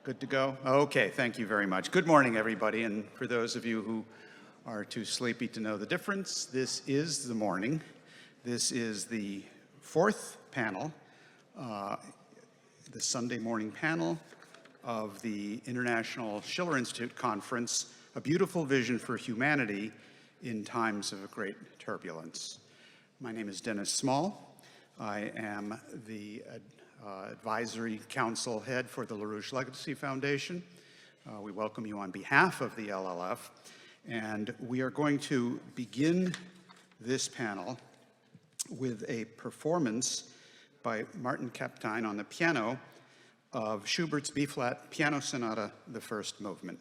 Good to go? Okay, thank you very much. Good morning, everybody. And for those of you who are too sleepy to know the difference, this is the morning. This is the fourth panel, the Sunday morning panel of the International Schiller Institute Conference, A Beautiful Vision for Humanity in Times of Great Turbulence. My name is Dennis Small. I am the Advisory Council Head for the LaRouche Legacy Foundation. We welcome you on behalf of the LLF, and we are going to begin this panel with a performance by Martin Kaptein on the piano of Schubert's B-flat Piano Sonata, the first movement.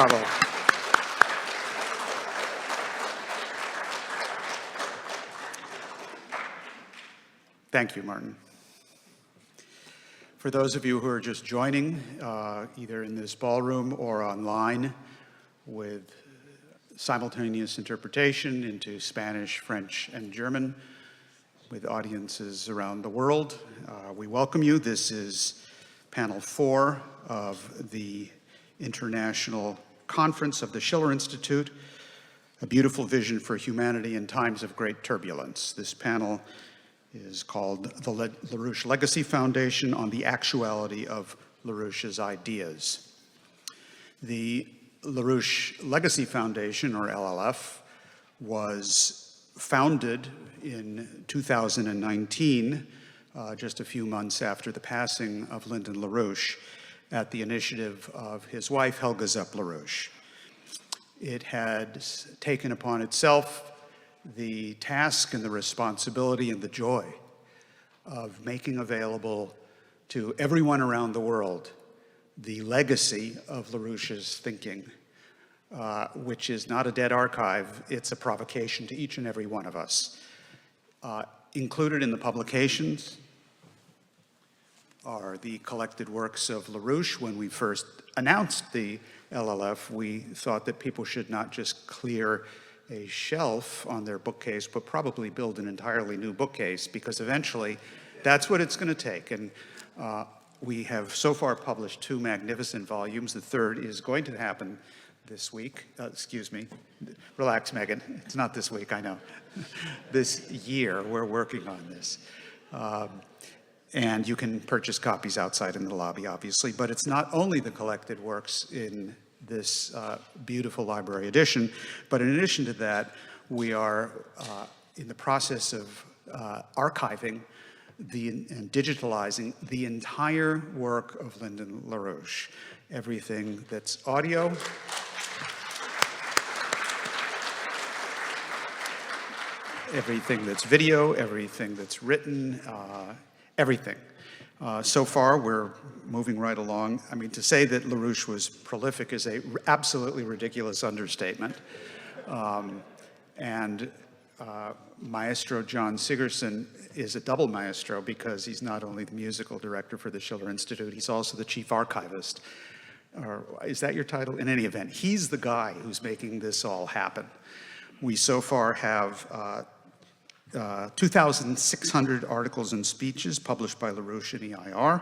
Bravo. Thank you, Martin. For those of you who are just joining, either in this ballroom or online, with simultaneous interpretation into Spanish, French, and German, with audiences around the world, we welcome you. This is panel 4 of the International Conference of the Schiller Institute, A Beautiful Vision for Humanity in Times of Great Turbulence. This panel is called the LaRouche Legacy Foundation on the Actuality of LaRouche's Ideas. The LaRouche Legacy Foundation, or LLF, was founded in 2019, just a few months after the passing of Lyndon LaRouche, at the initiative of his wife, Helga Zepp-LaRouche. It had taken upon itself the task and the responsibility and the joy of making available to everyone around the world the legacy of LaRouche's thinking, which is not a dead archive, it's a provocation to each and every one of us. Included in the publications are the collected works of LaRouche. When we first announced the LLF, we thought that people should not just clear a shelf on their bookcase, but probably build an entirely new bookcase, because eventually that's what it's going to take. And we have so far published 2 magnificent volumes. The third is going to happen this week. Excuse me. Relax, Megan. It's not this week, I know. This year, we're working on this. And you can purchase copies outside in the lobby, obviously. But it's not only the collected works in this beautiful library edition, but in addition to that, we are in the process of archiving and digitalizing the entire work of Lyndon LaRouche. Everything that's audio, everything that's video, everything that's written, everything. So far, we're moving right along. I mean, to say that LaRouche was prolific is a absolutely ridiculous understatement. Maestro John Sigerson is a double maestro, because he's not only the musical director for the Schiller Institute, he's also the chief archivist. Or is that your title? In any event, he's the guy who's making this all happen. We so far have 2,600 articles and speeches published by LaRouche in EIR,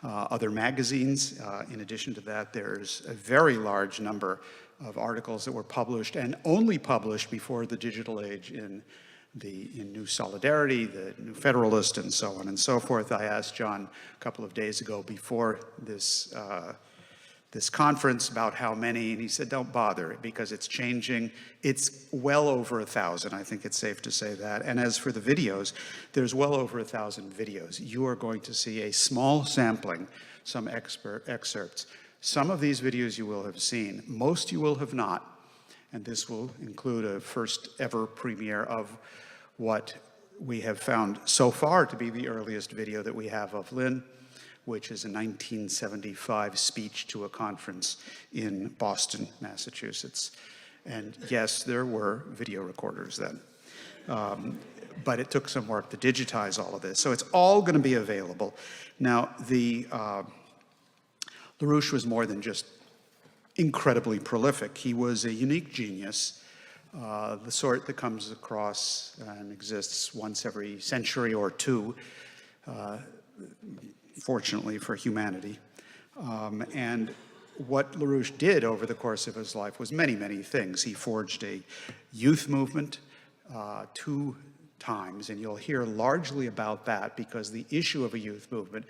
other magazines. In addition to that, there's a very large number of articles that were published and only published before the digital age in New Solidarity, the New Federalist, and so on and so forth. I asked John a couple of days ago before this conference about how many, and he said, don't bother, because it's changing. It's well over 1,000, I think it's safe to say that. And as for the videos, there's well over 1,000 videos. You are going to see a small sampling, some excerpts. Some of these videos you will have seen, most you will have not. And this will include a first ever premiere of what we have found so far to be the earliest video that we have of Lynn, which is a 1975 speech to a conference in Boston, Massachusetts. And yes, there were video recorders then. But it took some work to digitize all of this. So it's all going to be available. Now, LaRouche was more than just incredibly prolific. He was a unique genius, the sort that comes across and exists once every century or two, fortunately for humanity. And what LaRouche did over the course of his life was many, many things. He forged a youth movement 2 times, and you'll hear largely about that, because the issue of a youth movement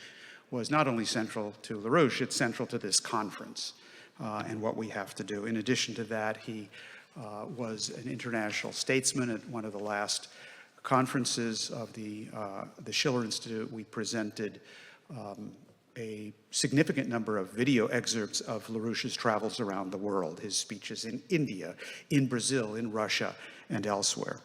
was not only central to LaRouche, it's central to this conference and what we have to do. In addition to that, he was an international statesman. At one of the last conferences of the Schiller Institute, we presented a significant number of video excerpts of LaRouche's travels around the world, his speeches in India, in Brazil, in Russia, and elsewhere.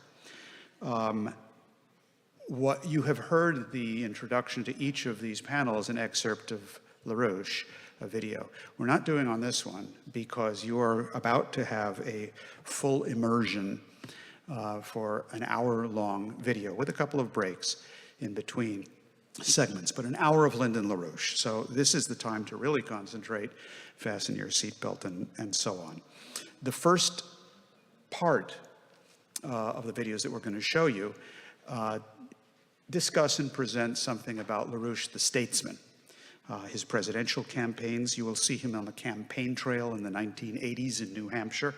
What you have heard the introduction to each of these panels, an excerpt of LaRouche, a video. We're not doing on this one because you are about to have a full immersion for an hour-long video with a couple of breaks in between segments, but an hour of Lyndon LaRouche. So this is the time to really concentrate, fasten your seatbelt, and so on. The first part of the videos that we're going to show you discuss and present something about LaRouche the statesman. His presidential campaigns, you will see him on the campaign trail in the 1980s in New Hampshire.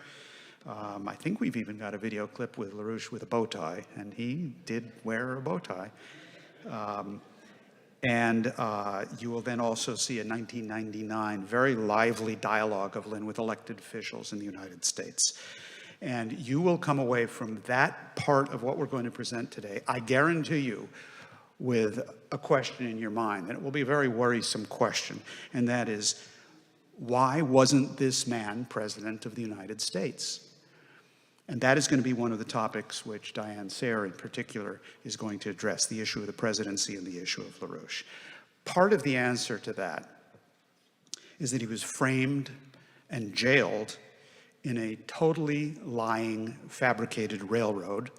I think we've even got a video clip with LaRouche with a bow tie, and he did wear a bow tie. You will then also see a 1999 very lively dialogue of Lynn with elected officials in the United States. And you will come away from that part of what we're going to present today, I guarantee you, with a question in your mind, and it will be a very worrisome question, and that is, why wasn't this man president of the United States? And that is going to be one of the topics which Diane Sare in particular is going to address, the issue of the presidency and the issue of LaRouche. Part of the answer to that is that he was framed and jailed in a totally lying, fabricated railroad,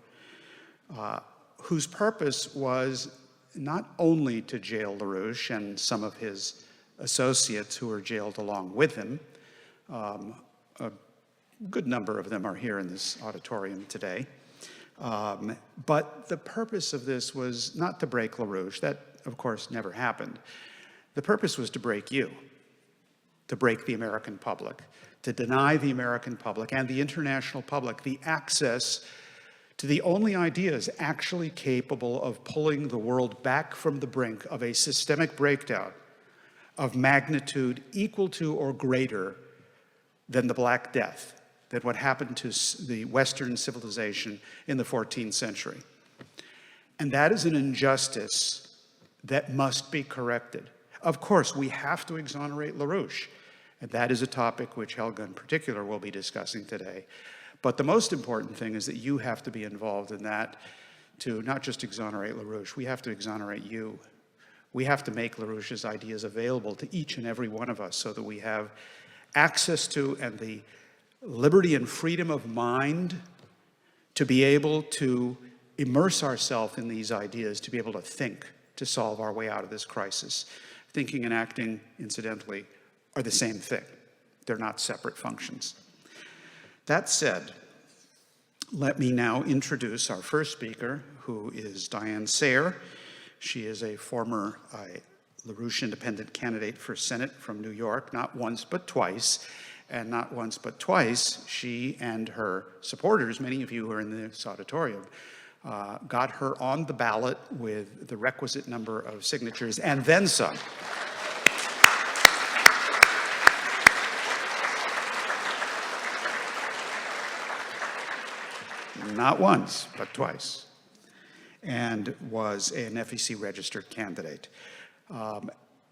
whose purpose was not only to jail LaRouche and some of his associates who were jailed along with him. A good number of them are here in this auditorium today. But the purpose of this was not to break LaRouche. That, of course, never happened. The purpose was to break you, to break the American public, to deny the American public and the international public the access to the only ideas actually capable of pulling the world back from the brink of a systemic breakdown of magnitude equal to or greater than the Black Death, than what happened to the Western civilization in the 14th century. And that is an injustice that must be corrected. Of course, we have to exonerate LaRouche. And that is a topic which Helga in particular will be discussing today. But the most important thing is that you have to be involved in that to not just exonerate LaRouche, we have to exonerate you. We have to make LaRouche's ideas available to each and every one of us so that we have access to and the liberty and freedom of mind to be able to immerse ourselves in these ideas, to be able to think, to solve our way out of this crisis. Thinking and acting, incidentally, are the same thing. They're not separate functions. That said, let me now introduce our first speaker, who is Diane Sare. She is a former LaRouche independent candidate for Senate from New York, not once but twice. And not once but twice, she and her supporters, many of you who are in this auditorium, got her on the ballot with the requisite number of signatures and then some. Not once, but twice, and was an FEC registered candidate.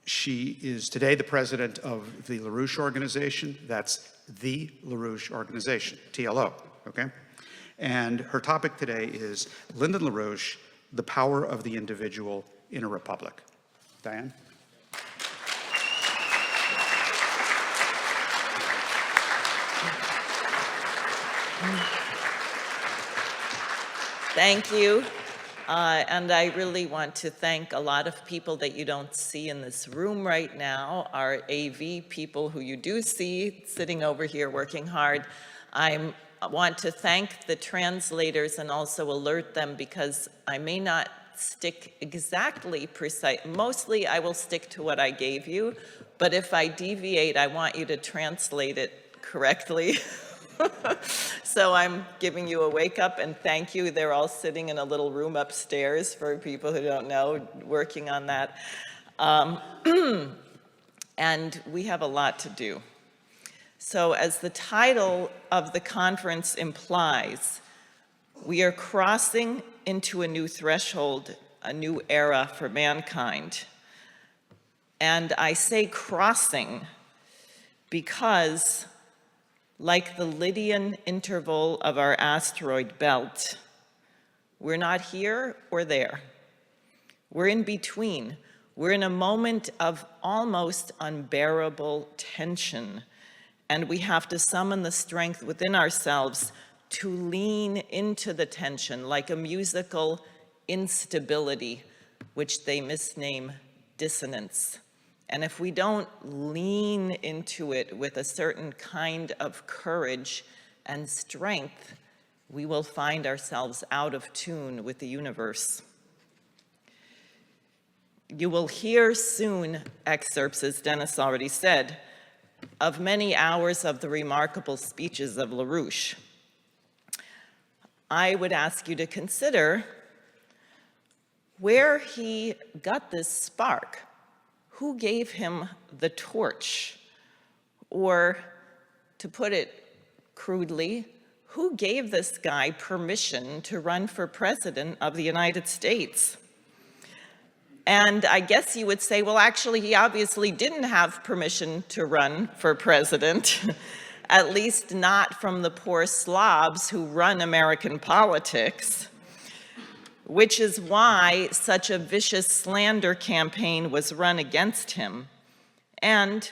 She is today the president of the LaRouche organization. That's the LaRouche organization, TLO, okay? And her topic today is Lyndon LaRouche, the power of the individual in a republic. Diane? Thank you. And I really want to thank a lot of people that you don't see in this room right now, our AV people who you do see sitting over here working hard. I want to thank the translators and also alert them because I may not stick exactly precise. Mostly I will stick to what I gave you, but if I deviate, I want you to translate it correctly. So I'm giving you a wake up and thank you. They're all sitting in a little room upstairs for people who don't know, working on that. And we have a lot to do. So as the title of the conference implies, we are crossing into a new threshold, a new era for mankind. And I say crossing because, like the Lydian interval of our asteroid belt, we're not here or there. We're in between. We're in a moment of almost unbearable tension, and we have to summon the strength within ourselves to lean into the tension like a musical instability, which they misname dissonance. And if we don't lean into it with a certain kind of courage and strength, we will find ourselves out of tune with the universe. You will hear soon excerpts, as Dennis already said, of many hours of the remarkable speeches of LaRouche. I would ask you to consider where he got this spark. Who gave him the torch? Or, to put it crudely, who gave this guy permission to run for president of the United States? And I guess you would say, well, actually, he obviously didn't have permission to run for president, at least not from the poor slobs who run American politics, which is why such a vicious slander campaign was run against him. And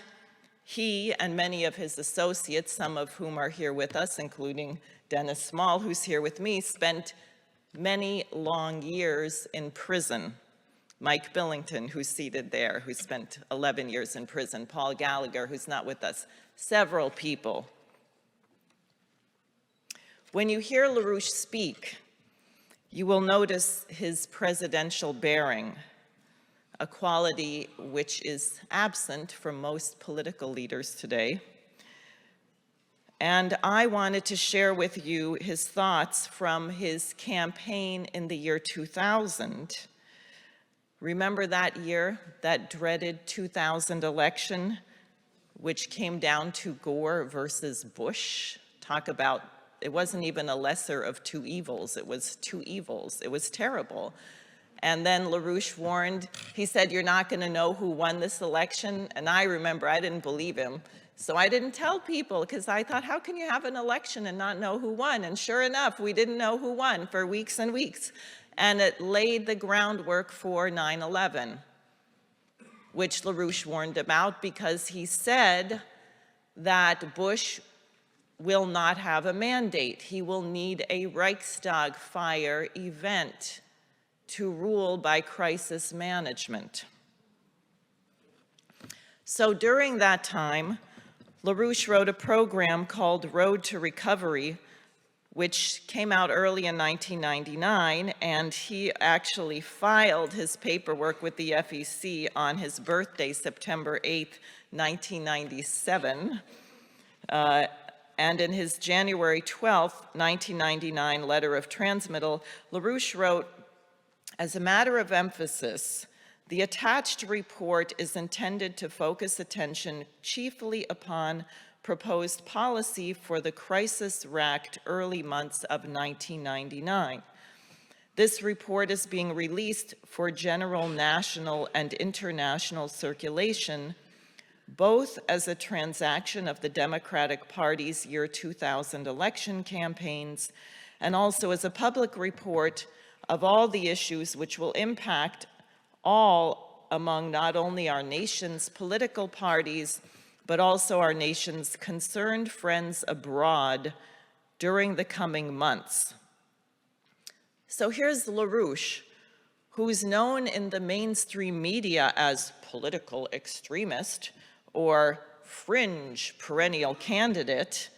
he and many of his associates, some of whom are here with us, including Dennis Small, who's here with me, spent many long years in prison. Mike Billington, who's seated there, who spent 11 years in prison. Paul Gallagher, who's not with us. Several people. When you hear LaRouche speak, you will notice his presidential bearing, a quality which is absent from most political leaders today. And I wanted to share with you his thoughts from his campaign in the year 2000. Remember that year, that dreaded 2000 election, which came down to Gore versus Bush? Talk about, it wasn't even a lesser of two evils, it was two evils. It was terrible. And then LaRouche warned, he said, you're not gonna know who won this election. And I remember, I didn't believe him. So I didn't tell people, because I thought, how can you have an election and not know who won? And sure enough, we didn't know who won for weeks and weeks. And it laid the groundwork for 9/11, which LaRouche warned about, because he said that Bush will not have a mandate. He will need a Reichstag fire event to rule by crisis management. So during that time, LaRouche wrote a program called Road to Recovery, which came out early in 1999, and he actually filed his paperwork with the FEC on his birthday, September 8th, 1997. And in his January 12th, 1999 letter of transmittal, LaRouche wrote, as a matter of emphasis, the attached report is intended to focus attention chiefly upon proposed policy for the crisis-racked early months of 1999. This report is being released for general national and international circulation, both as a transaction of the Democratic Party's year 2000 election campaigns, and also as a public report of all the issues which will impact all among not only our nation's political parties, but also our nation's concerned friends abroad during the coming months. So here's LaRouche, who's known in the mainstream media as political extremist or fringe perennial candidate,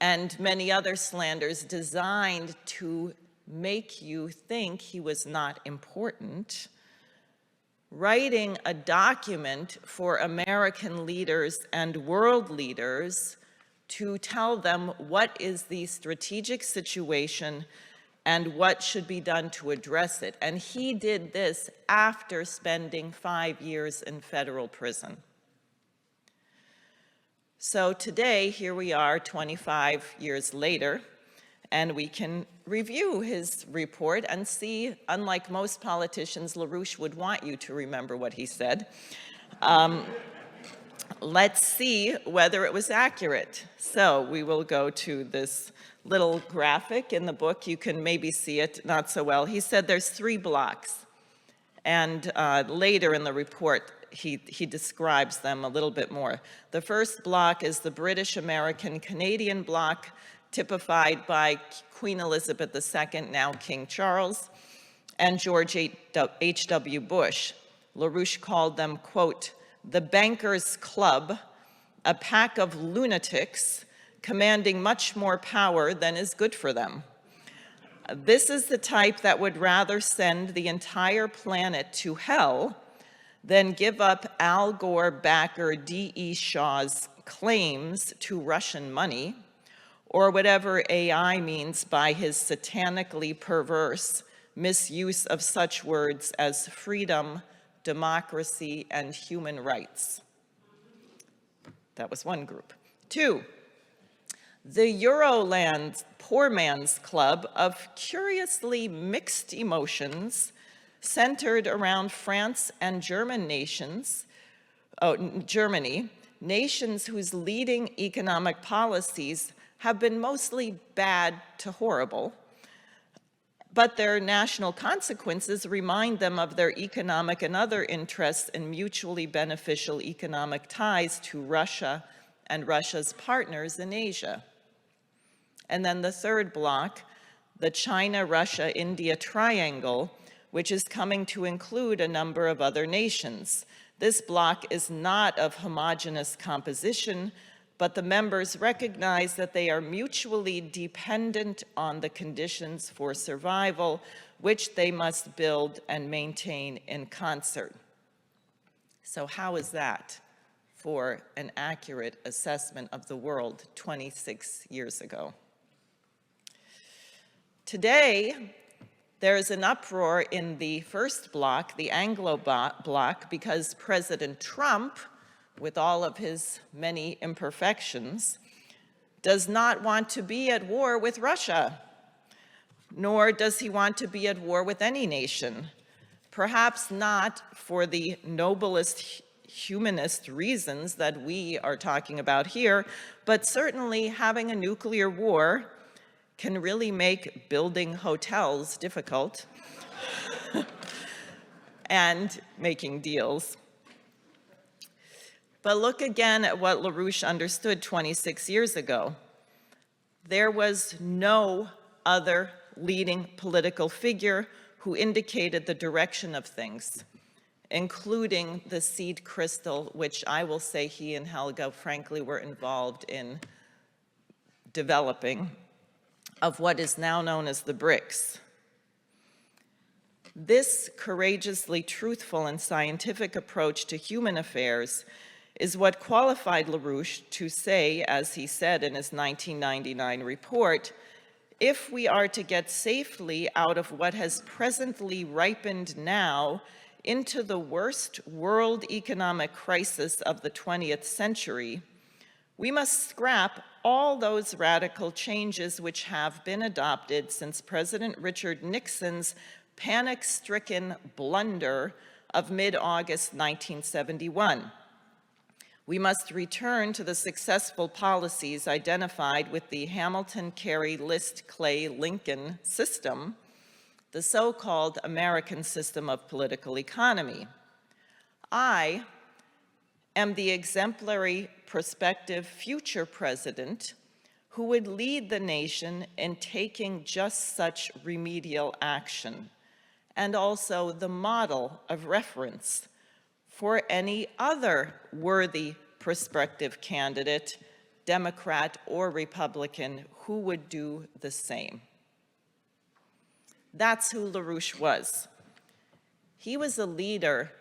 and many other slanders designed to make you think he was not important, writing a document for American leaders and world leaders to tell them what is the strategic situation and what should be done to address it. And he did this after spending 5 years in federal prison. So today, here we are 25 years later, and we can review his report and see, unlike most politicians, LaRouche would want you to remember what he said. Let's see whether it was accurate. So we will go to this little graphic in the book. You can maybe see it not so well. He said there's 3 blocks. And later in the report, he describes them a little bit more. The first block is the British, American, Canadian block, typified by Queen Elizabeth II, now King Charles, and George H.W. Bush. LaRouche called them, quote, the bankers' club, a pack of lunatics commanding much more power than is good for them. This is the type that would rather send the entire planet to hell than give up Al Gore backer D.E. Shaw's claims to Russian money, or whatever AI means by his satanically perverse misuse of such words as freedom, democracy, and human rights. That was one group. Two, the Euroland poor man's club of curiously mixed emotions centered around France and Germany, nations whose leading economic policies have been mostly bad to horrible, but their national consequences remind them of their economic and other interests in mutually beneficial economic ties to Russia and Russia's partners in Asia. And then the third block, the China, Russia, India triangle, which is coming to include a number of other nations. This block is not of homogeneous composition, but the members recognize that they are mutually dependent on the conditions for survival, which they must build and maintain in concert. So how is that for an accurate assessment of the world 26 years ago? Today, there is an uproar in the first block, the Anglo bloc, because President Trump, with all of his many imperfections, does not want to be at war with Russia, nor does he want to be at war with any nation. Perhaps not for the noblest humanist reasons that we are talking about here, but certainly having a nuclear war can really make building hotels difficult and making deals. But look again at what LaRouche understood 26 years ago. There was no other leading political figure who indicated the direction of things, including the seed crystal, which I will say he and Helga, frankly, were involved in developing, of what is now known as the BRICS. This courageously truthful and scientific approach to human affairs is what qualified LaRouche to say, as he said in his 1999 report, if we are to get safely out of what has presently ripened now into the worst world economic crisis of the 20th century, we must scrap all those radical changes which have been adopted since President Richard Nixon's panic-stricken blunder of mid-August 1971. We must return to the successful policies identified with the Hamilton-Carey-List-Clay-Lincoln system, the so-called American system of political economy. I am the exemplary prospective future president who would lead the nation in taking just such remedial action, and also the model of reference for any other worthy prospective candidate, Democrat or Republican, who would do the same. That's who LaRouche was. He was a leader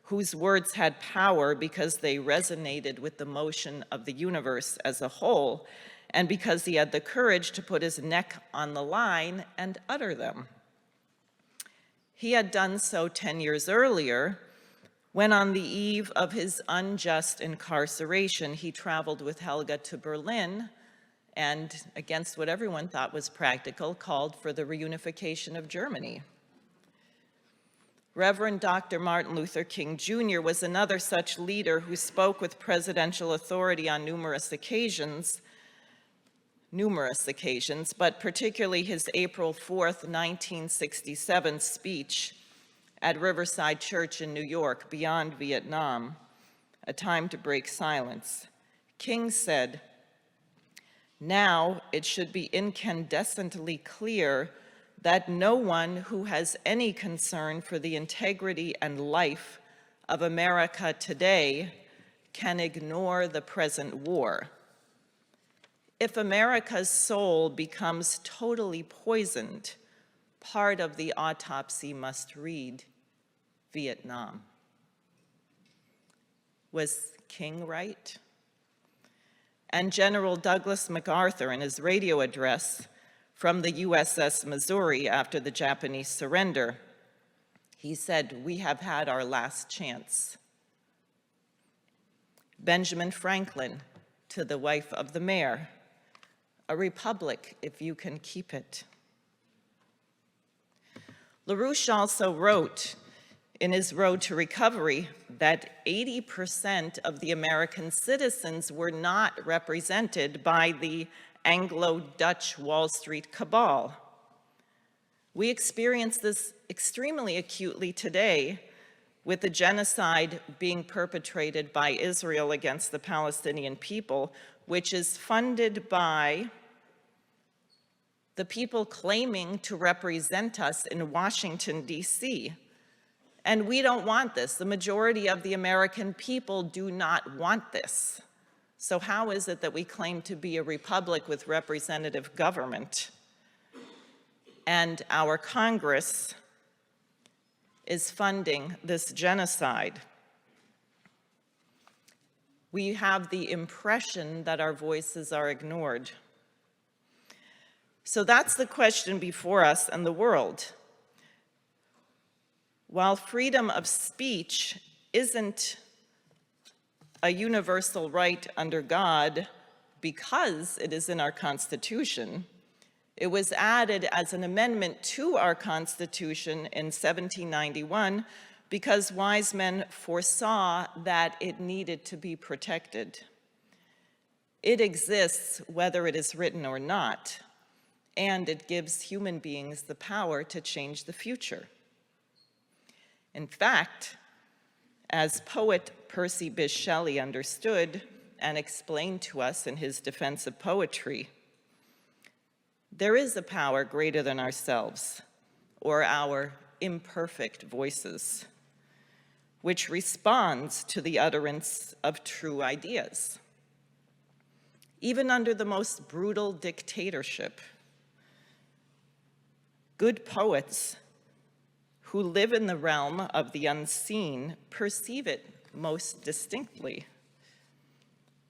whose words had power because they resonated with the motion of the universe as a whole, and because he had the courage to put his neck on the line and utter them. He had done so 10 years earlier, when on the eve of his unjust incarceration, he traveled with Helga to Berlin and, against what everyone thought was practical, called for the reunification of Germany. Reverend Dr. Martin Luther King Jr. was another such leader who spoke with presidential authority on numerous occasions, but particularly his April 4th, 1967 speech at Riverside Church in New York, beyond Vietnam, A Time to Break Silence, King said, "Now it should be incandescently clear that no one who has any concern for the integrity and life of America today can ignore the present war. If America's soul becomes totally poisoned, part of the autopsy must read Vietnam." Was King right? And General Douglas MacArthur, in his radio address from the USS Missouri after the Japanese surrender, he said, "We have had our last chance." Benjamin Franklin, to the wife of the mayor, "A republic if you can keep it." LaRouche also wrote in his Road to Recovery that 80% of the American citizens were not represented by the Anglo-Dutch Wall Street cabal. We experience this extremely acutely today with the genocide being perpetrated by Israel against the Palestinian people, which is funded by the people claiming to represent us in Washington, D.C. And we don't want this. The majority of the American people do not want this. So how is it that we claim to be a republic with representative government, and our Congress is funding this genocide? We have the impression that our voices are ignored. So that's the question before us and the world. While freedom of speech isn't a universal right under God because it is in our Constitution, it was added as an amendment to our Constitution in 1791 because wise men foresaw that it needed to be protected. It exists whether it is written or not, and it gives human beings the power to change the future. In fact, as poet Percy Bysshe Shelley understood and explained to us in his Defense of Poetry, there is a power greater than ourselves, or our imperfect voices, which responds to the utterance of true ideas. Even under the most brutal dictatorship, good poets who live in the realm of the unseen perceive it most distinctly.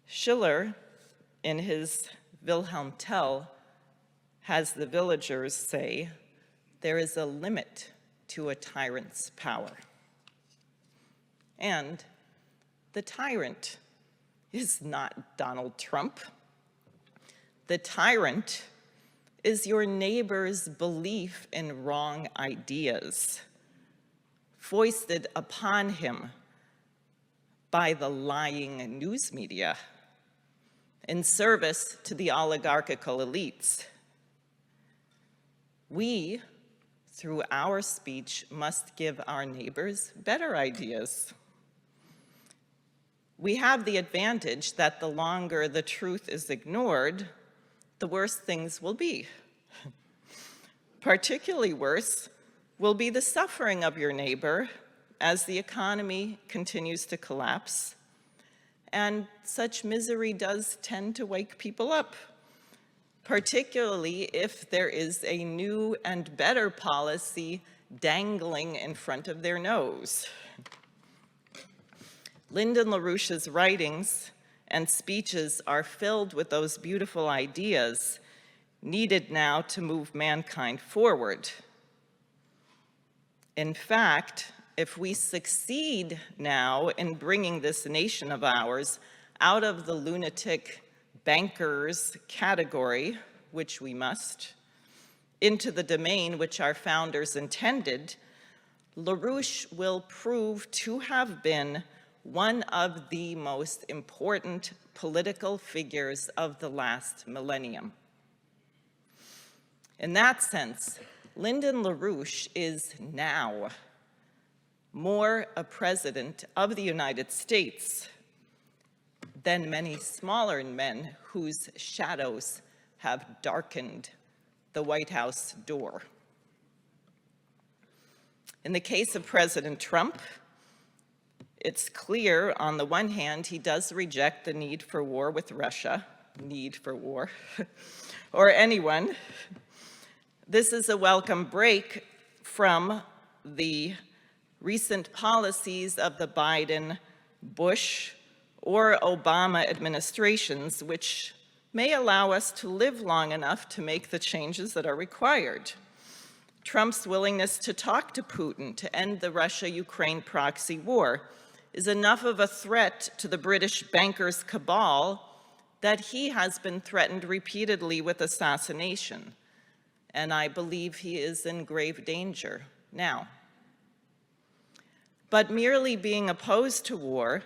Schiller, in his Wilhelm Tell, has the villagers say, "There is a limit to a tyrant's power." And the tyrant is not Donald Trump. The tyrant is your neighbor's belief in wrong ideas, foisted upon him by the lying news media in service to the oligarchical elites. We, through our speech, must give our neighbors better ideas. We have the advantage that the longer the truth is ignored, the worse things will be. Particularly worse will be the suffering of your neighbor as the economy continues to collapse. And such misery does tend to wake people up, particularly if there is a new and better policy dangling in front of their nose. Lyndon LaRouche's writings and speeches are filled with those beautiful ideas needed now to move mankind forward. In fact, if we succeed now in bringing this nation of ours out of the lunatic bankers category, which we must, into the domain which our founders intended, LaRouche will prove to have been one of the most important political figures of the last millennium. In that sense, Lyndon LaRouche is now more a president of the United States than many smaller men whose shadows have darkened the White House door. In the case of President Trump, it's clear, on the one hand, he does reject the need for war with Russia, or anyone. This is a welcome break from the recent policies of the Biden, Bush, or Obama administrations, which may allow us to live long enough to make the changes that are required. Trump's willingness to talk to Putin to end the Russia-Ukraine proxy war is enough of a threat to the British bankers' cabal that he has been threatened repeatedly with assassination, and I believe he is in grave danger now. But merely being opposed to war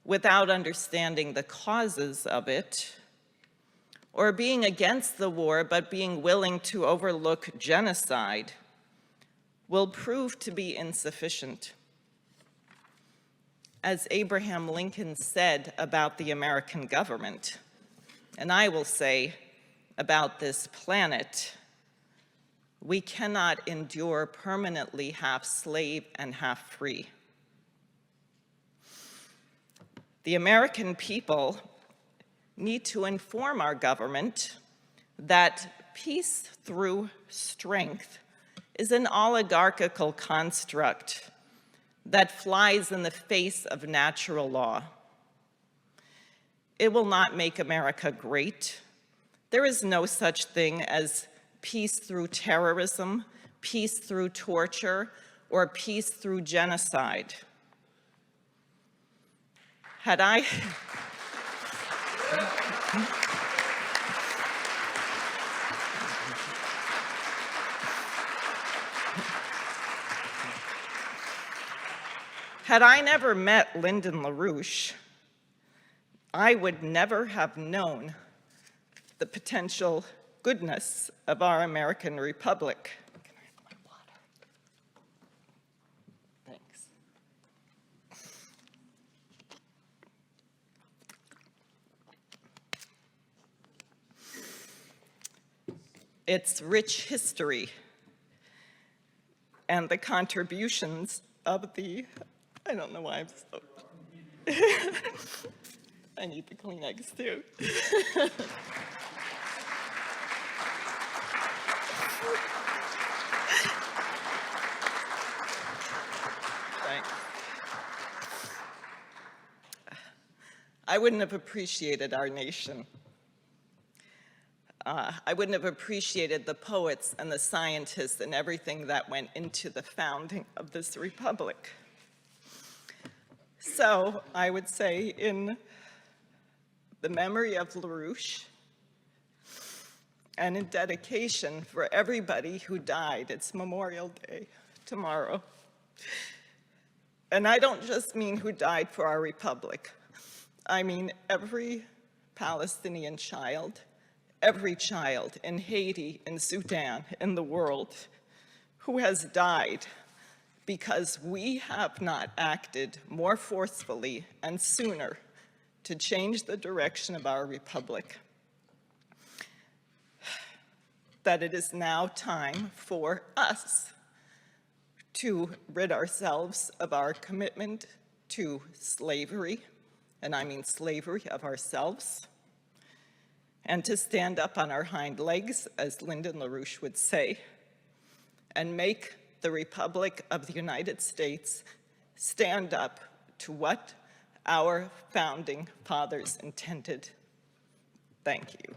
without understanding the causes of it, or being against the war but being willing to overlook genocide, will prove to be insufficient. As Abraham Lincoln said about the American government, and I will say about this planet, we cannot endure permanently half slave and half free. The American people need to inform our government that peace through strength is an oligarchical construct that flies in the face of natural law. It will not make America great. There is no such thing as peace through terrorism, peace through torture, or peace through genocide. Had I never met Lyndon LaRouche, I would never have known the potential goodness of our American Republic. Can I have my water? Thanks. Its rich history and the contributions of the, I don't know why I'm so, I need the Kleenex too. Thanks. I wouldn't have appreciated our nation. I wouldn't have appreciated the poets and the scientists and everything that went into the founding of this republic. So I would say, in the memory of LaRouche and in dedication for everybody who died, it's Memorial Day tomorrow. And I don't just mean who died for our republic. I mean every Palestinian child, every child in Haiti, in Sudan, in the world, who has died because we have not acted more forcefully and sooner to change the direction of our republic. That it is now time for us to rid ourselves of our commitment to slavery, and I mean slavery of ourselves, and to stand up on our hind legs, as Lyndon LaRouche would say, and make the Republic of the United States stand up to what our founding fathers intended. Thank you.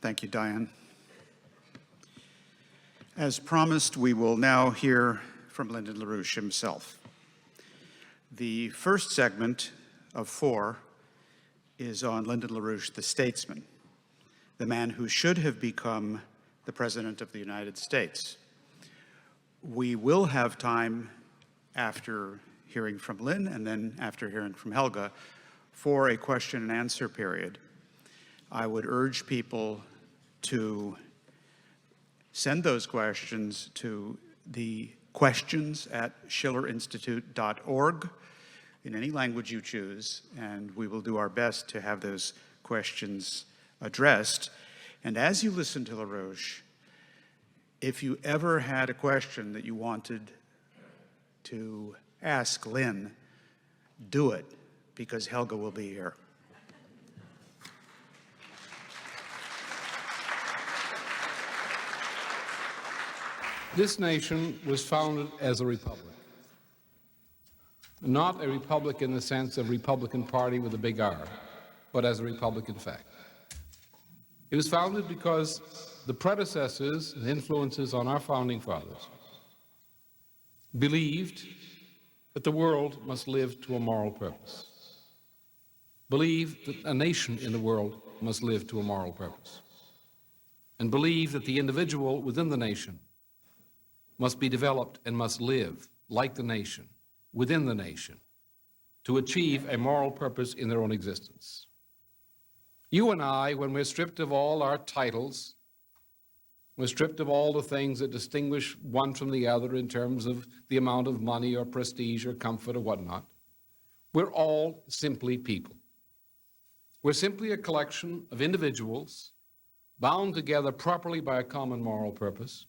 Thank you, Diane. As promised, we will now hear from Lyndon LaRouche himself. The first segment of 4 is on Lyndon LaRouche, the statesman, the man who should have become the President of the United States. We will have time after hearing from Lynn and then after hearing from Helga for a question and answer period. I would urge people to send those questions to the questions@schillerinstitute.org in any language you choose, and we will do our best to have those questions addressed. And as you listen to LaRouche, if you ever had a question that you wanted to ask Lynn, do it, because Helga will be here. This nation was founded as a republic. Not a republic in the sense of Republican Party with a big R, but as a republic in fact. It was founded because the predecessors and influences on our founding fathers believed that the world must live to a moral purpose, believed that a nation in the world must live to a moral purpose, and believed that the individual within the nation must be developed and must live like the nation, within the nation, to achieve a moral purpose in their own existence. You and I, when we're stripped of all our titles, we're stripped of all the things that distinguish one from the other in terms of the amount of money or prestige or comfort or whatnot, we're all simply people. We're simply a collection of individuals bound together properly by a common moral purpose,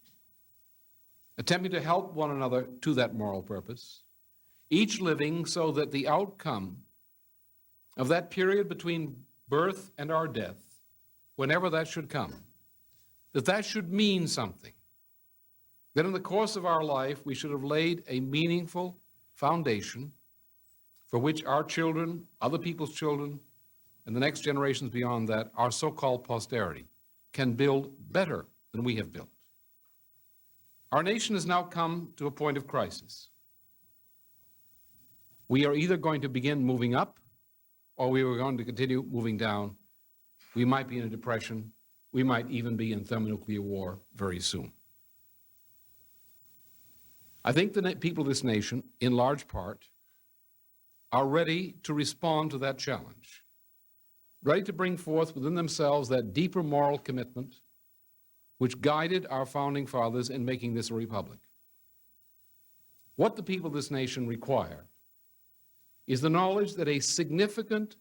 attempting to help one another to that moral purpose, each living so that the outcome of that period between birth and our death, whenever that should come, that should mean something. That in the course of our life, we should have laid a meaningful foundation for which our children, other people's children, and the next generations beyond that, our so-called posterity, can build better than we have built. Our nation has now come to a point of crisis. We are either going to begin moving up, or we are going to continue moving down. We might be in a depression. We might even be in thermonuclear war very soon. I think the people of this nation, in large part, are ready to respond to that challenge, ready to bring forth within themselves that deeper moral commitment which guided our founding fathers in making this a republic. What the people of this nation require is the knowledge that a significant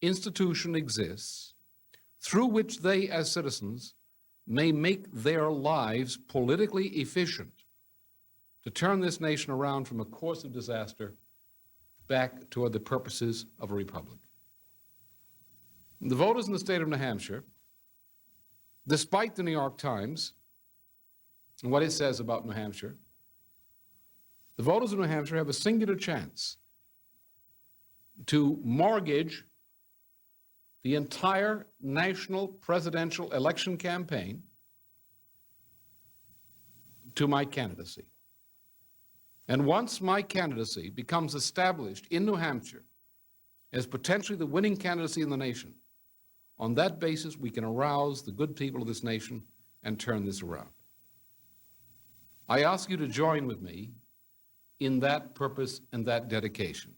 institution exists through which they, as citizens, may make their lives politically efficient to turn this nation around from a course of disaster back toward the purposes of a republic. The voters in the state of New Hampshire, despite the New York Times and what it says about New Hampshire, the voters of New Hampshire have a singular chance to mortgage the entire national presidential election campaign to my candidacy. And once my candidacy becomes established in New Hampshire as potentially the winning candidacy in the nation, on that basis, we can arouse the good people of this nation and turn this around. I ask you to join with me in that purpose and that dedication.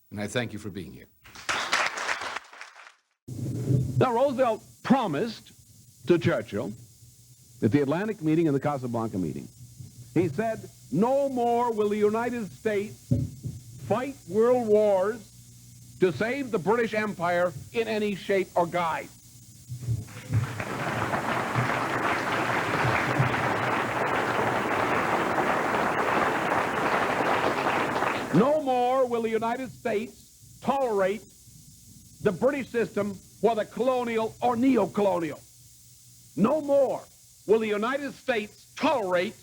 And I thank you for being here. Now, Roosevelt promised to Churchill at the Atlantic meeting and the Casablanca meeting, he said, no more will the United States fight world wars to save the British Empire in any shape or guise. No more will the United States tolerate the British system, whether colonial or neo-colonial. No more will the United States tolerate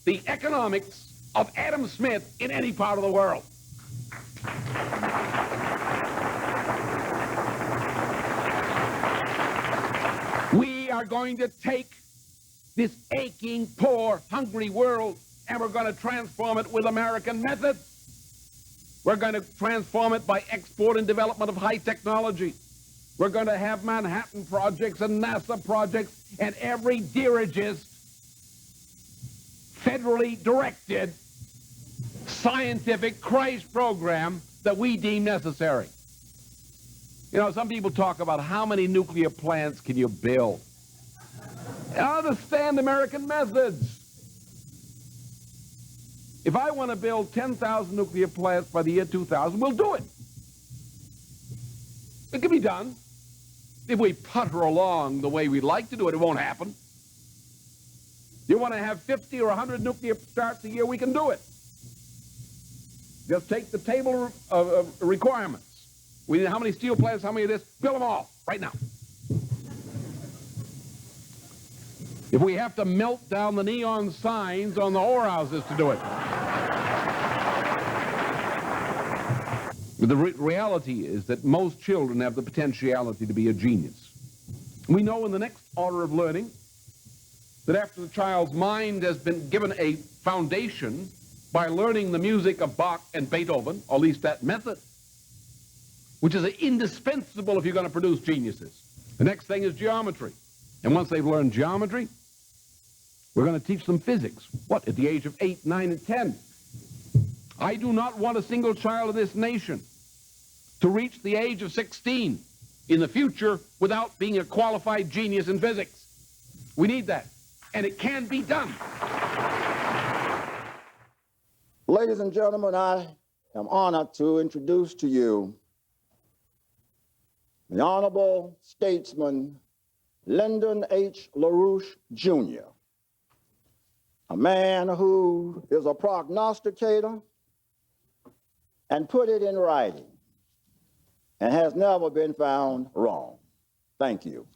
the economics of Adam Smith in any part of the world. We are going to take this aching, poor, hungry world and we're going to transform it with American methods. We're going to transform it by export and development of high technology. We're going to have Manhattan projects and NASA projects and every dirigist federally directed scientific Christ program that we deem necessary. You know, some people talk about how many nuclear plants can you build. Understand American methods. If I want to build 10,000 nuclear plants by the year 2000, we'll do it. It can be done. If we putter along the way we'd like to do it, it won't happen. You want to have 50 or 100 nuclear starts a year, we can do it. Just take the table of requirements. We need how many steel plants, how many of this, build them all, right now. If we have to melt down the neon signs on the whorehouses to do it. But the reality is that most children have the potentiality to be a genius. We know in the next order of learning that after the child's mind has been given a foundation by learning the music of Bach and Beethoven, or at least that method, which is indispensable if you're going to produce geniuses. The next thing is geometry. And once they've learned geometry, we're going to teach them physics. What, at the age of 8, 9, and 10? I do not want a single child of this nation to reach the age of 16 in the future without being a qualified genius in physics. We need that, and it can be done. Ladies and gentlemen, I am honored to introduce to you the Honorable Statesman Lyndon H. LaRouche, Jr., a man who is a prognosticator and put it in writing and has never been found wrong. Thank you.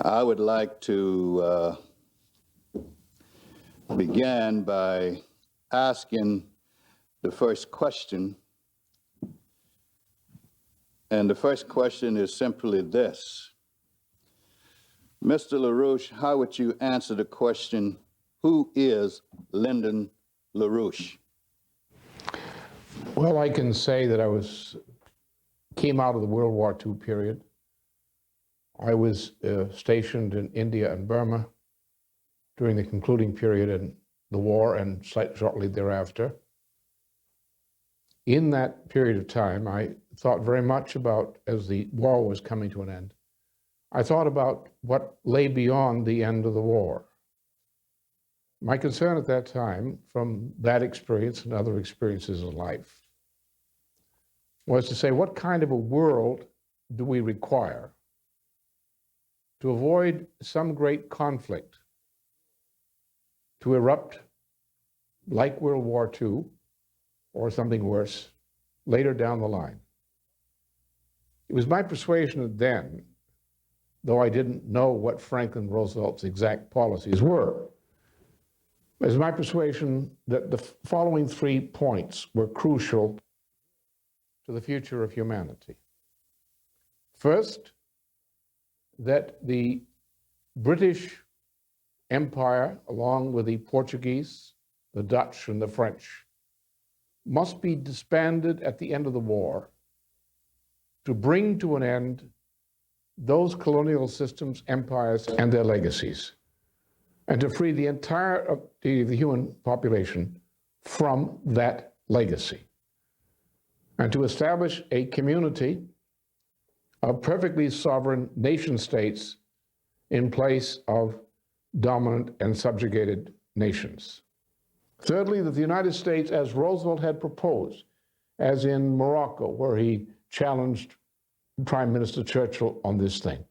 I would like to begin by asking the first question. And the first question is simply this. Mr. LaRouche, how would you answer the question, who is Lyndon LaRouche? Well, I can say that I came out of the World War II period. I was stationed in India and Burma during the concluding period in the war and shortly thereafter. In that period of time, I thought very much about, as the war was coming to an end, I thought about what lay beyond the end of the war. My concern at that time, from that experience and other experiences in life, was to say, what kind of a world do we require to avoid some great conflict to erupt like World War II or something worse later down the line? It was my persuasion that then, though I didn't know what Franklin Roosevelt's exact policies were, it was my persuasion that the following 3 points were crucial to the future of humanity. First, that the British Empire, along with the Portuguese, the Dutch, and the French, must be disbanded at the end of the war to bring to an end those colonial systems, empires, and their legacies, and to free the entire of the human population from that legacy, and to establish a community of perfectly sovereign nation states in place of dominant and subjugated nations. Thirdly, that the United States, as Roosevelt had proposed, as in Morocco, where he challenged Prime Minister Churchill on this thing,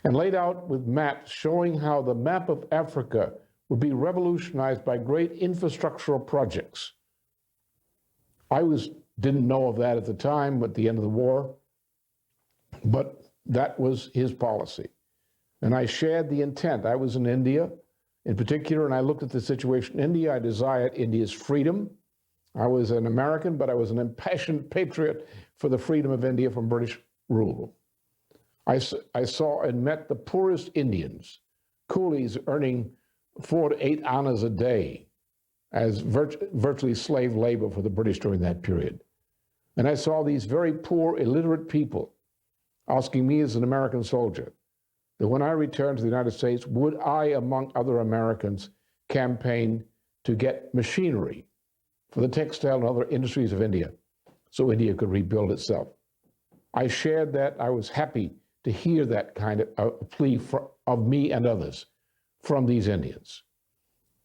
and laid out with maps showing how the map of Africa would be revolutionized by great infrastructural projects. I didn't know of that at the time, at the end of the war, but that was his policy. And I shared the intent. I was in India in particular, and I looked at the situation in India. I desired India's freedom. I was an American, but I was an impassioned patriot for the freedom of India from British rule. I saw and met the poorest Indians, coolies earning 4 to 8 annas a day as virtually slave labor for the British during that period. And I saw these very poor, illiterate people asking me as an American soldier that when I returned to the United States, would I, among other Americans, campaign to get machinery for the textile and other industries of India so India could rebuild itself. I shared that. I was happy to hear that kind of plea of me and others from these Indians.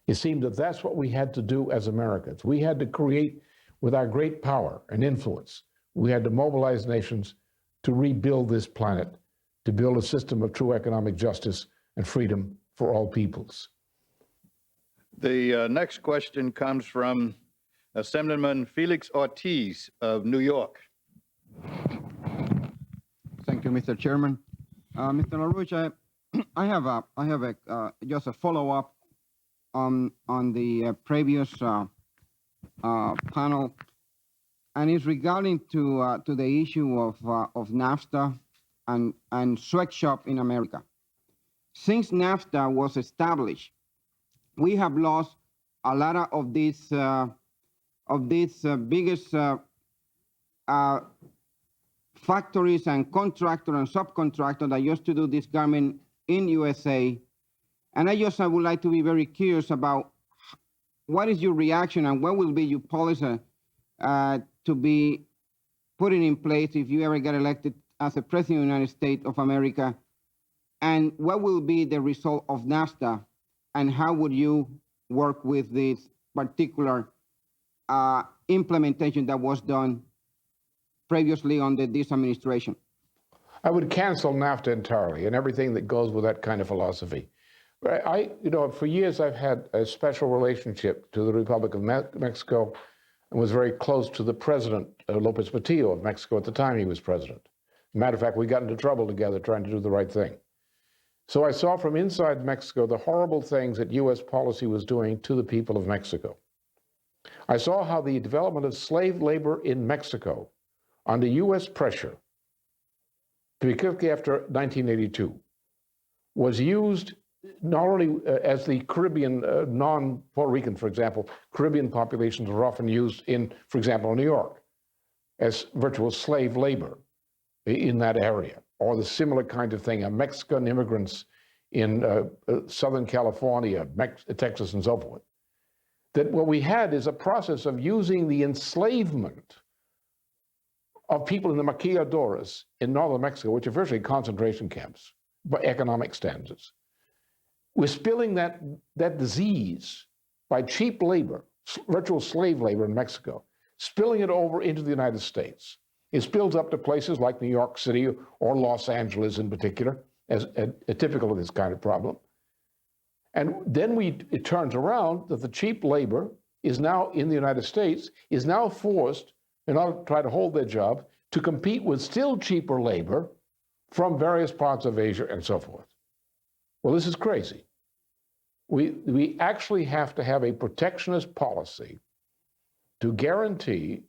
It seemed that that's what we had to do as Americans. We had to create, with our great power and influence, we had to mobilize nations to rebuild this planet, to build a system of true economic justice and freedom for all peoples. The next question comes from Assemblyman Felix Ortiz of New York. Thank you, Mr. Chairman. Mr. LaRouche, I have just a follow-up on the previous panel, and it's regarding to the issue of NAFTA and sweatshop in America. Since NAFTA was established, we have lost a lot of these biggest factories and contractor and subcontractor that used to do this garment in USA. And I would like to be very curious about what is your reaction and what will be your policy to be putting in place if you ever get elected as a president of the United States of America, and what will be the result of NAFTA, and how would you work with this particular implementation that was done previously under this administration? I would cancel NAFTA entirely and everything that goes with that kind of philosophy. For years I've had a special relationship to the Republic of Mexico and was very close to the president, Lopez Portillo of Mexico at the time he was president. Matter of fact, we got into trouble together trying to do the right thing. So I saw from inside Mexico the horrible things that U.S. policy was doing to the people of Mexico. I saw how the development of slave labor in Mexico under U.S. pressure, particularly after 1982, was used not only as the Caribbean, non-Puerto Rican, for example, Caribbean populations were often used in, for example, New York, as virtual slave labor in that area, or the similar kind of thing, Mexican immigrants in Southern California, Texas, and so forth. That what we had is a process of using the enslavement of people in the maquiladoras in northern Mexico, which are virtually concentration camps by economic standards. We're spilling that disease by cheap labor, virtual slave labor in Mexico, spilling it over into the United States. It spills up to places like New York City or Los Angeles in particular, as typical of this kind of problem. And then it turns around that the cheap labor is now in the United States, is now forced, in order to try to hold their job, to compete with still cheaper labor from various parts of Asia and so forth. Well, this is crazy. We actually have to have a protectionist policy to guarantee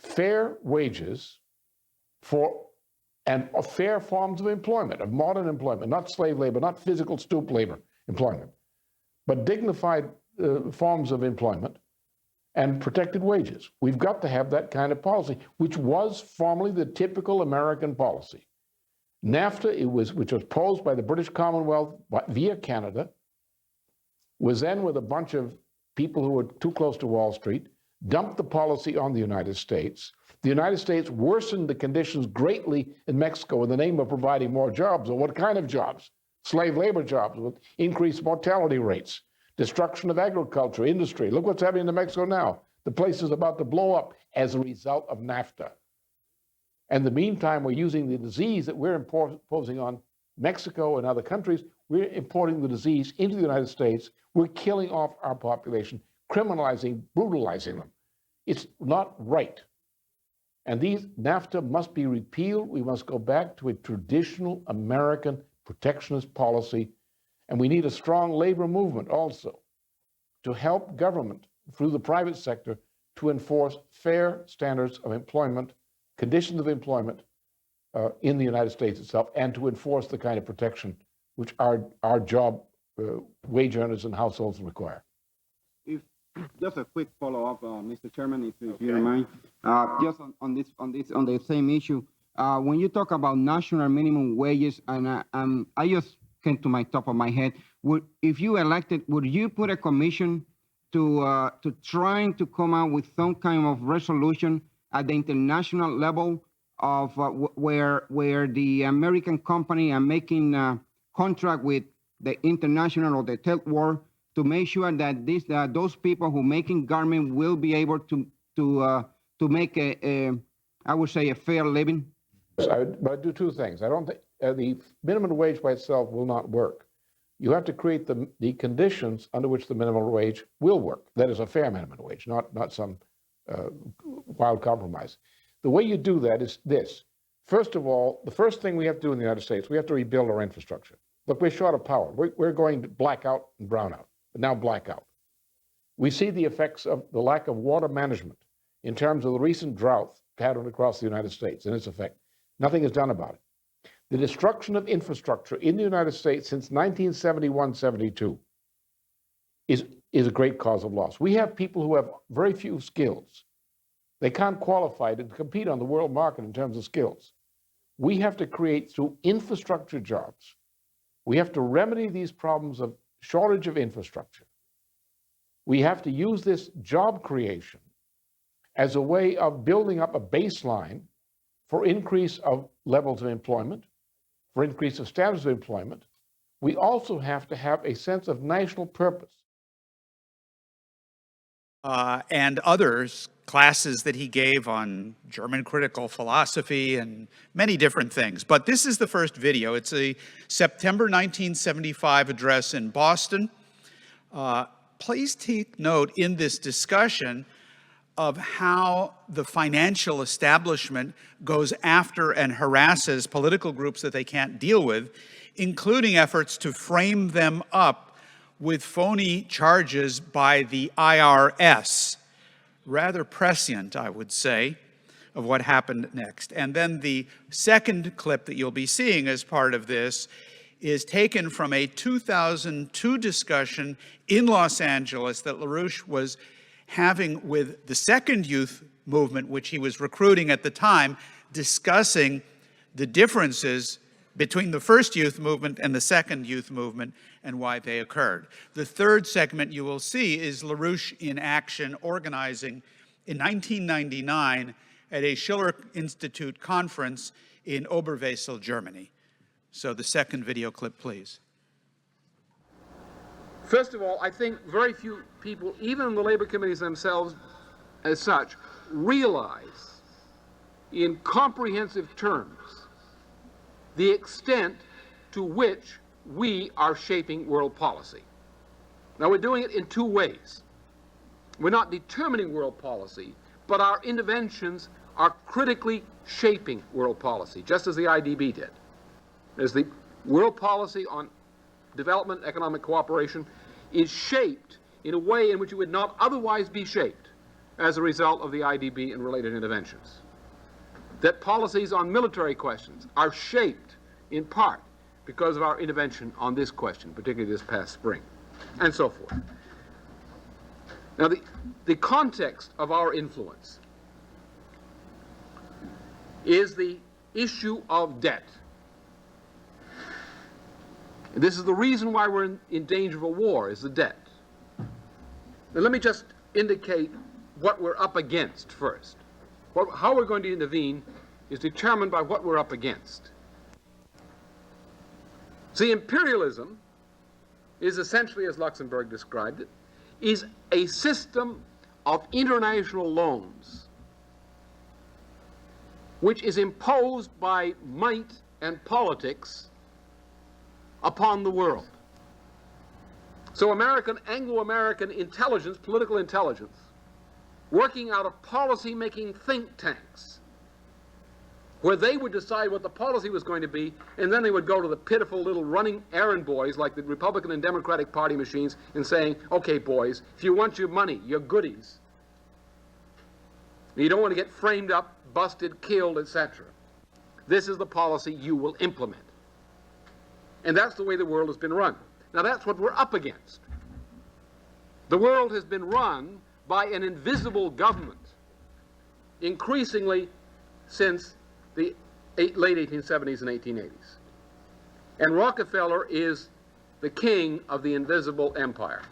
fair wages and fair forms of employment, of modern employment, not slave labor, not physical stoop labor employment, but dignified forms of employment and protected wages. We've got to have that kind of policy, which was formerly the typical American policy. NAFTA, which was posed by the British Commonwealth via Canada, was then, with a bunch of people who were too close to Wall Street, dumped the policy on the United States. The United States worsened the conditions greatly in Mexico in the name of providing more jobs. Or what kind of jobs? Slave labor jobs with increased mortality rates, destruction of agriculture, industry. Look what's happening in Mexico now. The place is about to blow up as a result of NAFTA. And in the meantime, we're using the disease that we're imposing on Mexico and other countries. We're importing the disease into the United States. We're killing off our population, criminalizing, brutalizing them. It's not right. And these NAFTA must be repealed. We must go back to a traditional American protectionist policy. And we need a strong labor movement also to help government through the private sector to enforce fair standards of employment, conditions of employment, in the United States itself, and to enforce the kind of protection which our job wage earners and households require. If just a quick follow-up, Mr. Chairman, if you don't mind, just on the same issue. When you talk about national minimum wages, and I just came to my top of my head, if you elected, would you put a commission to trying to come out with some kind of resolution at the international level of where the American company are making contract with the international or the third world to make sure that those people who making garment will be able to make I would say a fair living? But I do two things. I don't think the minimum wage by itself will not work. You have to create the conditions under which the minimum wage will work. That is a fair minimum wage, not some wild compromise. The way you do that is this. First of all, the first thing we have to do in the United States, we have to rebuild our infrastructure. Look, we're short of power. We're going to blackout and brownout, but now blackout. We see the effects of the lack of water management in terms of the recent drought pattern across the United States and its effect. Nothing is done about it. The destruction of infrastructure in the United States since 1971-72 is a great cause of loss. We have people who have very few skills. They can't qualify to compete on the world market in terms of skills. We have to create, through infrastructure jobs, we have to remedy these problems of shortage of infrastructure. We have to use this job creation as a way of building up a baseline for increase of levels of employment, for increase of standards of employment. We also have to have a sense of national purpose. And others, classes that he gave on German critical philosophy and many different things. But this is the first video. It's a September 1975 address in Boston. Please take note in this discussion of how the financial establishment goes after and harasses political groups that they can't deal with, including efforts to frame them up with phony charges by the IRS. Rather prescient, I would say, of what happened next. And then the second clip that you'll be seeing as part of this is taken from a 2002 discussion in Los Angeles that LaRouche was having with the second youth movement, which he was recruiting at the time, discussing the differences between the first youth movement and the second youth movement and why they occurred. The third segment you will see is LaRouche in action, organizing in 1999 at a Schiller Institute conference in Oberwesel, Germany. So the second video clip, please. First of all, I think very few people, even in the labor committees themselves as such, realize in comprehensive terms the extent to which we are shaping world policy. Now, we're doing it in two ways. We're not determining world policy, but our interventions are critically shaping world policy, just as the IDB did. As the world policy on development, economic cooperation, is shaped in a way in which it would not otherwise be shaped as a result of the IDB and related interventions. That policies on military questions are shaped in part because of our intervention on this question, particularly this past spring, and so forth. Now, the context of our influence is the issue of debt. This is the reason why we're in danger of a war, is the debt. Now, let me just indicate what we're up against first. How we're going to intervene is determined by what we're up against. See, imperialism is essentially, as Luxemburg described it, is a system of international loans which is imposed by might and politics upon the world. So Anglo-American intelligence, political intelligence, working out of policy-making think tanks, where they would decide what the policy was going to be, and then they would go to the pitiful little running errand boys like the Republican and Democratic Party machines and saying, okay, boys, if you want your money, your goodies, you don't want to get framed up, busted, killed, etc., this is the policy you will implement. And that's the way the world has been run. Now that's what we're up against. The world has been run by an invisible government, increasingly since the late 1870s and 1880s. And Rockefeller is the king of the invisible empire.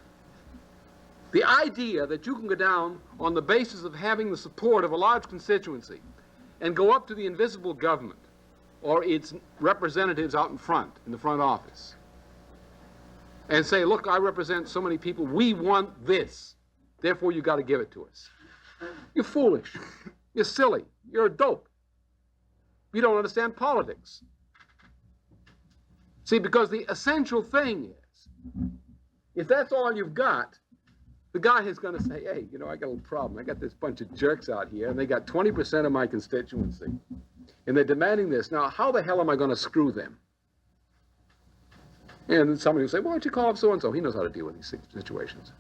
The idea that you can go down on the basis of having the support of a large constituency and go up to the invisible government or its representatives out in front, in the front office, and say, look, I represent so many people, we want this, therefore you got to give it to us. You're foolish. You're silly. You're a dope. You don't understand politics. See, because the essential thing is, if that's all you've got, the guy is going to say, hey, you know, I got a little problem. I got this bunch of jerks out here, and they got 20% of my constituency, and they're demanding this. Now, how the hell am I going to screw them? And then somebody will say, well, why don't you call up so-and-so? He knows how to deal with these situations.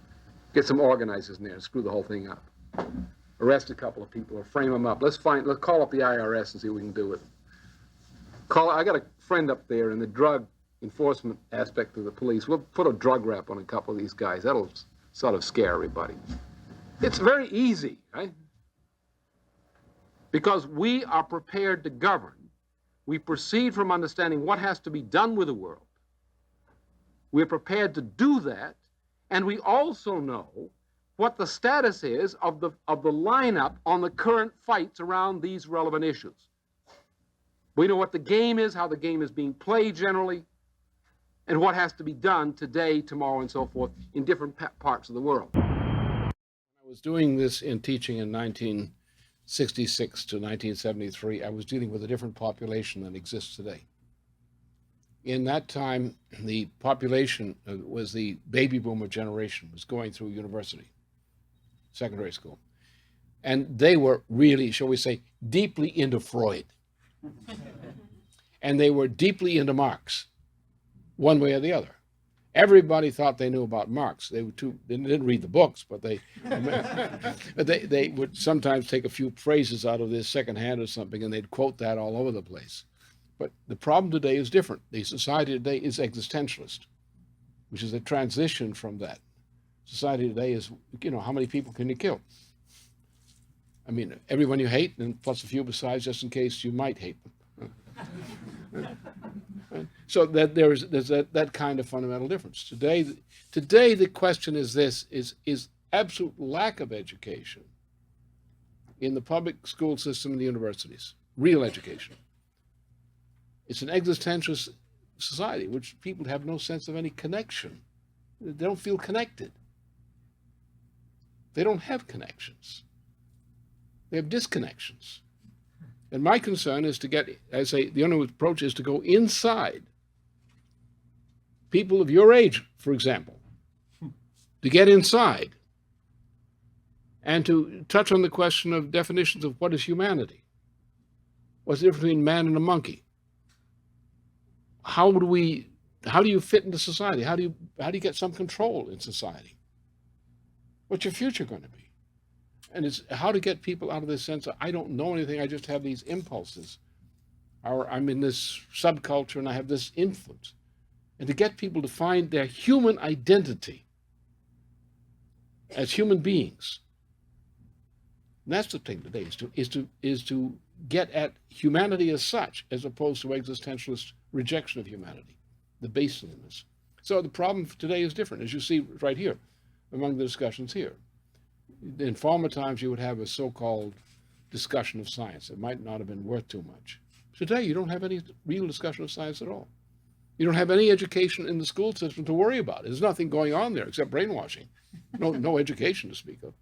Get some organizers in there and screw the whole thing up. Arrest a couple of people or frame them up. Let's call up the IRS and see what we can do with them. I got a friend up there in the drug enforcement aspect of the police. We'll put a drug rap on a couple of these guys. That'll sort of scare everybody. It's very easy, right? Because we are prepared to govern. We proceed from understanding what has to be done with the world. We're prepared to do that, and we also know what the status is of the lineup on the current fights around these relevant issues. We know what the game is, how the game is being played generally, and what has to be done today, tomorrow, and so forth in different parts of the world. I was doing this in teaching in 1966 to 1973. I was dealing with a different population than exists today. In that time, the population was the baby boomer generation, was going through university, secondary school. And they were really, shall we say, deeply into Freud. And they were deeply into Marx, one way or the other. Everybody thought they knew about Marx. They didn't read the books, but they would sometimes take a few phrases out of this secondhand or something, and they'd quote that all over the place. But the problem today is different. The society today is existentialist, which is a transition from that. Society today is, you know, how many people can you kill? I mean, everyone you hate, and plus a few besides, just in case you might hate them. So that there's that kind of fundamental difference. Today the question is this, is absolute lack of education in the public school system and the universities, real education. It's an existentialist society, which people have no sense of any connection. They don't feel connected. They don't have connections. They have disconnections. And my concern is to get, I say, the only approach is to go inside people of your age, for example, to get inside and to touch on the question of definitions of what is humanity. What's the difference between man and a monkey? How do you fit into society? How do you get some control in society? What's your future going to be? And it's how to get people out of this sense of, I don't know anything, I just have these impulses. Or I'm in this subculture and I have this influence. And to get people to find their human identity as human beings. And that's the thing today, is to get at humanity as such, as opposed to existentialist rejection of humanity, the baselessness. So the problem today is different, as you see right here, among the discussions here. In former times, you would have a so-called discussion of science. It might not have been worth too much. Today, you don't have any real discussion of science at all. You don't have any education in the school system to worry about. There's nothing going on there except brainwashing. No education to speak of.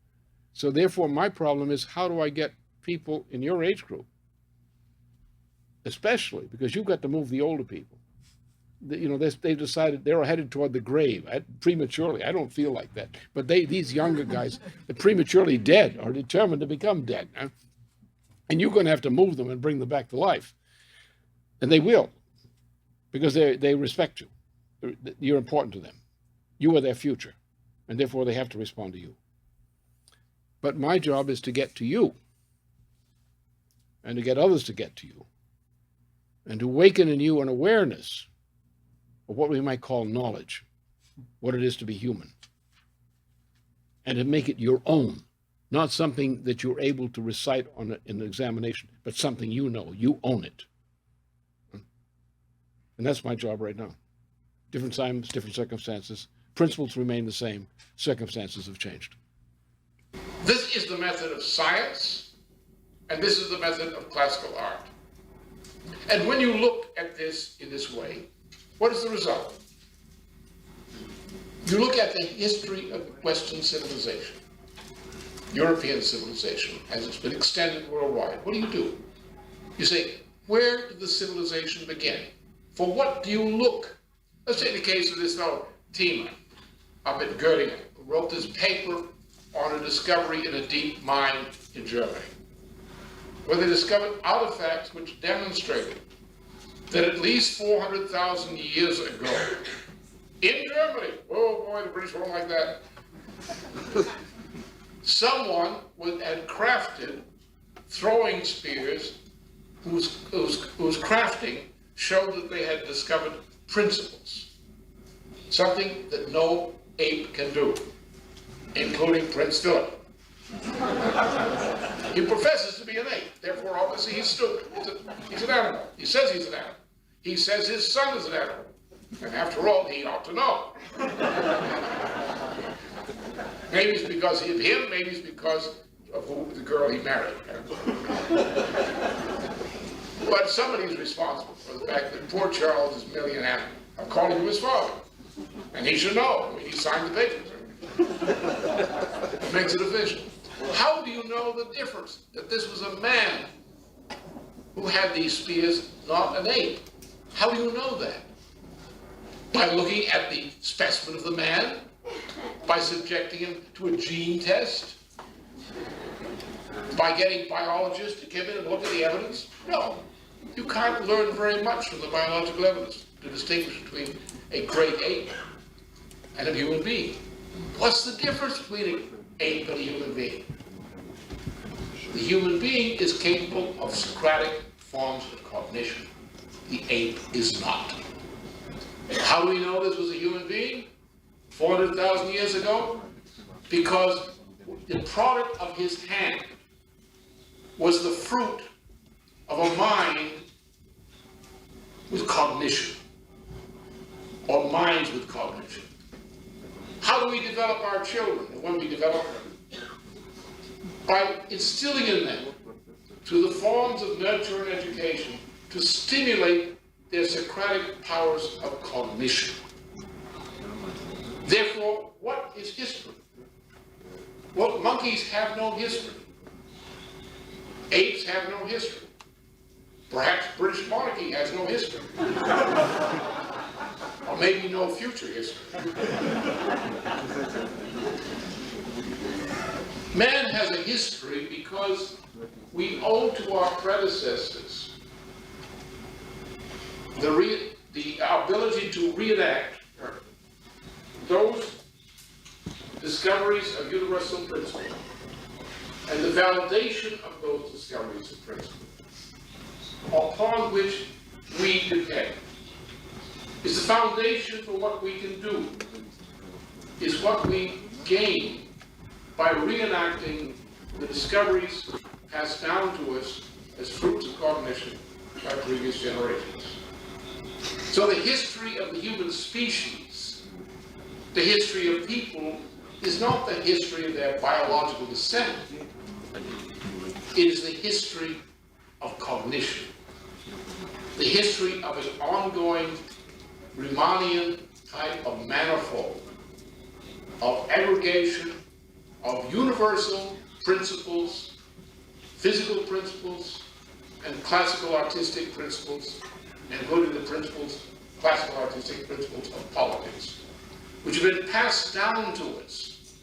So therefore, my problem is, how do I get people in your age group, especially because you've got to move the older people. You know, they've decided they're headed toward the grave prematurely. I don't feel like that. But these younger guys, are prematurely dead, are determined to become dead. And you're going to have to move them and bring them back to life. And they will, because they respect you. You're important to them. You are their future. And therefore, they have to respond to you. But my job is to get to you and to get others to get to you and to awaken in you an awareness of what we might call knowledge, what it is to be human, and to make it your own, not something that you're able to recite in an examination, but something you know, you own it. And that's my job right now. Different times, different circumstances, principles remain the same, circumstances have changed. This is the method of science, and this is the method of classical art. And when you look at this in this way, what is the result? You look at the history of Western civilization, European civilization, as it's been extended worldwide. What do? You say, where did the civilization begin? For what do you look? Let's take the case of this fellow, Thieme, up at Göttingen, who wrote this paper on a discovery in a deep mine in Germany, where they discovered artifacts which demonstrated that at least 400,000 years ago, in Germany, oh boy, the British won't like that, someone had crafted throwing spears whose crafting showed that they had discovered principles, something that no ape can do, including Prince Philip. He professes to be an ape, therefore obviously he's stupid. He's an animal. He says he's an animal. He says his son is an animal. And after all, he ought to know. Maybe it's because of him, maybe it's because of the girl he married. But somebody's responsible for the fact that poor Charles is merely an animal, according to his father. And he should know. I mean, he signed the papers. It makes it official. How do you know the difference? That this was a man who had these spears, not an ape. How do you know that? By looking at the specimen of the man? By subjecting him to a gene test? By getting biologists to come in and look at the evidence? No. You can't learn very much from the biological evidence to distinguish between a great ape and a human being. What's the difference between an ape and a human being? The human being is capable of Socratic forms of cognition. The ape is not. How do we know this was a human being 400,000 years ago? Because the product of his hand was the fruit of a mind with cognition, or minds with cognition. How do we develop our children, and when we develop them? By instilling in them, through the forms of nurture and education, to stimulate their Socratic powers of cognition. Therefore, what is history? Well, monkeys have no history. Apes have no history. Perhaps British monarchy has no history. Or maybe no future history. Man has a history because we owe to our predecessors the ability to reenact those discoveries of universal principle and the validation of those discoveries of principle upon which we depend. Is the foundation for what we can do, is what we gain by reenacting the discoveries passed down to us as fruits of cognition by previous generations. So the history of the human species, the history of people, is not the history of their biological descent. It is the history of cognition, the history of an ongoing Riemannian type of manifold, of aggregation, of universal principles, physical principles, and classical artistic principles, including the principles, classical artistic principles of politics, which have been passed down to us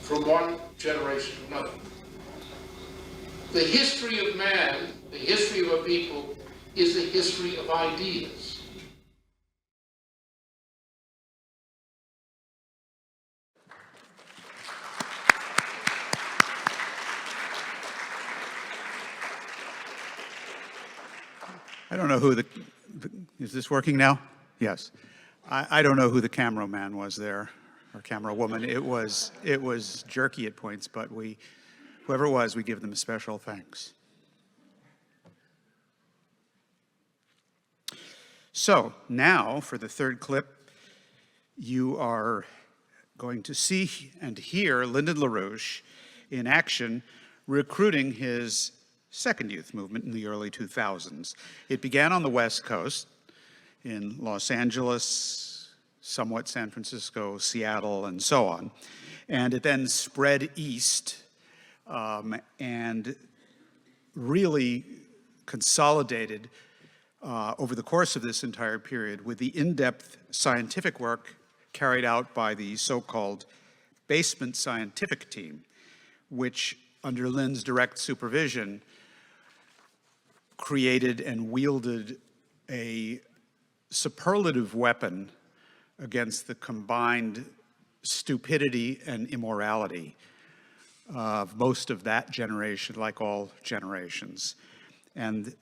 from one generation to another. The history of man, the history of a people, is the history of ideas. I don't know who is this working now? Yes. I don't know who the cameraman was there, or camera woman. It was jerky at points, but whoever it was, we give them special thanks. So now, for the third clip, you are going to see and hear Lyndon LaRouche in action recruiting his second youth movement in the early 2000s. It began on the West Coast in Los Angeles, somewhat San Francisco, Seattle, and so on. And it then spread east and really consolidated over the course of this entire period with the in-depth scientific work carried out by the so-called basement scientific team, which under Lynn's direct supervision created and wielded a superlative weapon against the combined stupidity and immorality of most of that generation, like all generations. And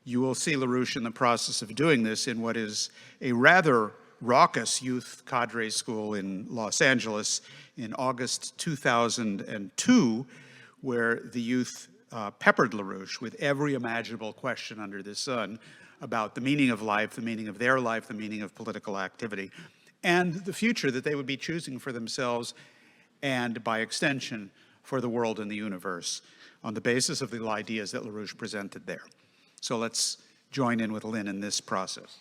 you will see LaRouche in the process of doing this in what is a rather raucous youth cadre school in Los Angeles in August 2002, where the youth peppered LaRouche with every imaginable question under the sun about the meaning of life, the meaning of their life, the meaning of political activity, and the future that they would be choosing for themselves and, by extension, for the world and the universe on the basis of the ideas that LaRouche presented there. So let's join in with Lynn in this process.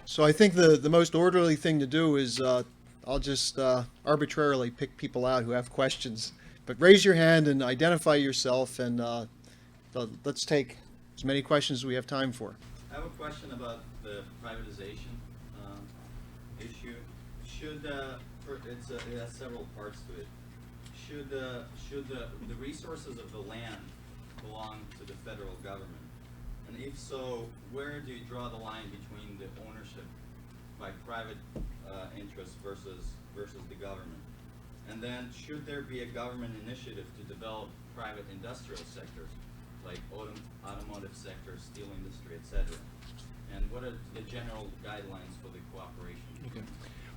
So I think the most orderly thing to do is I'll just arbitrarily pick people out who have questions. But raise your hand and identify yourself, and let's take as many questions as we have time for. I have a question about the privatization issue. Should it has several parts to it. Should the resources of the land belong to the federal government? And if so, where do you draw the line between the ownership by private interests versus the government? And then, should there be a government initiative to develop private industrial sectors, like automotive sector, steel industry, etc.? And what are the general guidelines for the cooperation? Okay.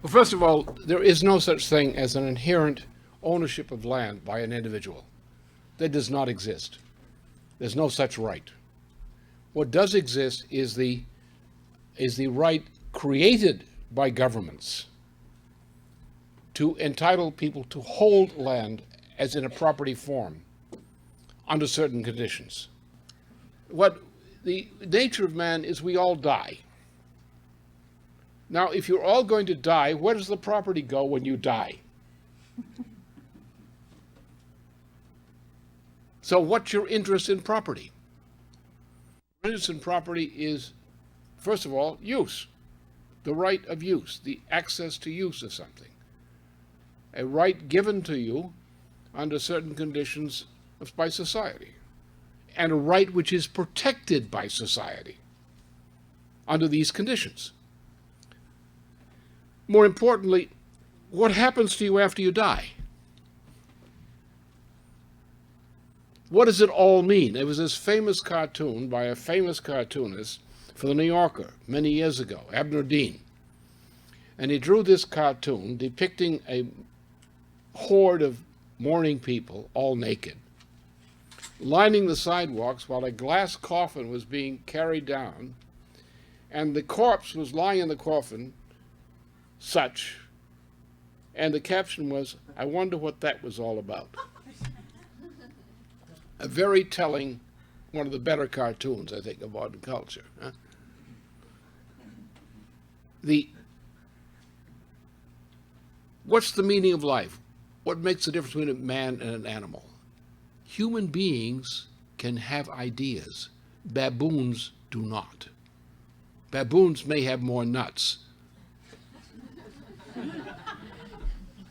Well, first of all, there is no such thing as an inherent ownership of land by an individual. That does not exist. There's no such right. What does exist is the right created by governments to entitle people to hold land as in a property form under certain conditions. What the nature of man is, we all die. Now, if you're all going to die, where does the property go when you die? So what's your interest in property? Your interest in property is, first of all, use. The right of use, the access to use of something. A right given to you under certain conditions by society. And a right which is protected by society under these conditions. More importantly, what happens to you after you die? What does it all mean? There was this famous cartoon by a famous cartoonist for the New Yorker many years ago, Abner Dean. And he drew this cartoon depicting a horde of mourning people, all naked, lining the sidewalks while a glass coffin was being carried down, and the corpse was lying in the coffin, such, and the caption was, "I wonder what that was all about." A very telling, one of the better cartoons, I think, of modern culture. Huh? What's the meaning of life? What makes the difference between a man and an animal? Human beings can have ideas. Baboons do not. Baboons may have more nuts.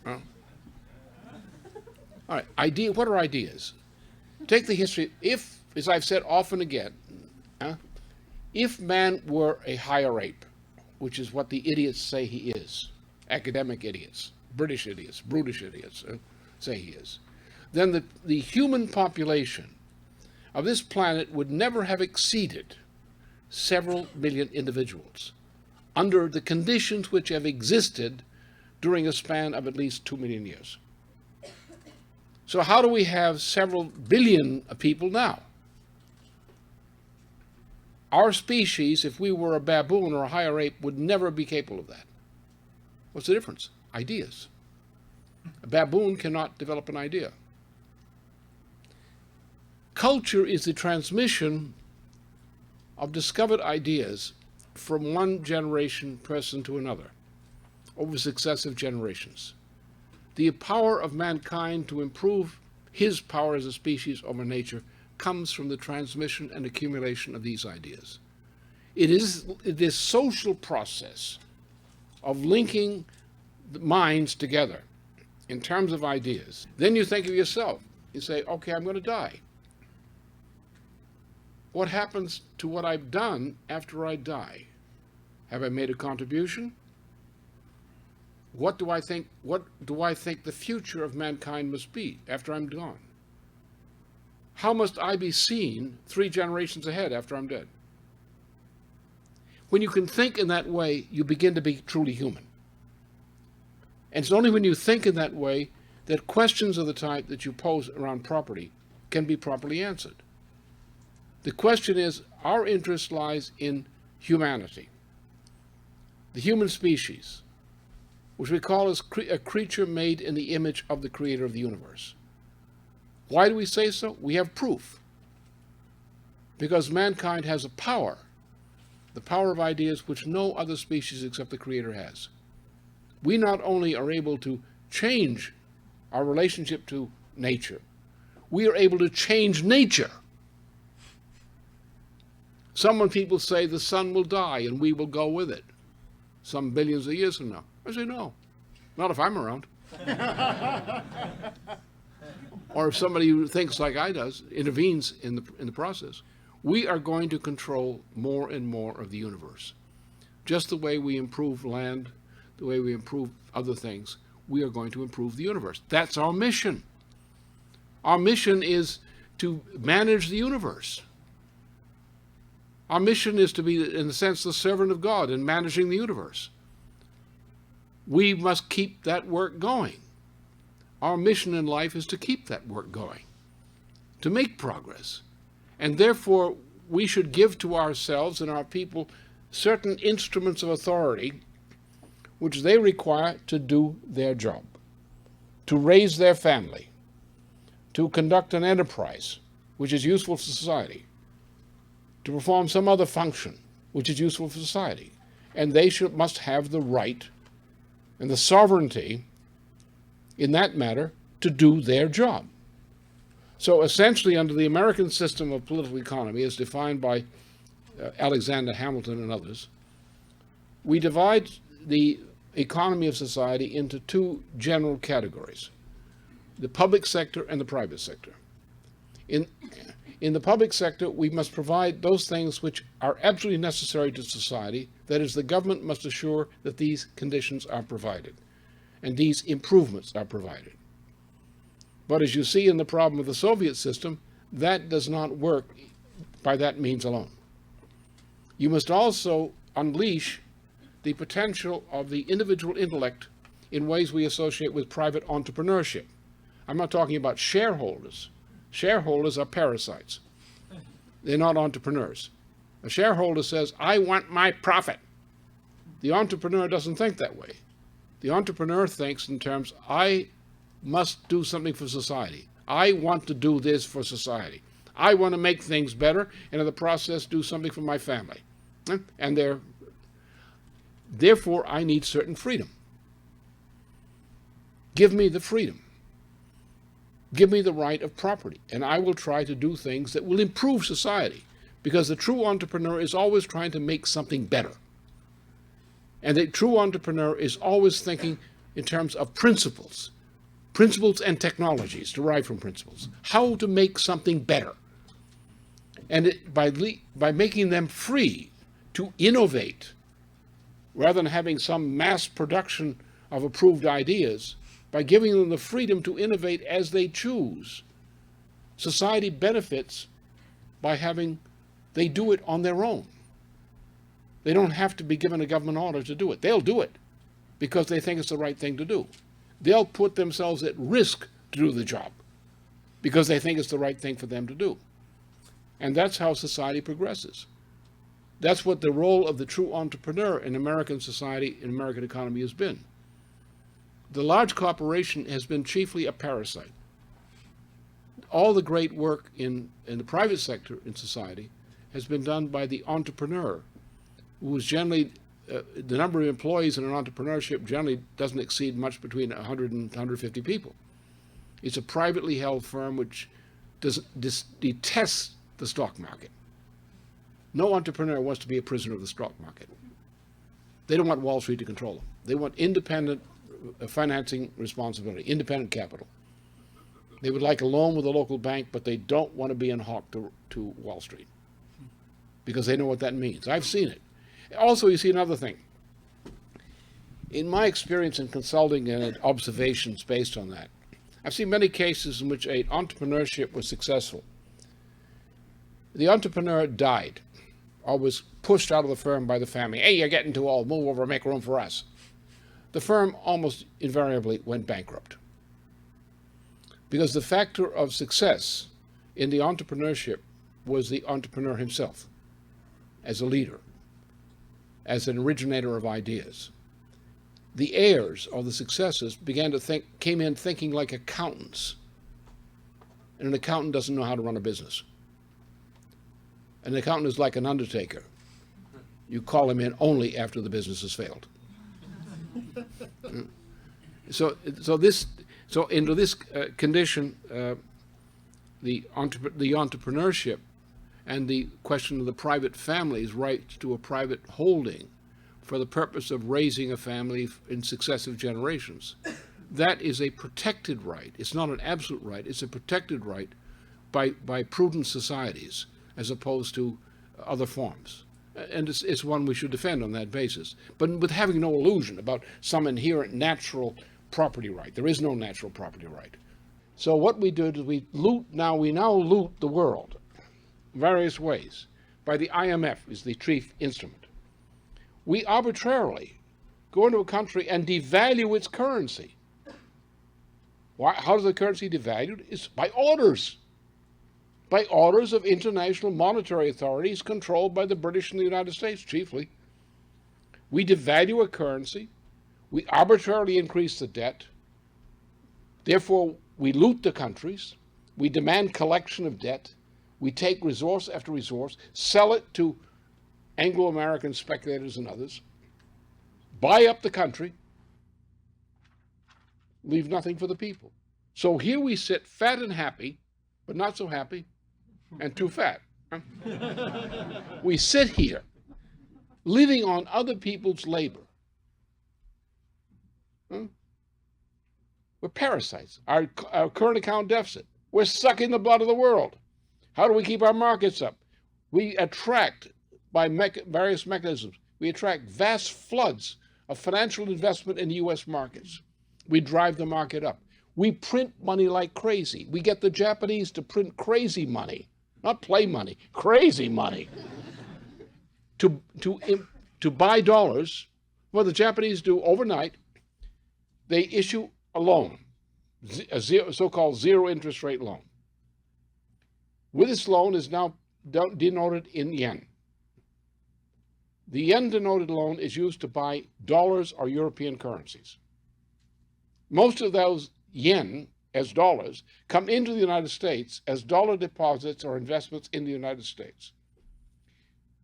Huh? All right, what are ideas? Take the history. If, as I've said often again, if man were a higher ape, which is what the idiots say he is, academic idiots, British idiots, brutish idiots say he is, then the human population of this planet would never have exceeded several million individuals under the conditions which have existed during a span of at least 2 million years. So how do we have several billion people now? Our species, if we were a baboon or a higher ape, would never be capable of that. What's the difference? Ideas. A baboon cannot develop an idea. Culture is the transmission of discovered ideas from one generation person to another over successive generations. The power of mankind to improve his power as a species over nature comes from the transmission and accumulation of these ideas. It is this social process of linking the minds together in terms of ideas. Then you think of yourself. You say, okay, I'm going to die. What happens to what I've done after I die? Have I made a contribution? What do I think the future of mankind must be after I'm gone? How must I be seen 3 generations ahead after I'm dead? When you can think in that way, you begin to be truly human. And it's only when you think in that way that questions of the type that you pose around property can be properly answered. The question is, our interest lies in humanity, the human species, which we call as a creature made in the image of the creator of the universe. Why do we say so? We have proof. Because mankind has a power, the power of ideas which no other species except the creator has. We not only are able to change our relationship to nature, we are able to change nature. Some people say the sun will die and we will go with it some billions of years from now. I say no, not if I'm around. Or if somebody who thinks like I does intervenes in the process. We are going to control more and more of the universe. Just the way we improve land, the way we improve other things, we are going to improve the universe. That's our mission. Our mission is to manage the universe. Our mission is to be, in a sense, the servant of God in managing the universe. We must keep that work going. Our mission in life is to keep that work going, to make progress. And therefore, we should give to ourselves and our people certain instruments of authority which they require to do their job, to raise their family, to conduct an enterprise which is useful for society, to perform some other function which is useful for society. And they must have the right and the sovereignty in that matter to do their job. So essentially, under the American system of political economy, as defined by Alexander Hamilton and others, we divide the economy of society into 2 general categories, the public sector and the private sector. In the public sector, we must provide those things which are absolutely necessary to society. That is, the government must assure that these conditions are provided and these improvements are provided. But as you see in the problem of the Soviet system, that does not work by that means alone. You must also unleash the potential of the individual intellect in ways we associate with private entrepreneurship. I'm not talking about shareholders. Shareholders are parasites. They're not entrepreneurs. A shareholder says, I want my profit. The entrepreneur doesn't think that way. The entrepreneur thinks in terms, I must do something for society. I want to do this for society. I want to make things better, and in the process do something for my family. And therefore, I need certain freedom. Give me the freedom. Give me the right of property, and I will try to do things that will improve society, because the true entrepreneur is always trying to make something better. And the true entrepreneur is always thinking in terms of principles and technologies derived from principles, how to make something better. And by making them free to innovate, rather than having some mass production of approved ideas, by giving them the freedom to innovate as they choose, society benefits by they do it on their own. They don't have to be given a government order to do it. They'll do it because they think it's the right thing to do. They'll put themselves at risk to do the job because they think it's the right thing for them to do. And that's how society progresses. That's what the role of the true entrepreneur in American society, in American economy has been. The large corporation has been chiefly a parasite. All the great work in the private sector in society has been done by the entrepreneur, who is generally, the number of employees in an entrepreneurship generally doesn't exceed much between 100 and 150 people. It's a privately held firm which detests the stock market. No entrepreneur wants to be a prisoner of the stock market. They don't want Wall Street to control them. They want independent financing responsibility, independent capital. They would like a loan with a local bank, but they don't want to be in hock to Wall Street because they know what that means. I've seen it. Also, you see another thing. In my experience in consulting and observations based on that, I've seen many cases in which an entrepreneurship was successful. The entrepreneur died or was pushed out of the firm by the family. Hey, you're getting too old. Move over and make room for us. The firm almost invariably went bankrupt. Because the factor of success in the entrepreneurship was the entrepreneur himself as a leader, as an originator of ideas. The heirs or the successors came in thinking like accountants. And an accountant doesn't know how to run a business. An accountant is like an undertaker. You call him in only after the business has failed. So into this condition, the entrepreneurship and the question of the private family's right to a private holding for the purpose of raising a family in successive generations, that is a protected right. It's not an absolute right. It's a protected right by prudent societies as opposed to other forms. And it's one we should defend on that basis, but with having no illusion about some inherent natural property right. There is no natural property right. So what we did is we now loot the world various ways. By the IMF is the chief instrument. We arbitrarily go into a country and devalue its currency. Why? How is the currency devalued? It's by orders. By orders of international monetary authorities controlled by the British and the United States, chiefly. We devalue a currency. We arbitrarily increase the debt. Therefore, we loot the countries. We demand collection of debt. We take resource after resource, sell it to Anglo-American speculators and others, buy up the country, leave nothing for the people. So here we sit fat and happy, but not so happy, and too fat. We sit here, living on other people's labor. We're parasites. Our current account deficit. We're sucking the blood of the world. How do we keep our markets up? We attract, by various mechanisms, we attract vast floods of financial investment in U.S. markets. We drive the market up. We print money like crazy. We get the Japanese to print crazy money, not play money, crazy money, to buy dollars. What the Japanese do overnight, they issue a loan, a so-called zero interest rate loan. With this loan is now denoted in yen. The yen-denoted loan is used to buy dollars or European currencies. Most of those yen as dollars come into the United States as dollar deposits or investments in the United States.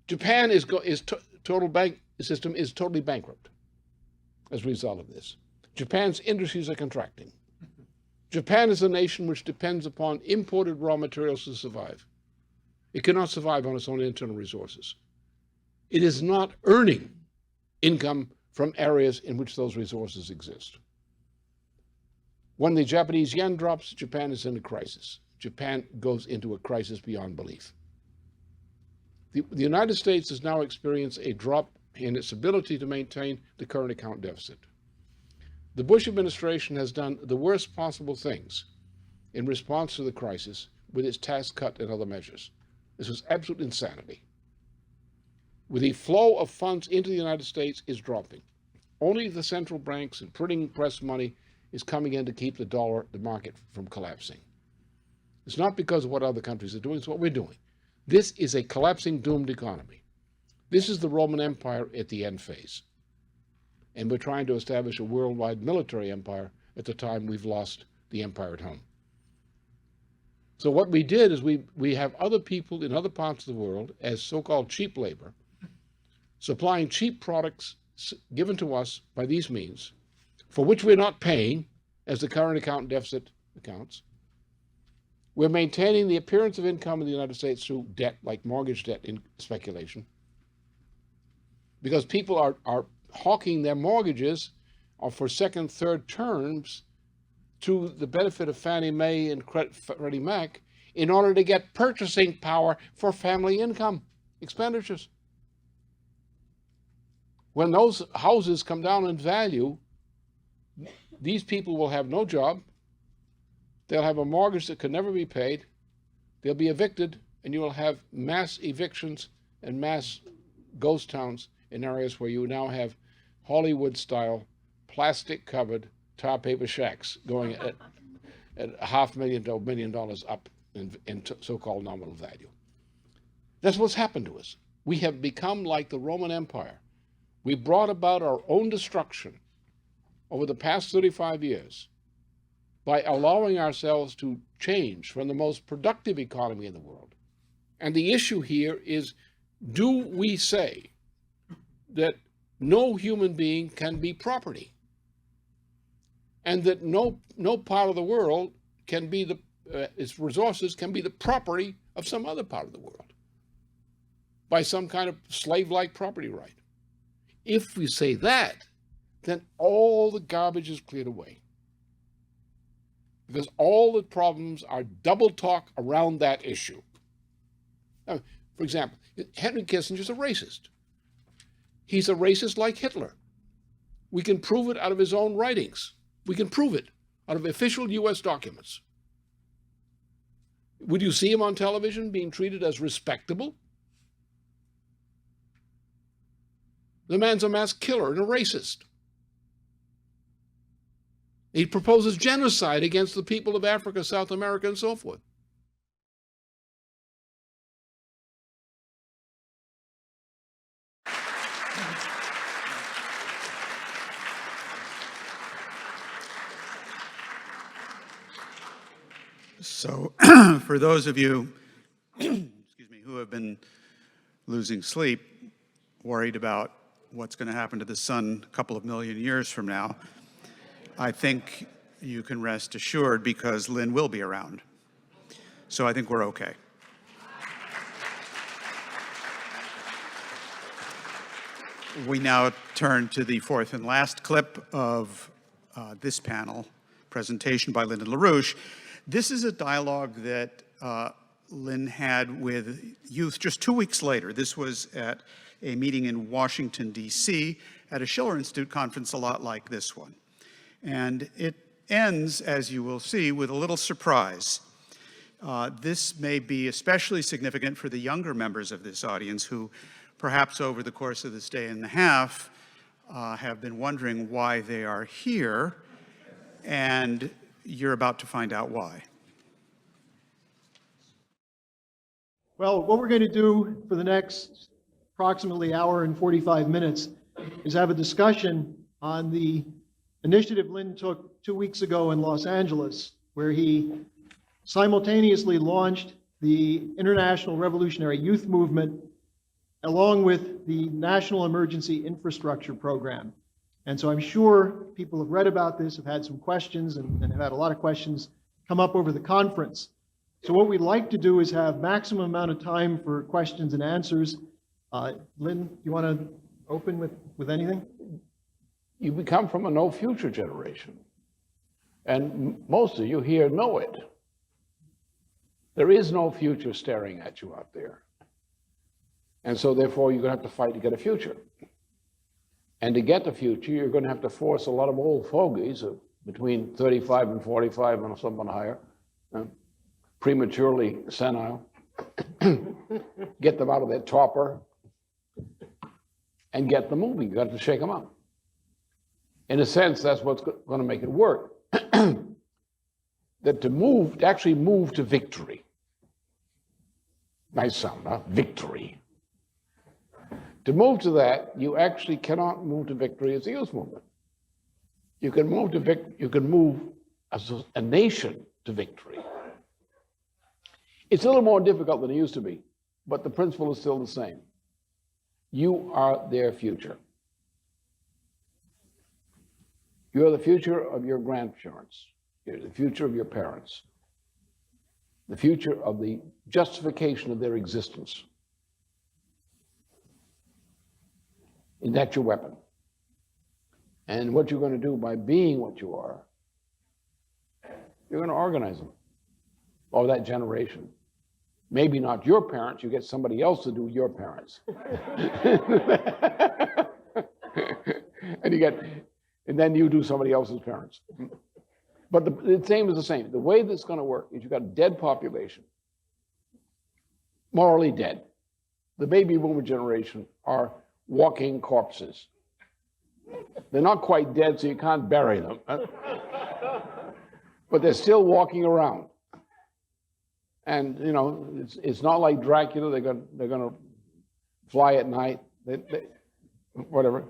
Japan total bank system is totally bankrupt as a result of this. Japan's industries are contracting. Japan is a nation which depends upon imported raw materials to survive. It cannot survive on its own internal resources. It is not earning income from areas in which those resources exist. When the Japanese yen drops, Japan is in a crisis. Japan goes into a crisis beyond belief. The United States has now experienced a drop in its ability to maintain the current account deficit. The Bush administration has done the worst possible things in response to the crisis with its tax cut and other measures. This was absolute insanity. With the flow of funds into the United States is dropping. Only the central banks and printing press money is coming in to keep the market from collapsing. It's not because of what other countries are doing, it's what we're doing. This is a collapsing, doomed economy. This is the Roman Empire at the end phase. And we're trying to establish a worldwide military empire at the time we've lost the empire at home. So what we did is we have other people in other parts of the world as so-called cheap labor, supplying cheap products given to us by these means, for which we're not paying, as the current account deficit accounts. We're maintaining the appearance of income in the United States through debt, like mortgage debt in speculation, because people are hawking their mortgages for second, third terms to the benefit of Fannie Mae and Freddie Mac in order to get purchasing power for family income expenditures. When those houses come down in value, these people will have no job, they'll have a mortgage that could never be paid, they'll be evicted, and you will have mass evictions and mass ghost towns in areas where you now have Hollywood-style, plastic-covered tar paper shacks going at $500,000 to $1 million up in so-called nominal value. That's what's happened to us. We have become like the Roman Empire. We brought about our own destruction over the past 35 years by allowing ourselves to change from the most productive economy in the world. And the issue here is, do we say that no human being can be property, and that no part of the world can be its resources can be the property of some other part of the world by some kind of slave-like property right? If we say that, then all the garbage is cleared away, because all the problems are double talk around that issue. Now, for example, Henry Kissinger's a racist. He's a racist like Hitler. We can prove it out of his own writings. We can prove it out of official U.S. documents. Would you see him on television being treated as respectable? The man's a mass killer and a racist. He proposes genocide against the people of Africa, South America, and so forth. So for those of you who have been losing sleep, worried about what's going to happen to the sun a couple of million years from now, I think you can rest assured, because Lynn will be around. So I think we're okay. We now turn to the fourth and last clip of this panel presentation by Lyndon LaRouche. This is a dialogue that Lynn had with youth just 2 weeks later. This was at a meeting in Washington, D.C., at a Schiller Institute conference a lot like this one. And it ends, as you will see, with a little surprise. This may be especially significant for the younger members of this audience who, perhaps over the course of this day and a half, have been wondering why they are here, and you're about to find out why. Well, what we're going to do for the next approximately hour and 45 minutes is have a discussion on the initiative Lynn took 2 weeks ago in Los Angeles, where he simultaneously launched the International Revolutionary Youth Movement along with the National Emergency Infrastructure Program. And so I'm sure people have read about this, have had some questions, and have had a lot of questions come up over the conference. So what we'd like to do is have maximum amount of time for questions and answers. Lynn, you want to open with anything? You become from a no future generation. And most of you here know it. There is no future staring at you out there. And so therefore you're going to have to fight to get a future. And to get the future, you're going to have to force a lot of old fogies of between 35 and 45 and someone higher, prematurely senile, get them out of their torpor, and get them moving. You got to shake them up. In a sense, that's what's going to make it work. That to actually move to victory. Nice sound, huh? Victory. To move to that, you actually cannot move to victory as a youth movement. You can move as a nation to victory. It's a little more difficult than it used to be, but the principle is still the same. You are their future. You are the future of your grandparents. You're the future of your parents. The future of the justification of their existence. And that's your weapon. And what you're going to do by being what you are, you're going to organize them, or that generation. Maybe not your parents, you get somebody else to do your parents. And then you do somebody else's parents. But the same is the same. The way that's going to work is you've got a dead population, morally dead. The baby boomer generation are walking corpses. They're not quite dead, so you can't bury them. But they're still walking around. And, you know, it's not like Dracula, they're going to fly at night, whatever.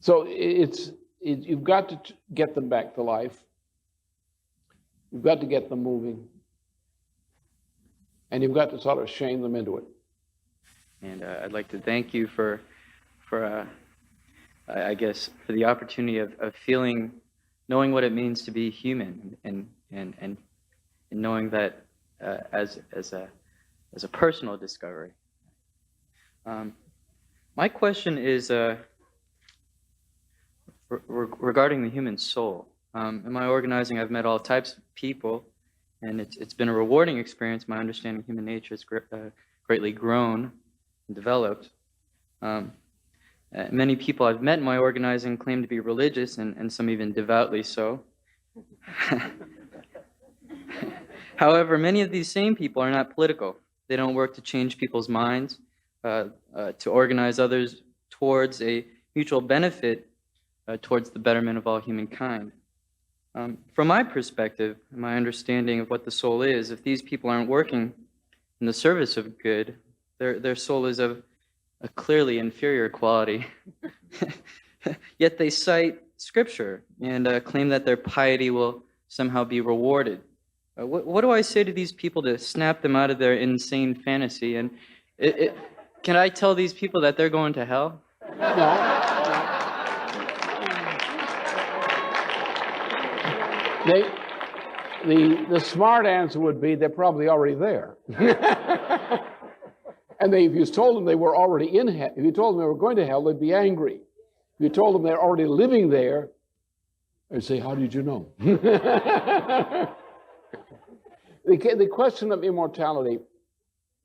So you've got to get them back to life. You've got to get them moving. And you've got to sort of shame them into it. And I'd like to thank you for I guess, for the opportunity of knowing what it means to be human, and knowing that as a personal discovery. My question is regarding the human soul. In my organizing, I've met all types of people, and it's been a rewarding experience. My understanding of human nature has greatly grown and developed. Many people I've met in my organizing claim to be religious, and some even devoutly so. However, many of these same people are not political. They don't work to change people's minds, to organize others towards a mutual benefit, towards the betterment of all humankind. From my perspective, my understanding of what the soul is, if these people aren't working in the service of good, their soul is of a clearly inferior quality. Yet they cite scripture and claim that their piety will somehow be rewarded. What do I say to these people to snap them out of their insane fantasy? And can I tell these people that they're going to hell? No. The smart answer would be they're probably already there. And if you told them they were already in hell, if you told them they were going to hell, they'd be angry. If you told them they're already living there, they'd say, how did you know? The question of immortality,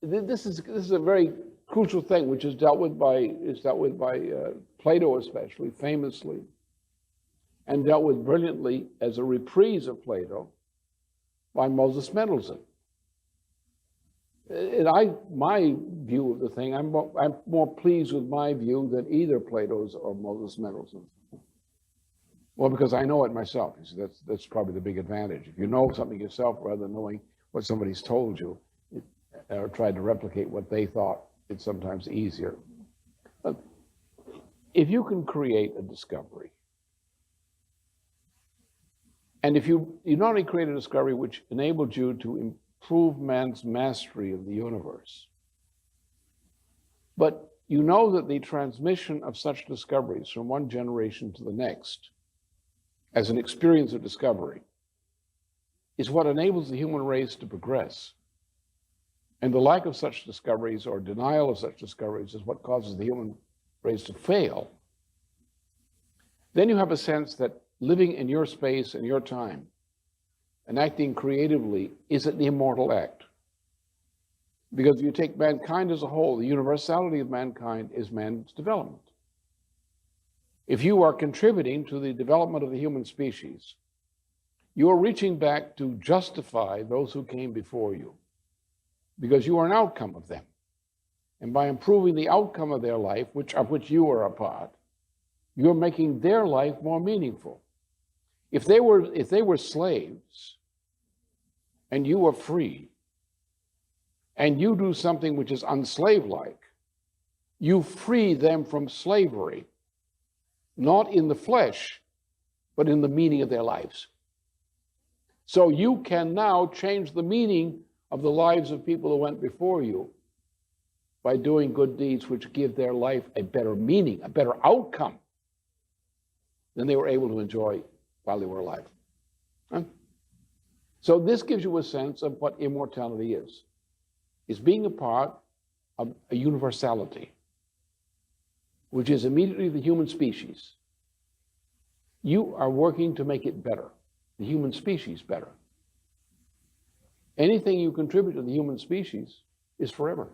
this is a very crucial thing, which is dealt with by Plato especially, famously, and dealt with brilliantly as a reprise of Plato by Moses Mendelssohn. And my view of the thing, I'm more pleased with my view than either Plato's or Moses Mendelssohn's. Well, because I know it myself. You see, that's probably the big advantage. If you know something yourself rather than knowing what somebody's told you or tried to replicate what they thought, it's sometimes easier. But if you can create a discovery, and if you not only create a discovery which enabled you to improve man's mastery of the universe, but you know that the transmission of such discoveries from one generation to the next as an experience of discovery is what enables the human race to progress. And the lack of such discoveries or denial of such discoveries is what causes the human race to fail. Then you have a sense that living in your space and your time and acting creatively is an immortal act. Because if you take mankind as a whole, the universality of mankind is man's development. If you are contributing to the development of the human species, You are reaching back to justify those who came before you because you are an outcome of them. And by improving the outcome of their life, of which you are a part, you're making their life more meaningful. If they were slaves and you were free, and you do something which is unslave-like, you free them from slavery, not in the flesh, but in the meaning of their lives. So you can now change the meaning of the lives of people who went before you by doing good deeds which give their life a better meaning, a better outcome than they were able to enjoy while they were alive. Huh? So this gives you a sense of what immortality is. It's being a part of a universality, which is immediately the human species. You are working to make it better, the human species better. Anything you contribute to the human species is forever,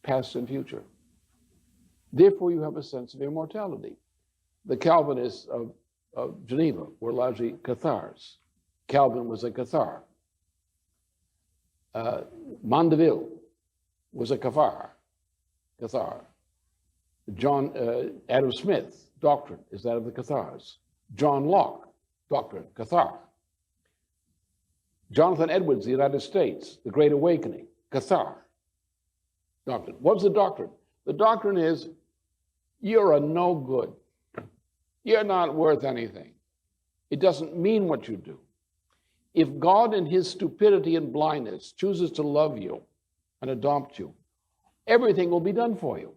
past and future. Therefore, you have a sense of immortality. The Calvinists of Geneva were largely Cathars. Calvin was a Cathar. Mandeville was a Cathar. Adam Smith's doctrine is that of the Cathars. John Locke, doctrine, Cathar. Jonathan Edwards, the United States, the Great Awakening, Cathar. Doctrine. What's the doctrine? The doctrine is you're a no good. You're not worth anything. It doesn't mean what you do. If God in his stupidity and blindness chooses to love you and adopt you, everything will be done for you.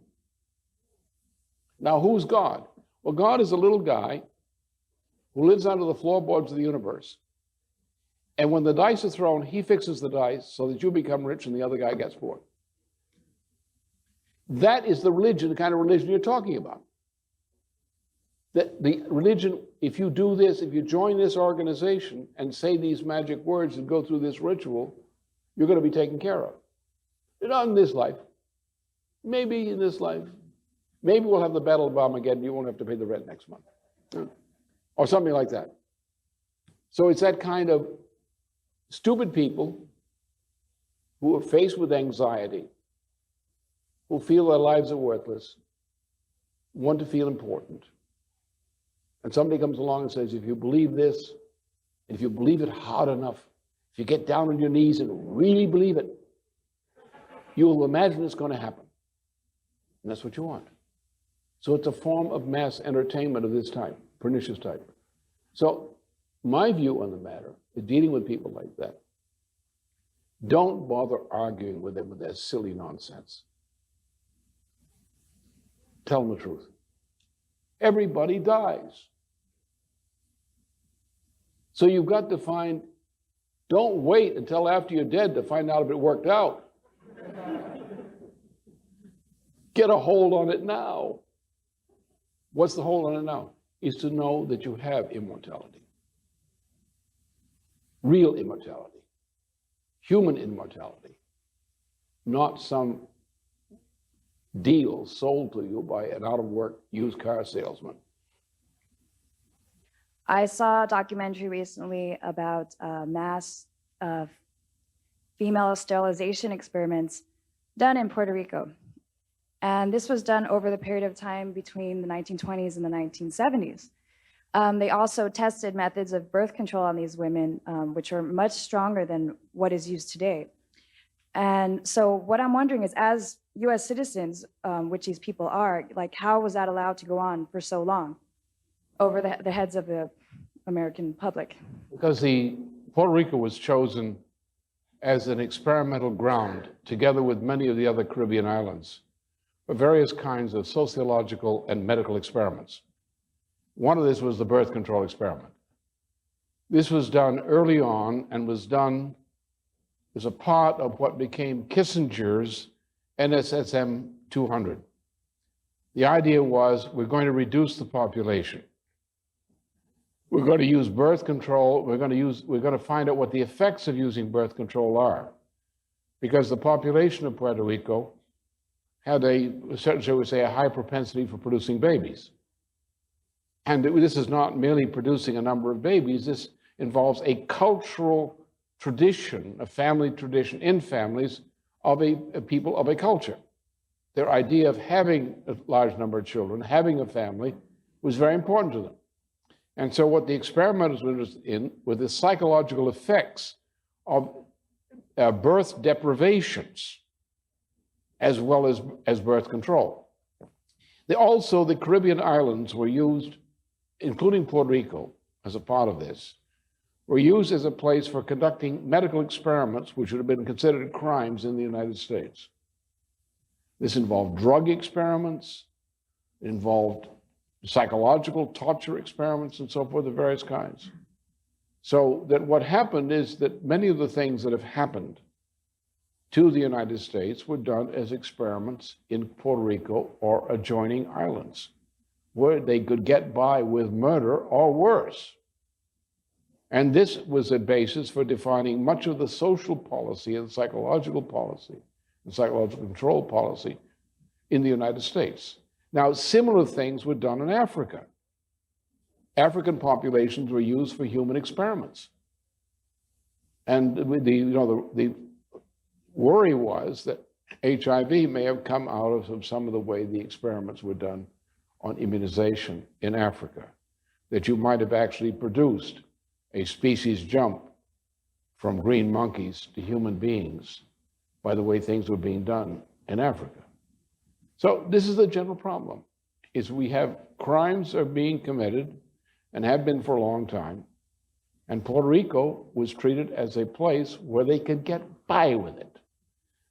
Now, who's God? Well, God is a little guy who lives under the floorboards of the universe. And when the dice are thrown, he fixes the dice so that you become rich and the other guy gets poor. That is the religion, the kind of religion you're talking about. That the religion, if you do this, if you join this organization and say these magic words and go through this ritual, you're going to be taken care of. Not in this life. Maybe in this life. Maybe we'll have the Battle of Armageddon. You won't have to pay the rent next month. Or something like that. So it's that kind of stupid people who are faced with anxiety, who feel their lives are worthless, want to feel important. And somebody comes along and says, if you believe this, and if you believe it hard enough, if you get down on your knees and really believe it, you will imagine it's going to happen. And that's what you want. So it's a form of mass entertainment of this type, pernicious type. So my view on the matter is dealing with people like that. Don't bother arguing with them with their silly nonsense. Tell them the truth. Everybody dies. So you've got to find, don't wait until after you're dead to find out if it worked out. Get a hold on it now. What's the hold on it now? Is to know that you have immortality. Real immortality. Human immortality. Not some deal sold to you by an out-of-work used car salesman. I saw a documentary recently about mass female sterilization experiments done in Puerto Rico. And this was done over the period of time between the 1920s and the 1970s. They also tested methods of birth control on these women, which are much stronger than what is used today. And so what I'm wondering is, as US citizens, which these people are, like, how was that allowed to go on for so long over the heads of the American public? Because Puerto Rico was chosen as an experimental ground, together with many of the other Caribbean islands, for various kinds of sociological and medical experiments. One of this was the birth control experiment. This was done early on and was done as a part of what became Kissinger's NSSM 200. The idea was, we're going to reduce the population. We're going to use birth control. We're going to find out what the effects of using birth control are. Because the population of Puerto Rico had shall we say, a high propensity for producing babies. And this is not merely producing a number of babies. This involves a cultural tradition, a family tradition in families of a people of a culture. Their idea of having a large number of children, having a family, was very important to them. And so what the experimenters were interested in were the psychological effects of birth deprivations as well as birth control. Also, the Caribbean islands were used, including Puerto Rico, as a part of this, were used as a place for conducting medical experiments which would have been considered crimes in the United States. This involved drug experiments, it involved psychological torture experiments and so forth of various kinds. So that what happened is that many of the things that have happened to the United States were done as experiments in Puerto Rico or adjoining islands, where they could get by with murder or worse. And this was a basis for defining much of the social policy and psychological policy and psychological control policy in the United States. Now, similar things were done in Africa. African populations were used for human experiments. And the worry was that HIV may have come out of some of the way the experiments were done on immunization in Africa, that you might have actually produced a species jump from green monkeys to human beings by the way things were being done in Africa. So this is the general problem, is we have crimes are being committed and have been for a long time, and Puerto Rico was treated as a place where they could get by with it,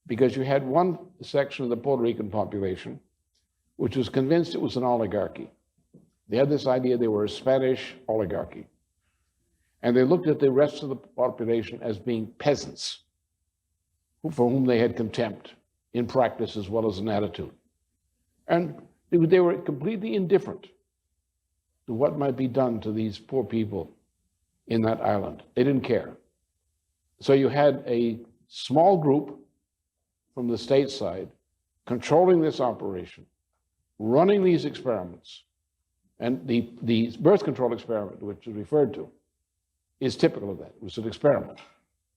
because you had one section of the Puerto Rican population which was convinced it was an oligarchy. They had this idea they were a Spanish oligarchy. And they looked at the rest of the population as being peasants, for whom they had contempt in practice as well as in attitude. And they were completely indifferent to what might be done to these poor people in that island. They didn't care. So you had a small group from the state side controlling this operation, running these experiments. And the birth control experiment, which is referred to, is typical of that. It was an experiment,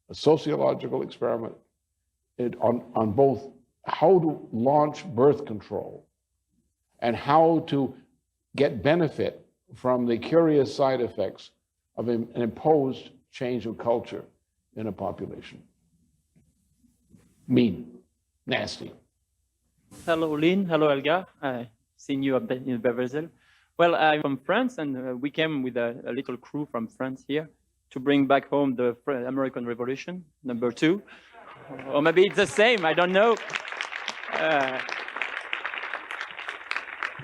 a sociological experiment on both how to launch birth control and how to get benefit from the curious side effects of an imposed change of culture in a population. Mean, nasty. Hello, Lynn. Hello, Helga. I've seen you in Beverly. Well, I'm from France, and we came with a little crew from France here to bring back home the American Revolution, #2. Or maybe it's the same, I don't know.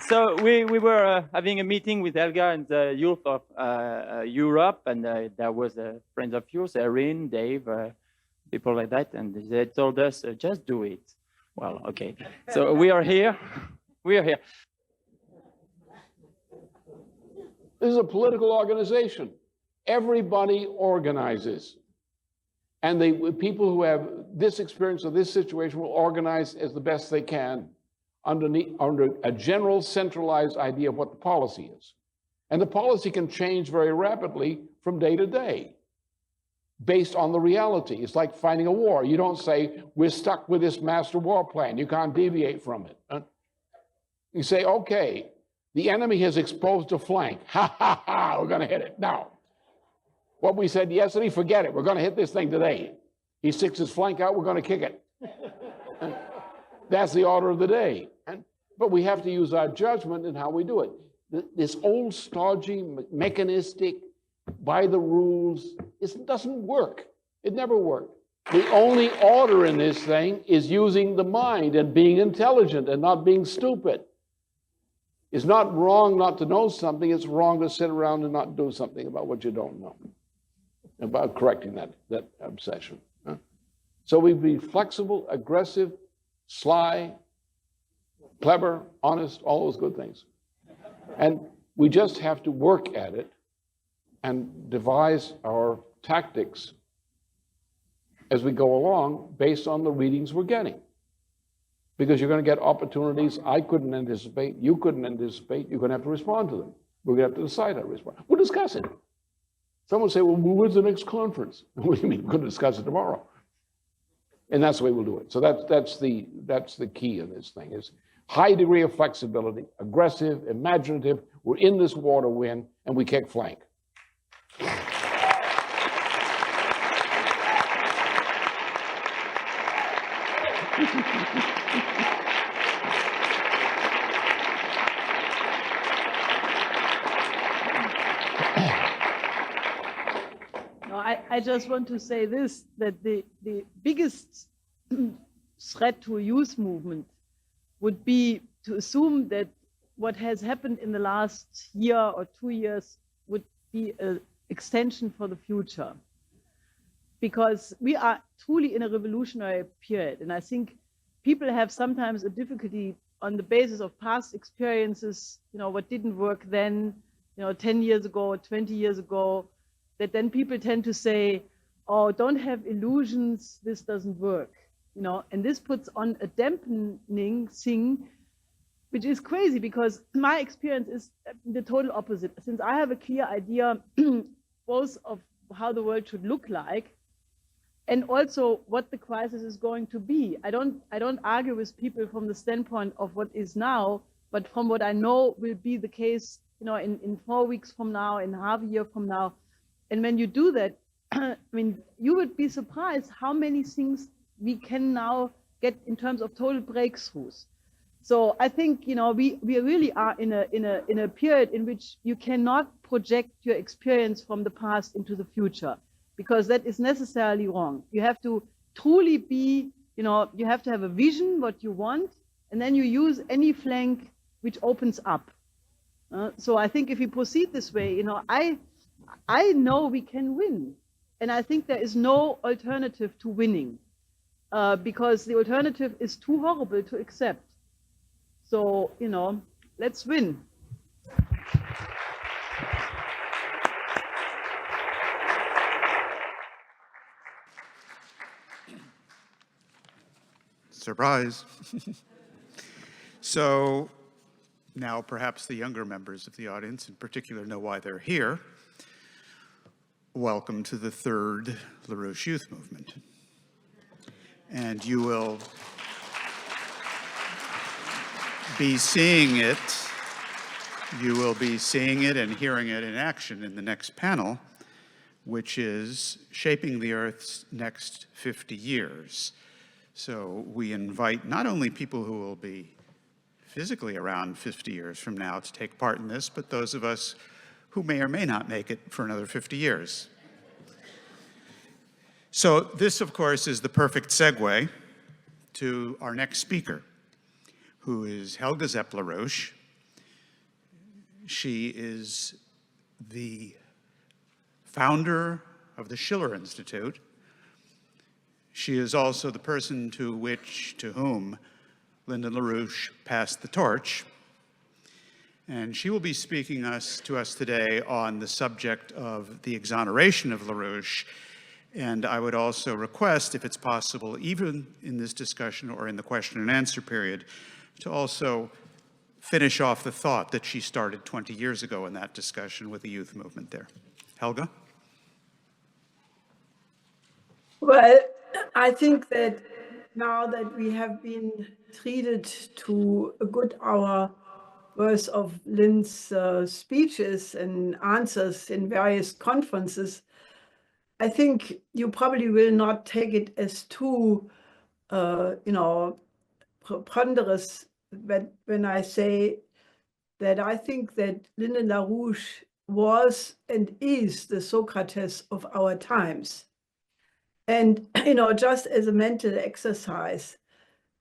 So we were having a meeting with Helga and the youth of Europe, and there was friends of yours, Erin, Dave, people like that, and they told us, just do it. Well, okay. So we are here. We are here. This is a political organization. Everybody organizes. And the people who have this experience or this situation will organize as the best they can under a general centralized idea of what the policy is. And the policy can change very rapidly from day to day based on the reality. It's like fighting a war. You don't say, we're stuck with this master war plan. You can't deviate from it. You say, okay, the enemy has exposed a flank. Ha, ha, ha, we're going to hit it. Now, what we said yesterday, forget it. We're going to hit this thing today. He sticks his flank out, we're going to kick it. That's the order of the day. But we have to use our judgment in how we do it. This old, stodgy, mechanistic, by the rules, it doesn't work. It never worked. The only order in this thing is using the mind and being intelligent and not being stupid. It's not wrong not to know something. It's wrong to sit around and not do something about what you don't know, about correcting that obsession. So we be flexible, aggressive, sly, clever, honest, all those good things. And we just have to work at it and devise our tactics as we go along based on the readings we're getting. Because you're going to get opportunities I couldn't anticipate, you couldn't anticipate, you're going to have to respond to them. We're going to have to decide how to respond. We'll discuss it. Someone will say, well, when's the next conference? What do you mean? We're going to discuss it tomorrow. And that's the way we'll do it. So that's the key in this thing, is high degree of flexibility, aggressive, imaginative. We're in this war to win, and we kick flank. I just want to say this, that the biggest threat to a youth movement would be to assume that what has happened in the last year or 2 years would be an extension for the future. Because we are truly in a revolutionary period. And I think people have sometimes a difficulty on the basis of past experiences, what didn't work then, 10 years ago, 20 years ago, that then people tend to say, oh, don't have illusions, this doesn't work, and this puts on a dampening thing, which is crazy, because my experience is the total opposite. Since I have a clear idea both of how the world should look like and also what the crisis is going to be. I don't argue with people from the standpoint of what is now, but from what I know will be the case, in 4 weeks from now, in half a year from now. And when you do that, I mean, you would be surprised how many things we can now get in terms of total breakthroughs. So I think, we really are in a period in which you cannot project your experience from the past into the future, because that is necessarily wrong. You have to truly be, you have to have a vision, what you want, and then you use any flank which opens up. So I think if we proceed this way, I know we can win. And I think there is no alternative to winning, because the alternative is too horrible to accept. So, let's win. Surprise. So now perhaps the younger members of the audience in particular know why they're here. Welcome to the third LaRouche Youth Movement. And you will be seeing it. You will be seeing it and hearing it in action in the next panel, which is Shaping the Earth's Next 50 Years. So we invite not only people who will be physically around 50 years from now to take part in this, but those of us who may or may not make it for another 50 years. So this, of course, is the perfect segue to our next speaker, who is Helga Zepp-LaRouche. She is the founder of the Schiller Institute. She is also the person to whom Lyndon LaRouche passed the torch. And she will be speaking to us today on the subject of the exoneration of LaRouche. And I would also request, if it's possible, even in this discussion or in the question and answer period, to also finish off the thought that she started 20 years ago in that discussion with the youth movement there. Helga? Well, I think that now that we have been treated to a good hour worth of Lynn's speeches and answers in various conferences, I think you probably will not take it as too, preponderous when I say that I think that Lyndon LaRouche was and is the Socrates of our times. And, just as a mental exercise,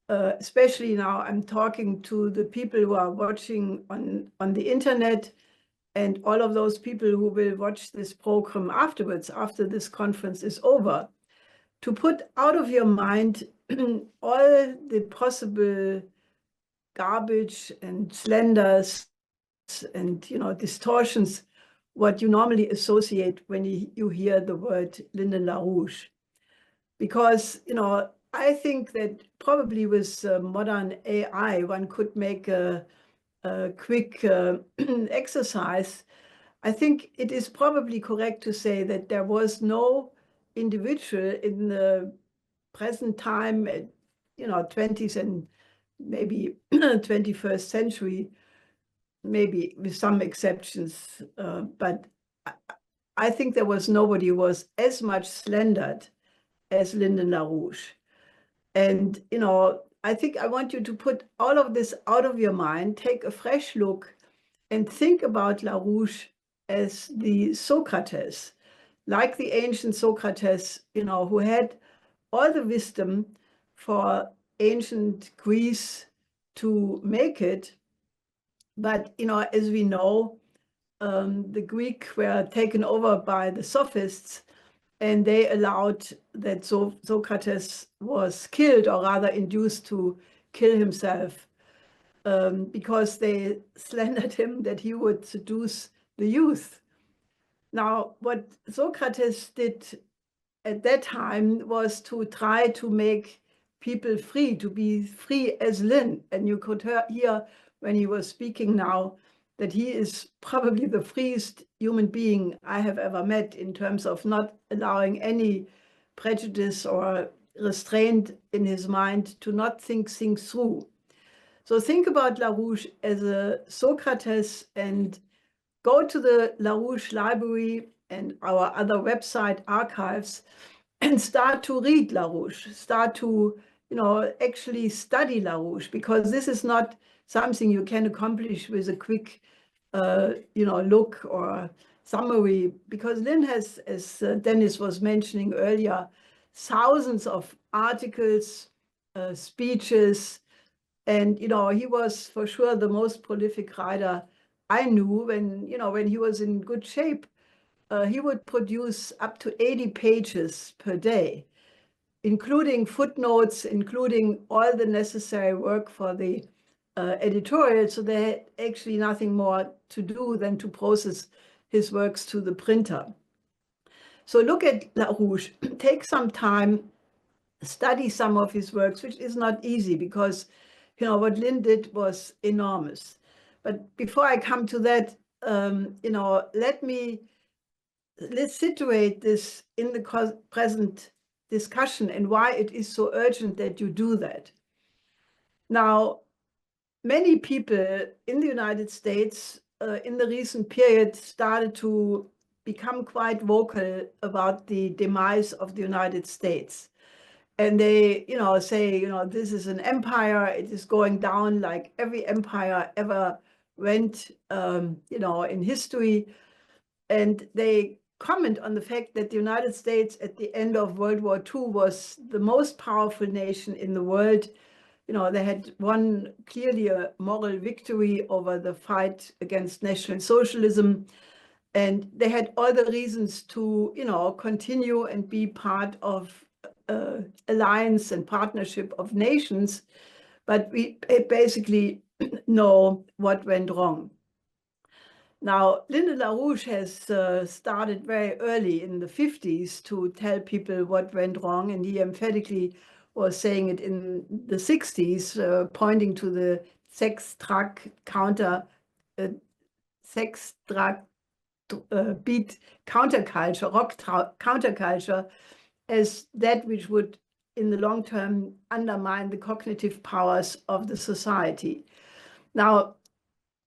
especially now I'm talking to the people who are watching on the internet and all of those people who will watch this program afterwards, after this conference is over, to put out of your mind all the possible garbage and slanders and, distortions, what you normally associate when you hear the word Lyndon LaRouche. Because, I think that probably with modern AI, one could make a quick exercise, I think it is probably correct to say that there was no individual in the present time, 20th and maybe 21st century, maybe with some exceptions, but I think there was nobody who was as much slandered as Lyndon LaRouche. And, I think I want you to put all of this out of your mind, take a fresh look, and think about LaRouche as the Socrates, like the ancient Socrates, who had all the wisdom for ancient Greece to make it. But, as we know, the Greek were taken over by the sophists, and they allowed that Socrates was killed, or rather induced to kill himself, because they slandered him that he would seduce the youth. Now, what Socrates did at that time was to try to make people free, to be free as Lynn. And you could hear when he was speaking now that he is probably the freest human being I have ever met, in terms of not allowing any prejudice or restraint in his mind to not think things through. So think about LaRouche as a Socrates, and go to the LaRouche library and our other website archives and start to read LaRouche, start to actually study LaRouche, because this is not something you can accomplish with a quick look or summary, because Lynn has, as Dennis was mentioning earlier, thousands of articles, speeches, and he was for sure the most prolific writer I knew. When he was in good shape, he would produce up to 80 pages per day, including footnotes, including all the necessary work for the editorial. So they had actually nothing more to do than to process his works to the printer. So look at LaRouche, take some time, study some of his works, which is not easy, because what Lynn did was enormous. But before I come to that, let's situate this in the present discussion and why it is so urgent that you do that. Now, many people in the United States in the recent period started to become quite vocal about the demise of the United States. And they, say, this is an empire, it is going down like every empire ever went, in history. And they comment on the fact that the United States at the end of World War II was the most powerful nation in the world. They had won clearly a moral victory over the fight against National Socialism. And they had all the reasons to, continue and be part of alliance and partnership of nations. But we basically know what went wrong. Now, Lyndon LaRouche has started very early in the 50s to tell people what went wrong, and he emphatically was saying it in the 60s, pointing to the sex, drug, beat counterculture, rock counterculture, as that which would, in the long term, undermine the cognitive powers of the society. Now,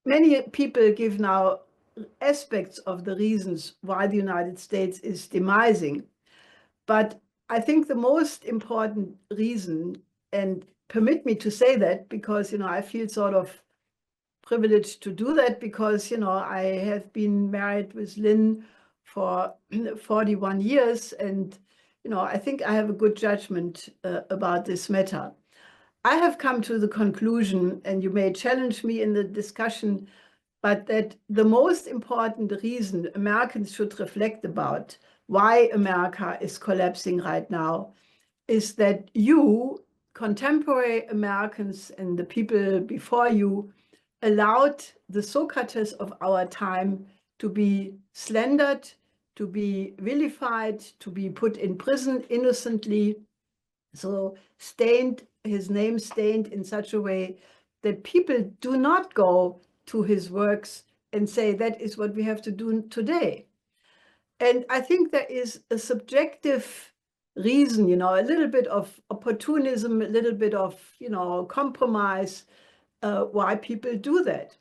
many people give now aspects of the reasons why the United States is demising. But I think the most important reason, and permit me to say that because, I feel sort of privileged to do that, because, I have been married with Lynn for 41 years. And, I think I have a good judgment about this matter. I have come to the conclusion, and you may challenge me in the discussion, but that the most important reason Americans should reflect about why America is collapsing right now is that you, contemporary Americans and the people before you, allowed the Socrates of our time to be slandered, to be vilified, to be put in prison innocently, so his name stained in such a way that people do not go to his works and say that is what we have to do today. And I think there is a subjective reason, you know, a little bit of opportunism, a little bit of, you know, compromise, why people do that.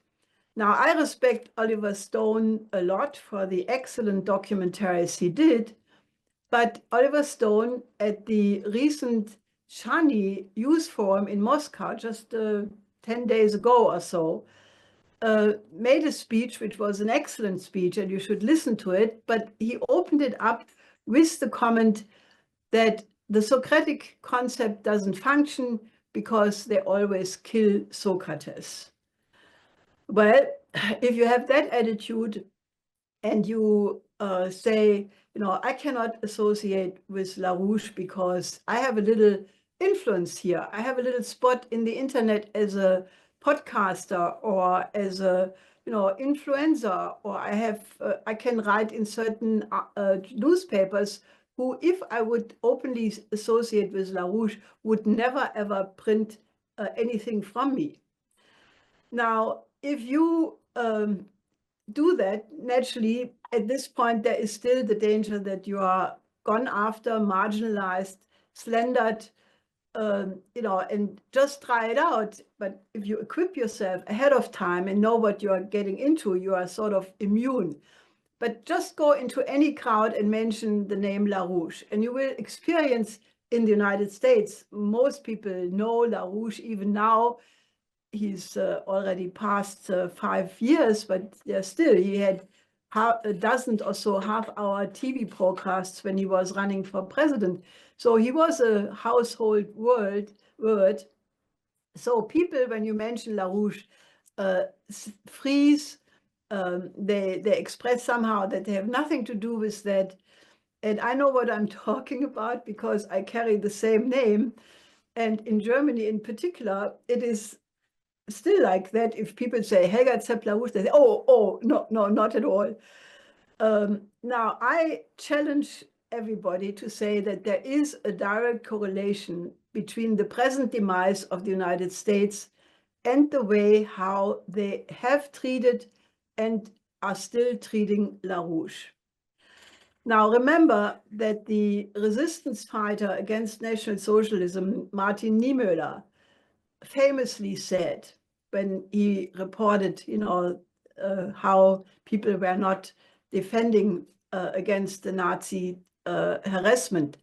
Now, I respect Oliver Stone a lot for the excellent documentaries he did, but Oliver Stone at the recent Shani Youth Forum in Moscow, just 10 days ago or so, made a speech, which was an excellent speech, and you should listen to it, but he opened it up with the comment that the Socratic concept doesn't function because they always kill Socrates. Well, if you have that attitude and you say, you know, I cannot associate with LaRouche because I have a little influence here. I have a little spot in the internet as a podcaster or as a, you know, influencer, or I can write in certain newspapers who, if I would openly associate with LaRouche, would never ever print anything from me. Now, if you do that, naturally, at this point, there is still the danger that you are gone after, marginalized, slandered, you know, and just try it out. But if you equip yourself ahead of time and know what you are getting into, you are sort of immune. But just go into any crowd and mention the name LaRouche, and you will experience in the United States, most people know LaRouche even now. He's already past 5 years, but still, he had a dozen or so half-hour TV broadcasts when he was running for president. So he was a household word. So people, when you mention LaRouche, freeze. They express somehow that they have nothing to do with that. And I know what I'm talking about because I carry the same name. And in Germany in particular, it is still like that. If people say Helga Zepp-LaRouche, they say, oh, no, not at all. Now, I challenge everybody to say that there is a direct correlation between the present demise of the United States and the way how they have treated and are still treating LaRouche. Now, remember that the resistance fighter against National Socialism, Martin Niemöller, famously said when he reported, you know, how people were not defending against the Nazi harassment.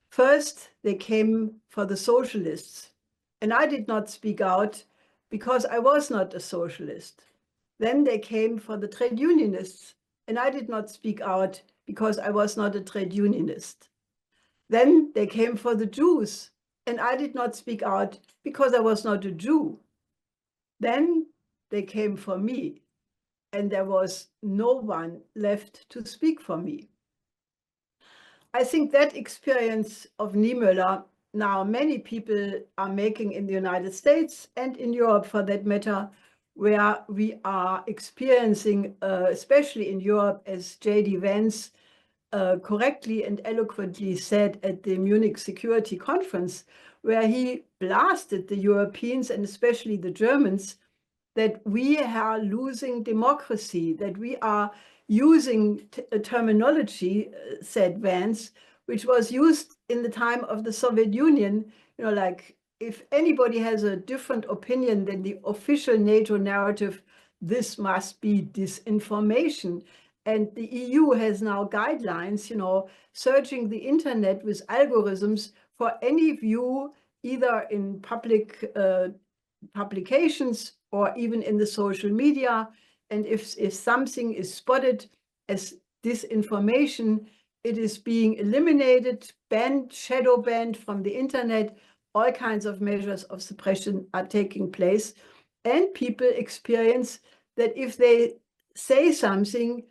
First, they came for the socialists, and I did not speak out because I was not a socialist. Then they came for the trade unionists, and I did not speak out because I was not a trade unionist. Then they came for the Jews, and I did not speak out because I was not a Jew. Then they came for me, and there was no one left to speak for me. I think that experience of Niemöller, now many people are making in the United States and in Europe for that matter, where we are experiencing, especially in Europe, as J.D. Vance correctly and eloquently said at the Munich Security Conference, where he blasted the Europeans and especially the Germans that we are losing democracy, that we are using a terminology, said Vance, which was used in the time of the Soviet Union, you know, like if anybody has a different opinion than the official NATO narrative, this must be disinformation. And the EU has now guidelines, you know, searching the internet with algorithms for any view, either in public publications or even in the social media. And if something is spotted as disinformation, it is being eliminated, banned, shadow banned from the internet. All kinds of measures of suppression are taking place. And people experience that if they say something,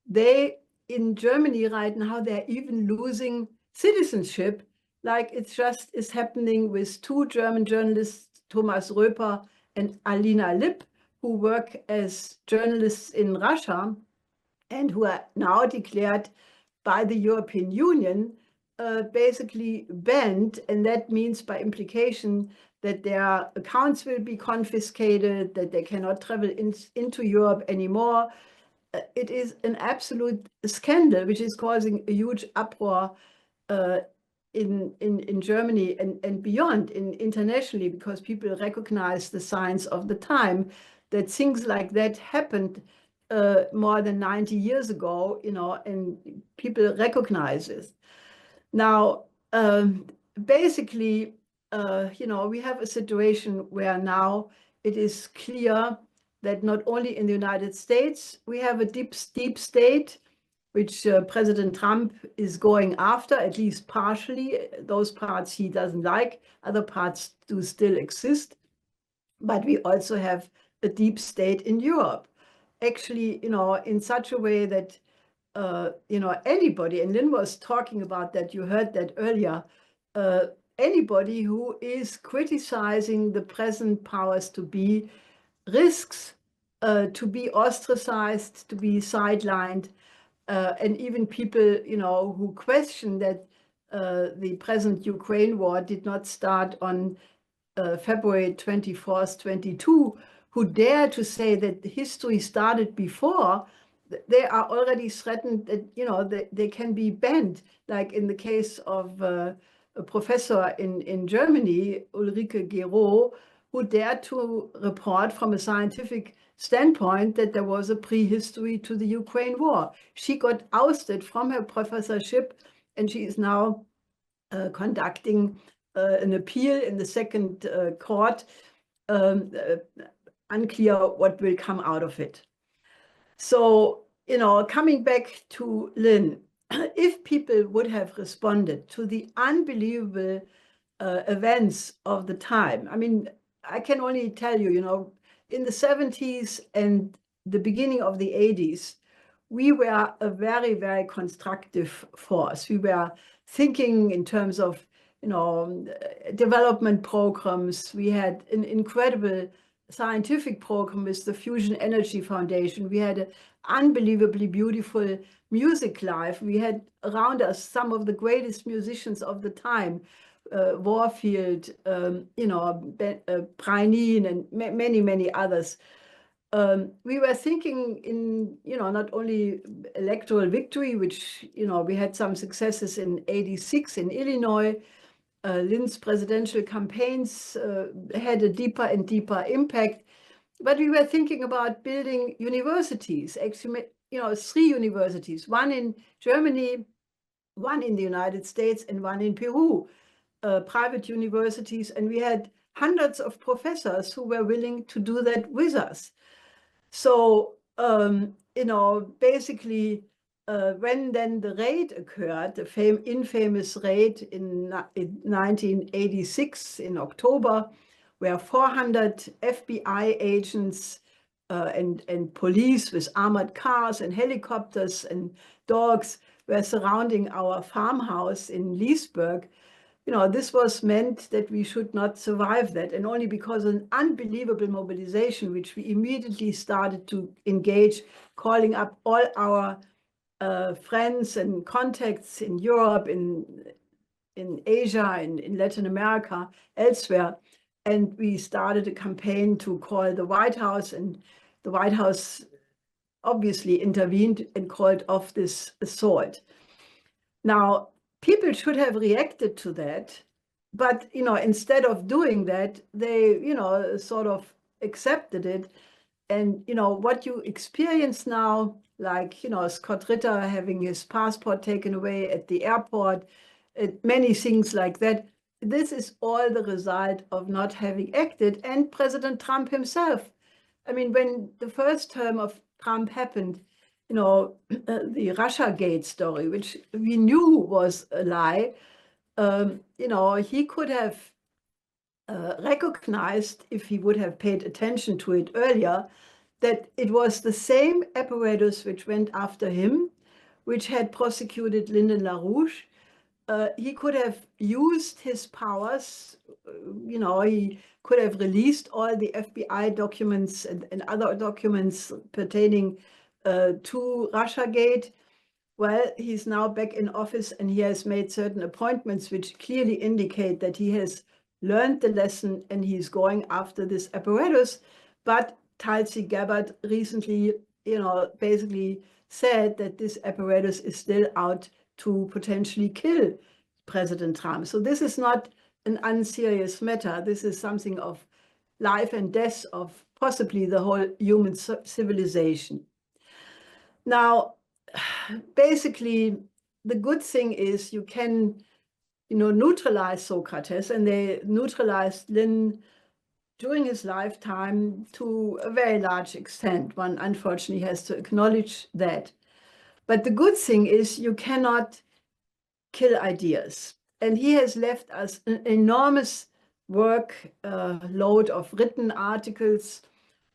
they, in Germany right now, they're even losing citizenship, like it just is happening with 2 German journalists, Thomas Röper and Alina Lipp, who work as journalists in Russia and who are now declared by the European Union basically banned, and that means by implication that their accounts will be confiscated, that they cannot travel into Europe anymore. It is an absolute scandal, which is causing a huge uproar in Germany and beyond, internationally, because people recognize the signs of the time, that things like that happened more than 90 years ago, and people recognize this. Now, basically, we have a situation where now it is clear that not only in the United States, we have a deep state, which President Trump is going after, at least partially. Those parts he doesn't like, other parts do still exist. But we also have a deep state in Europe. Actually, in such a way that, anybody, and Lynn was talking about that, you heard that earlier, anybody who is criticizing the present powers to be risks to be ostracized, to be sidelined, and even people, who question that the present Ukraine war did not start on February 24th, 22, who dare to say that history started before, they are already threatened that, they can be banned, like in the case of a professor in Germany, Ulrike Gero, who dared to report from a scientific standpoint that there was a prehistory to the Ukraine war. She got ousted from her professorship, and she is now conducting an appeal in the second court. Unclear what will come out of it. So, coming back to Lynn, if people would have responded to the unbelievable events of the time, I mean, I can only tell you, in the 70s and the beginning of the 80s, we were a very, very constructive force. We were thinking in terms of, development programs. We had an incredible scientific program with the Fusion Energy Foundation. We had an unbelievably beautiful music life. We had around us some of the greatest musicians of the time, Warfield, Prainin, and many, many others. We were thinking in, not only electoral victory, which, we had some successes in '86 in Illinois. Lynn's presidential campaigns had a deeper and deeper impact. But we were thinking about building universities, actually, 3 universities, one in Germany, one in the United States, and one in Peru, private universities. And we had hundreds of professors who were willing to do that with us. So, basically, when then the raid occurred, the infamous raid in 1986 in October, where 400 FBI agents and police with armored cars and helicopters and dogs were surrounding our farmhouse in Leesburg, this was meant that we should not survive that. And only because of an unbelievable mobilization, which we immediately started to engage, calling up all our friends and contacts in Europe, in Asia, in Latin America, elsewhere. And we started a campaign to call the White House, and the White House obviously intervened and called off this assault. Now, people should have reacted to that, but, instead of doing that, they, sort of accepted it. And, what you experience now, like, Scott Ritter having his passport taken away at the airport, many things like that, this is all the result of not having acted. And President Trump himself. I mean, when the first term of Trump happened, the Russiagate story, which we knew was a lie, he could have recognized, if he would have paid attention to it earlier, that it was the same apparatus which went after him, which had prosecuted Lyndon LaRouche. He could have used his powers, he could have released all the FBI documents and other documents pertaining to Russiagate. Well, he's now back in office and he has made certain appointments which clearly indicate that he has learned the lesson and he's going after this apparatus. But Tulsi Gabbard recently, basically said that this apparatus is still out to potentially kill President Trump. So this is not an unserious matter. This is something of life and death of possibly the whole human civilization. Now, basically, the good thing is you can, neutralize Socrates, and they neutralized Lynn during his lifetime to a very large extent. One unfortunately has to acknowledge that. But the good thing is you cannot kill ideas. And he has left us an enormous work load of written articles,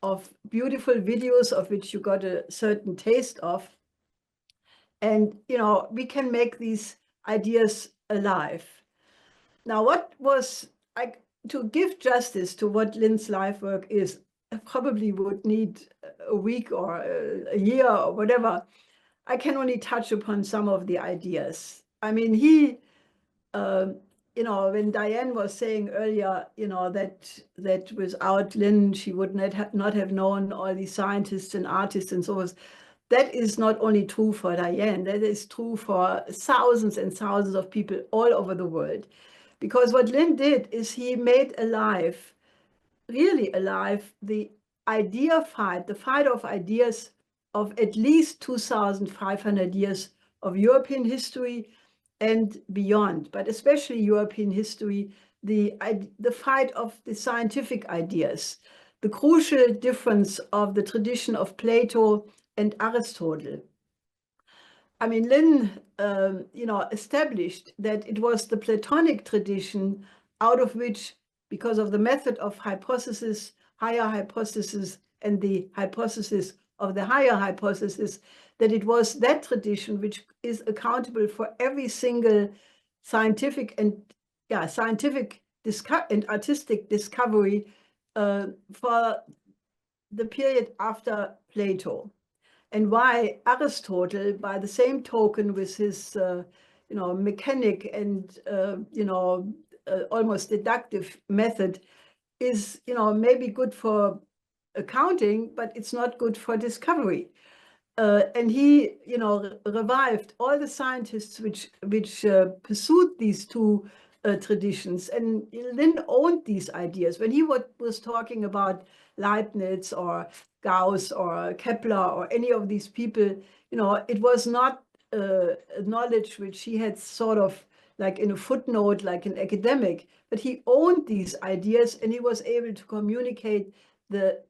of beautiful videos of which you got a certain taste of. And, we can make these ideas alive. Now, what was, to give justice to what Lynn's life work is, I probably would need a week or a year or whatever. I can only touch upon some of the ideas. I mean, he, when Diane was saying earlier, that without Lynn, she would not have known all these scientists and artists and so forth. That is not only true for Diane, that is true for thousands and thousands of people all over the world. Because what Lynn did is he made alive, really alive, the idea fight, the fight of ideas of at least 2,500 years of European history and beyond, but especially European history, the fight of the scientific ideas, the crucial difference of the tradition of Plato and Aristotle. I mean, Lynn, established that it was the Platonic tradition out of which, because of the method of hypothesis, higher hypothesis, and the hypothesis of the higher hypothesis, that it was that tradition which is accountable for every single scientific and artistic discovery for the period after Plato. And why Aristotle, by the same token, with his, mechanic and, almost deductive method, is, maybe good for accounting, but it's not good for discovery. And he, revived all the scientists which pursued these two traditions. And Lynn owned these ideas. When he was talking about Leibniz or Gauss or Kepler or any of these people, it was not a knowledge which he had sort of like in a footnote, like an academic, but he owned these ideas and he was able to communicate the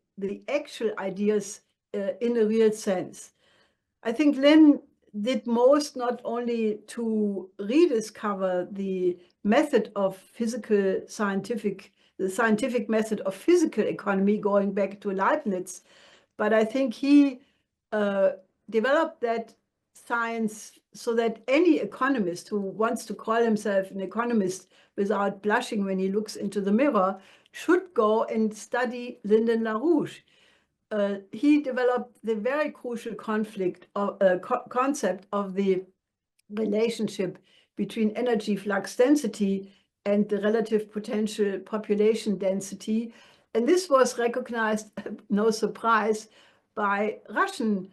actual ideas in a real sense. I think Lynn did most not only to rediscover the method of the scientific method of physical economy going back to Leibniz, but I think he developed that science so that any economist who wants to call himself an economist without blushing when he looks into the mirror should go and study Lyndon LaRouche. He developed the very crucial concept of the relationship between energy flux density and the relative potential population density. And this was recognized, no surprise, by Russian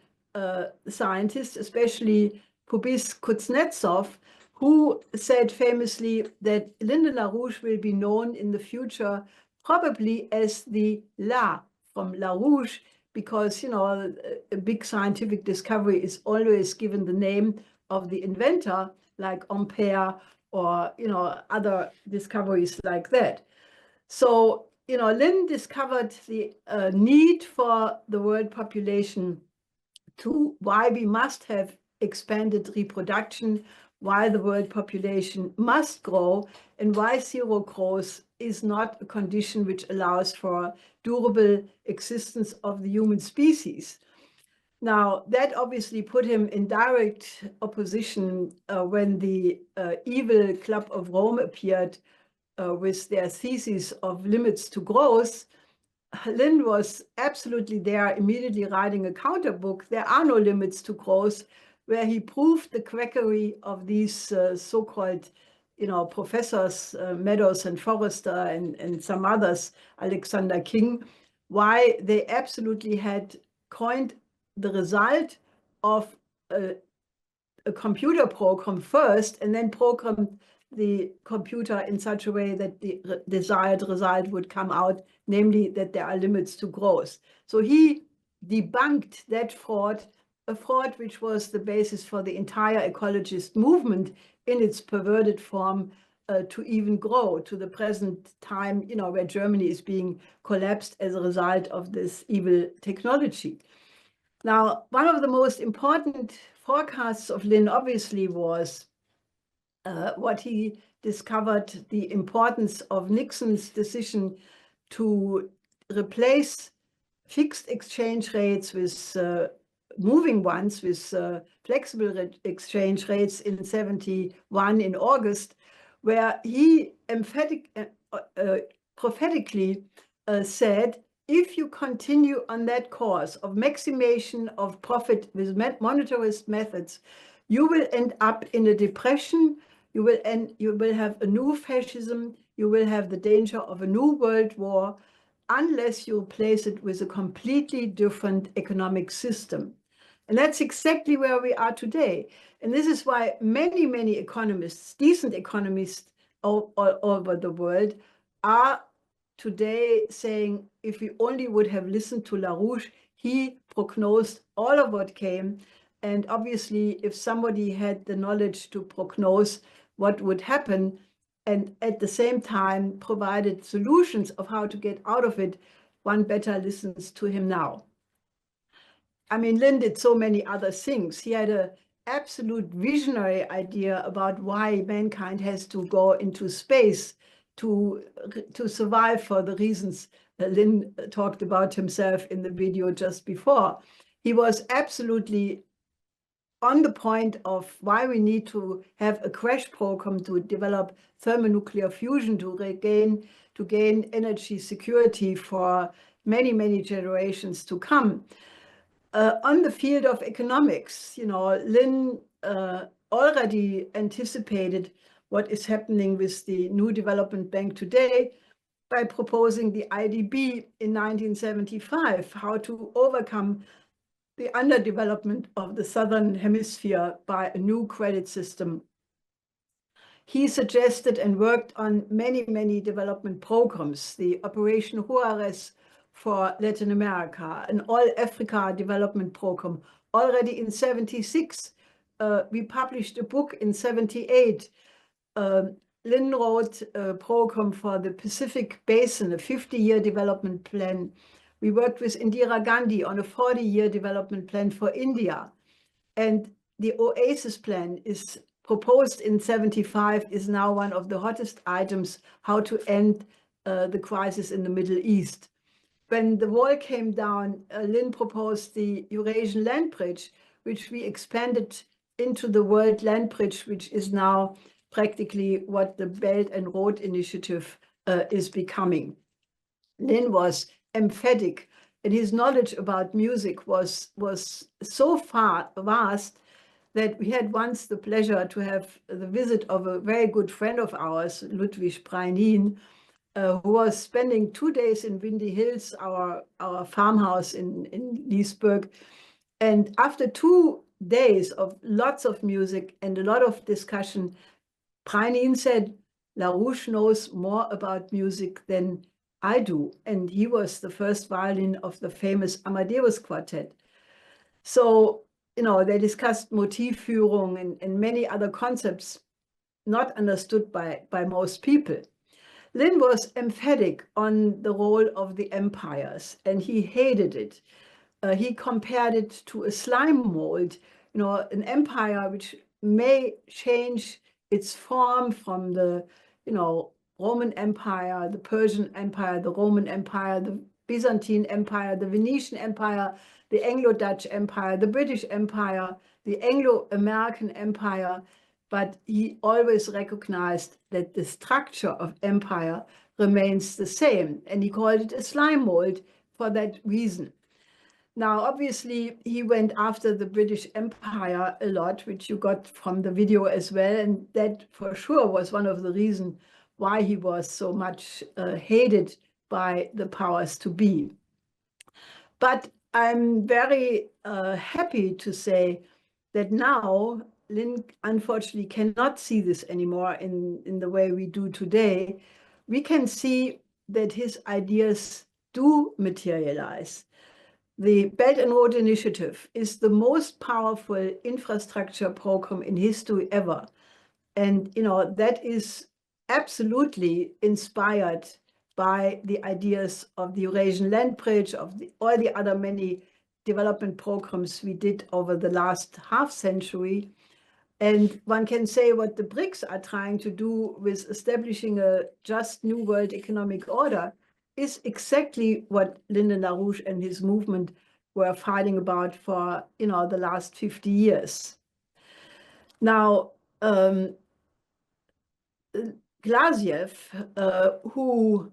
scientists, especially Puvis Kuznetsov, who said famously that Lyndon LaRouche will be known in the future probably as the La from LaRouche, because, a big scientific discovery is always given the name of the inventor, like Ampere or, other discoveries like that. So, Lynn discovered the need for the world population to why we must have expanded reproduction, why the world population must grow, and why zero growth is not a condition which allows for durable existence of the human species. Now, that obviously put him in direct opposition when the evil Club of Rome appeared with their thesis of limits to growth. Lynn was absolutely there, immediately writing a counter book. There are no limits to growth. where he proved the quackery of these so-called, professors, Meadows and Forrester and some others, Alexander King, why they absolutely had coined the result of a computer program first and then programmed the computer in such a way that the desired result would come out, namely that there are limits to growth. So he debunked that fraud, a fraud which was the basis for the entire ecologist movement in its perverted form to even grow to the present time, where Germany is being collapsed as a result of this evil technology. Now, one of the most important forecasts of Lynn obviously was what he discovered, the importance of Nixon's decision to replace fixed exchange rates with moving ones, with flexible exchange rates in 71 in August, where he prophetically said, if you continue on that course of maximization of profit with monetarist methods, you will end up in a depression. You will have a new fascism. You will have the danger of a new world war, unless you replace it with a completely different economic system. And that's exactly where we are today. And this is why many, many economists, decent economists all over the world, are today saying, if we only would have listened to LaRouche, he prognosed all of what came. And obviously, if somebody had the knowledge to prognose what would happen, and at the same time provided solutions of how to get out of it, one better listens to him now. I mean, Lynn did so many other things. He had an absolute visionary idea about why mankind has to go into space to survive, for the reasons Lynn talked about himself in the video just before. He was absolutely on the point of why we need to have a crash program to develop thermonuclear fusion to gain energy security for many, many generations to come. On the field of economics, Lynn already anticipated what is happening with the New Development Bank today by proposing the IDB in 1975, how to overcome the underdevelopment of the Southern Hemisphere by a new credit system. He suggested and worked on many, many development programs, the Operation Juarez for Latin America, an All-Africa development program. Already in 76, we published a book in 78. Lynn wrote a program for the Pacific Basin, a 50-year development plan. We worked with Indira Gandhi on a 40-year development plan for India. And the OASIS plan is proposed in 75, is now one of the hottest items, how to end the crisis in the Middle East. When the wall came down, Lynn proposed the Eurasian Land Bridge, which we expanded into the World Land Bridge, which is now practically what the Belt and Road Initiative is becoming. Lynn was emphatic, and his knowledge about music was so vast that we had once the pleasure to have the visit of a very good friend of ours, Ludwig Breinin, who was spending 2 days in Windy Hills, our farmhouse in Leesburg. And after 2 days of lots of music and a lot of discussion, Breinin said, LaRouche knows more about music than I do. And he was the first violin of the famous Amadeus Quartet. So, they discussed Motivführung and many other concepts not understood by most people. Lynn was emphatic on the role of the empires, and he hated it. He compared it to a slime mold, an empire which may change its form from the, Roman Empire, the Persian Empire, the Roman Empire, the Byzantine Empire, the Venetian Empire, the Anglo-Dutch Empire, the British Empire, the Anglo-American Empire, but he always recognized that the structure of empire remains the same, and he called it a slime mold for that reason. Now, obviously, he went after the British Empire a lot, which you got from the video as well. And that for sure was one of the reasons why he was so much hated by the powers to be. But I'm very happy to say that now Lynn unfortunately cannot see this anymore in the way we do today. We can see that his ideas do materialize. The Belt and Road Initiative is the most powerful infrastructure program in history ever. And, you know, that is absolutely inspired by the ideas of the Eurasian Land Bridge, of all the other many development programs we did over the last half century. And one can say what the BRICS are trying to do with establishing a just new world economic order is exactly what Lyndon LaRouche and his movement were fighting about for, you know, the last 50 years. Now, Glaziev, who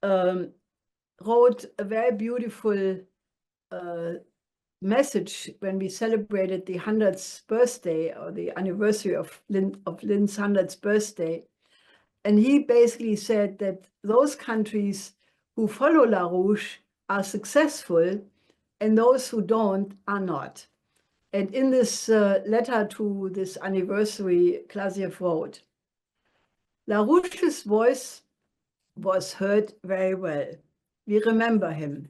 wrote a very beautiful message when we celebrated the 100th birthday or the anniversary of Lynn's 100th birthday. And he basically said that those countries who follow LaRouche are successful and those who don't are not. And in this letter to this anniversary, Glaziev wrote, LaRouche's voice was heard very well. We remember him.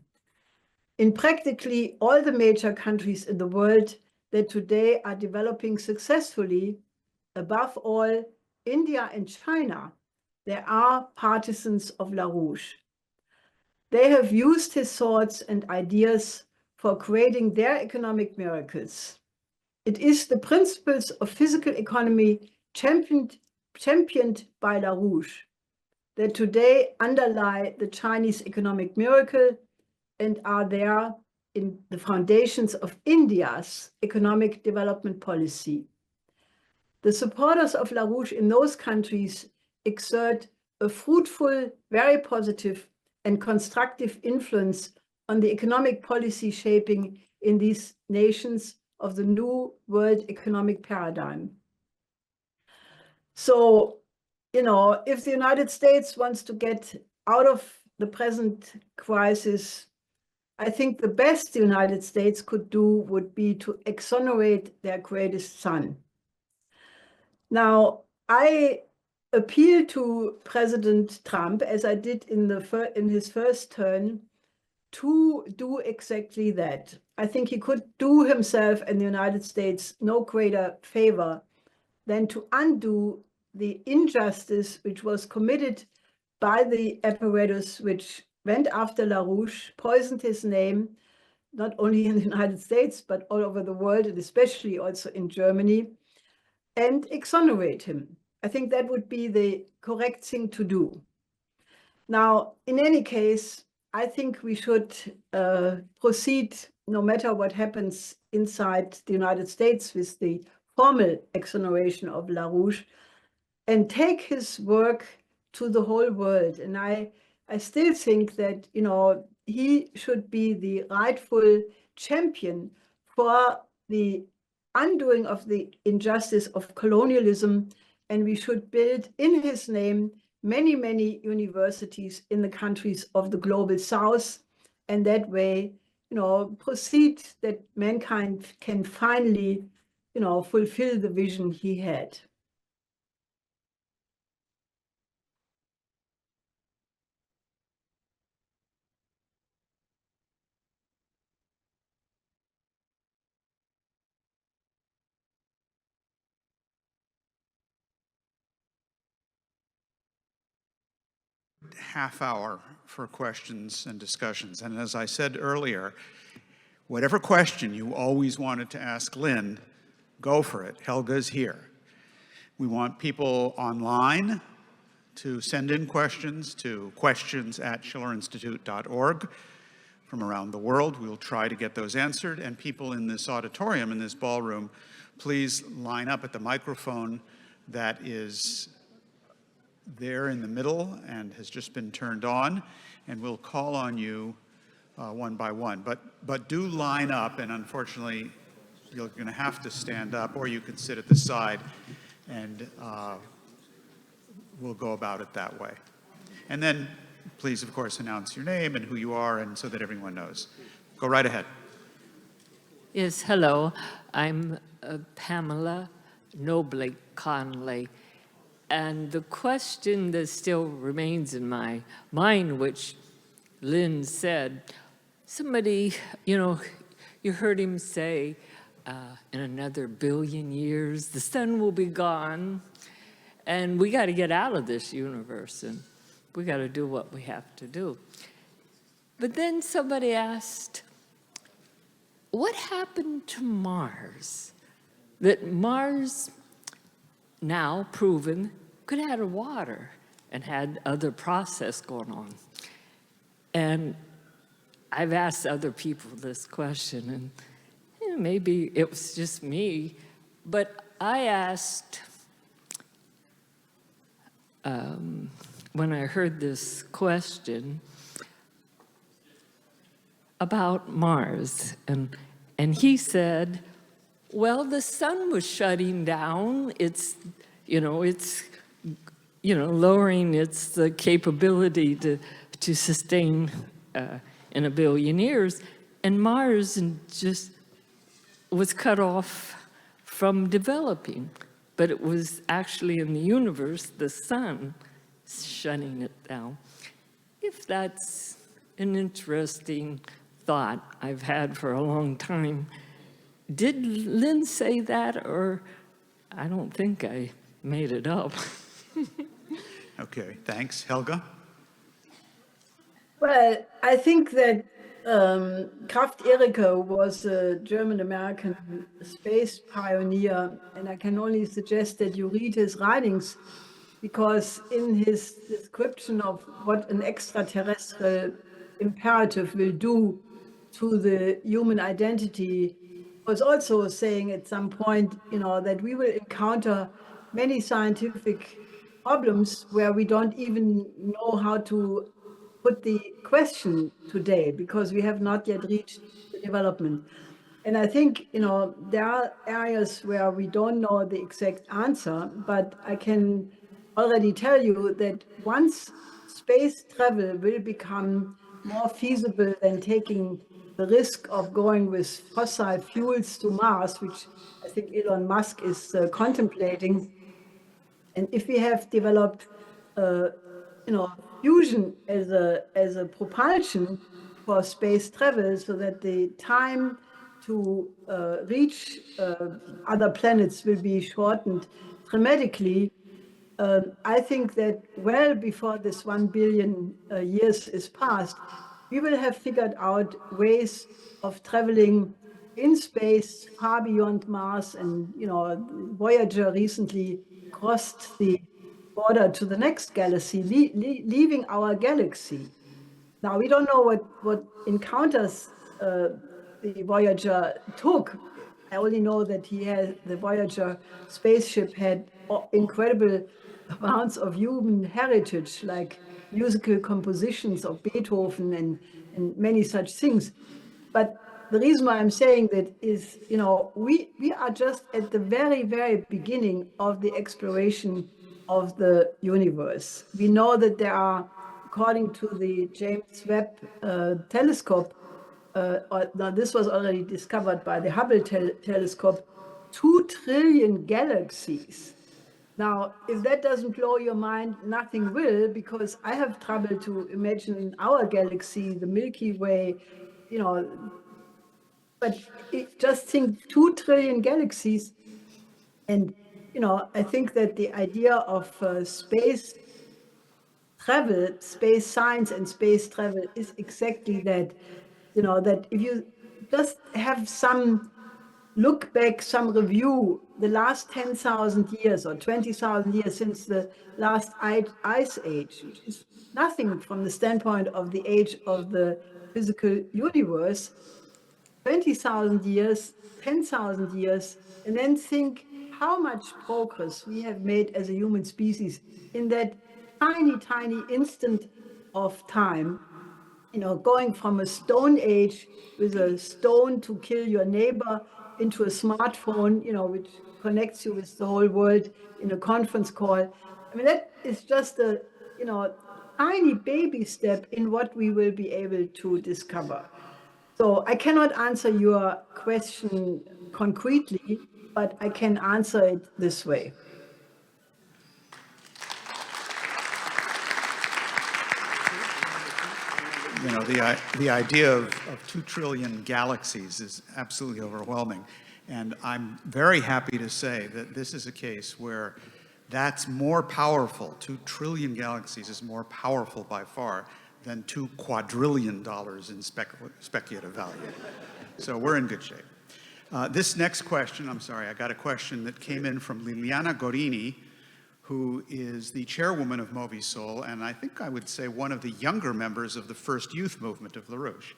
In practically all the major countries in the world that today are developing successfully, above all, India and China, there are partisans of LaRouche. They have used his thoughts and ideas for creating their economic miracles. It is the principles of physical economy championed by LaRouche that today underlie the Chinese economic miracle and are there in the foundations of India's economic development policy. The supporters of LaRouche in those countries exert a fruitful, very positive and constructive influence on the economic policy shaping in these nations of the new world economic paradigm. So, you know, if the United States wants to get out of the present crisis, I think the best the United States could do would be to exonerate their greatest son. Now, I appeal to President Trump, as I did in his first term, to do exactly that. I think he could do himself and the United States no greater favor than to undo the injustice which was committed by the apparatus which went after LaRouche, poisoned his name, not only in the United States, but all over the world, and especially also in Germany, and exonerate him. I think that would be the correct thing to do. Now, in any case, I think we should proceed, no matter what happens inside the United States, with the formal exoneration of LaRouche, and take his work to the whole world. And I still think that, you know, he should be the rightful champion for the undoing of the injustice of colonialism. And we should build in his name many, many universities in the countries of the global South. And that way, you know, proceed that mankind can finally, you know, fulfill the vision he had. Half hour for questions and discussions. And as I said earlier, whatever question you always wanted to ask Lynn, go for it. Helga's here. We want people online to send in questions to questions@schillerinstitute.org from around the world. We'll try to get those answered. And people in this auditorium, in this ballroom, please line up at the microphone that is there in the middle and has just been turned on, and we'll call on you one by one. But do line up, and unfortunately, you're going to have to stand up, or you can sit at the side, and we'll go about it that way. And then, please, of course, announce your name and who you are, and so that everyone knows. Go right ahead. Yes, hello. I'm Pamela Nobley Conley. And the question that still remains in my mind, which Lynn said, somebody, you heard him say, in another billion years, the sun will be gone, and we got to get out of this universe, and we got to do what we have to do. But then somebody asked, what happened to Mars? That Mars, now proven, could have had water and had other process going on. And I've asked other people this question, and maybe it was just me, but I asked, when I heard this question about Mars, and he said, well, the sun was shutting down. It's lowering its capability to sustain in a billion years, and Mars just was cut off from developing. But it was actually in the universe, the sun, shutting it down. If that's an interesting thought I've had for a long time, did Lynn say that, or I don't think I made it up? Okay, thanks. Helga? Well, I think that Kraft Erika was a German-American space pioneer, and I can only suggest that you read his writings, because in his description of what an extraterrestrial imperative will do to the human identity, was also saying at some point, that we will encounter many scientific problems where we don't even know how to put the question today, because we have not yet reached the development. And I think, there are areas where we don't know the exact answer, but I can already tell you that once space travel will become more feasible than taking the risk of going with fossil fuels to Mars, which I think Elon Musk is contemplating, and if we have developed fusion as a propulsion for space travel, so that the time to reach other planets will be shortened dramatically, I think that well before this 1 billion years is passed, we will have figured out ways of traveling in space far beyond Mars. And Voyager recently crossed the border to the next galaxy, leaving our galaxy. Now, we don't know what encounters the Voyager took. I only know that the Voyager spaceship had incredible amounts of human heritage, like musical compositions of Beethoven and many such things. But the reason why I'm saying that is, we are just at the very, very beginning of the exploration of the universe. We know that there are, according to the James Webb telescope, now this was already discovered by the Hubble telescope, 2 trillion galaxies. Now, if that doesn't blow your mind, nothing will, because I have trouble to imagine our galaxy, the Milky Way, but just think 2 trillion galaxies. And, I think that the idea of space travel, space science and space travel is exactly that, that if you just have some look back, some review, the last 10,000 years or 20,000 years since the last ice age, which is nothing from the standpoint of the age of the physical universe, 20,000 years, 10,000 years, and then think how much progress we have made as a human species in that tiny, tiny instant of time. going from a stone age with a stone to kill your neighbor into a smartphone, which connects you with the whole world in a conference call. I mean, that is just a, tiny baby step in what we will be able to discover. So I cannot answer your question concretely, but I can answer it this way. The idea of 2 trillion galaxies is absolutely overwhelming. And I'm very happy to say that this is a case where that's more powerful. 2 trillion galaxies is more powerful by far than $2 quadrillion in speculative value. So we're in good shape. This next question, I'm sorry, I got a question that came in from Liliana Gorini, who is the chairwoman of Movisol, and I think I would say one of the younger members of the first youth movement of LaRouche.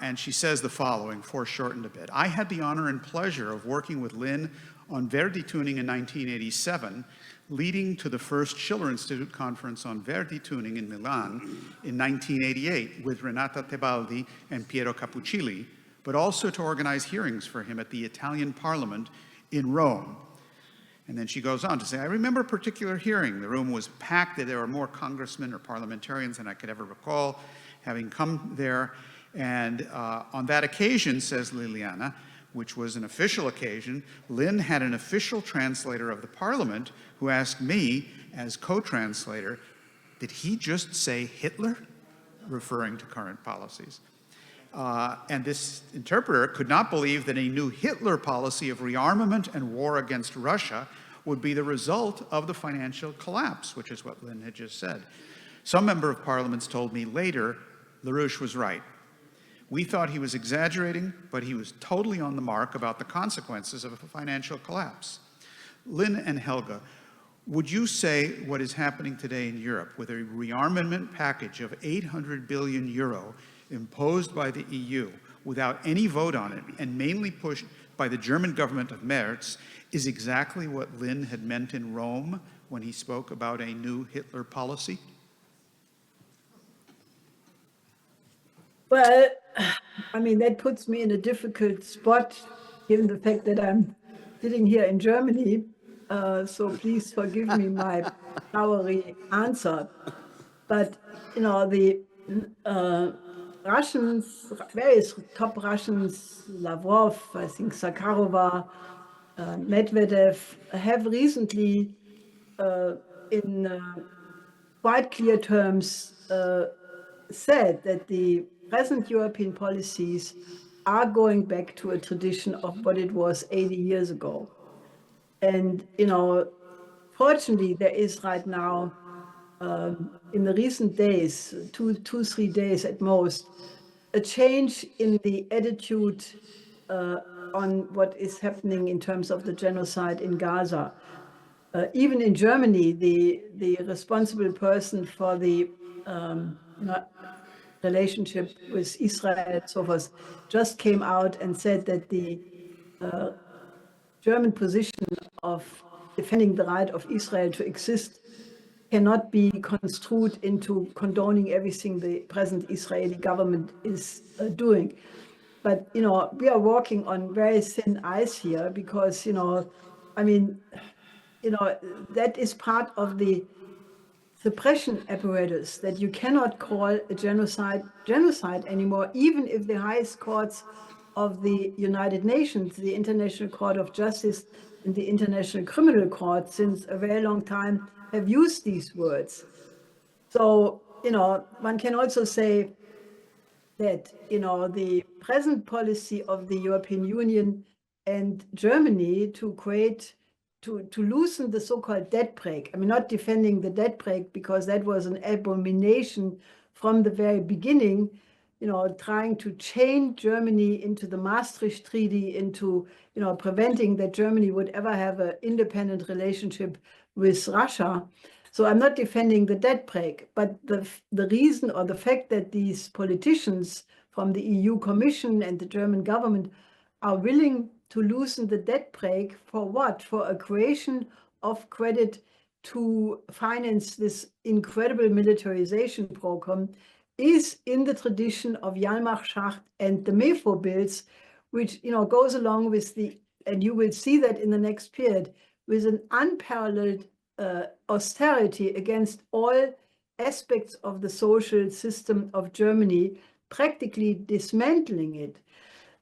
And she says the following, foreshortened a bit. I had the honor and pleasure of working with Lynn on Verdi tuning in 1987, leading to the first Schiller Institute conference on Verdi tuning in Milan in 1988 with Renata Tebaldi and Piero Cappuccilli, but also to organize hearings for him at the Italian Parliament in Rome. And then she goes on to say, I remember a particular hearing. The room was packed. There were more congressmen or parliamentarians than I could ever recall having come there. And on that occasion, says Liliana, which was an official occasion, Lynn had an official translator of the parliament who asked me, as co-translator, did he just say Hitler? Referring to current policies. And this interpreter could not believe that a new Hitler policy of rearmament and war against Russia would be the result of the financial collapse, which is what Lynn had just said. Some member of parliaments told me later LaRouche was right. We thought he was exaggerating, but he was totally on the mark about the consequences of a financial collapse. Lynn and Helga, would you say what is happening today in Europe with a rearmament package of 800 billion euro imposed by the EU without any vote on it and mainly pushed by the German government of Merz is exactly what Lynn had meant in Rome when he spoke about a new Hitler policy? Well, I mean, that puts me in a difficult spot, given the fact that I'm sitting here in Germany. So please forgive me my flowery answer. But, the Russians, various top Russians, Lavrov, I think Sakharova, Medvedev, have recently, in quite clear terms, said that the present European policies are going back to a tradition of what it was 80 years ago. And, fortunately, there is right now, in the recent days, 3 days at most, a change in the attitude on what is happening in terms of the genocide in Gaza. Even in Germany, the responsible person for the relationship with Israel and so forth just came out and said that the German position of defending the right of Israel to exist cannot be construed into condoning everything the present Israeli government is doing. But, we are walking on very thin ice here because, I mean, that is part of the suppression apparatus that you cannot call a genocide anymore, even if the highest courts of the United Nations, the International Court of Justice and the International Criminal Court, since a very long time have used these words. So, one can also say that, the present policy of the European Union and Germany to loosen the so-called debt brake. I mean, not defending the debt brake because that was an abomination from the very beginning, trying to chain Germany into the Maastricht Treaty, into, preventing that Germany would ever have an independent relationship with Russia. So I'm not defending the debt brake, but the reason or the fact that these politicians from the EU Commission and the German government are willing to loosen the debt brake for what? For a creation of credit to finance this incredible militarization program is in the tradition of Hjalmar Schacht and the MEFO bills, which goes along with and you will see that in the next period, with an unparalleled austerity against all aspects of the social system of Germany, practically dismantling it.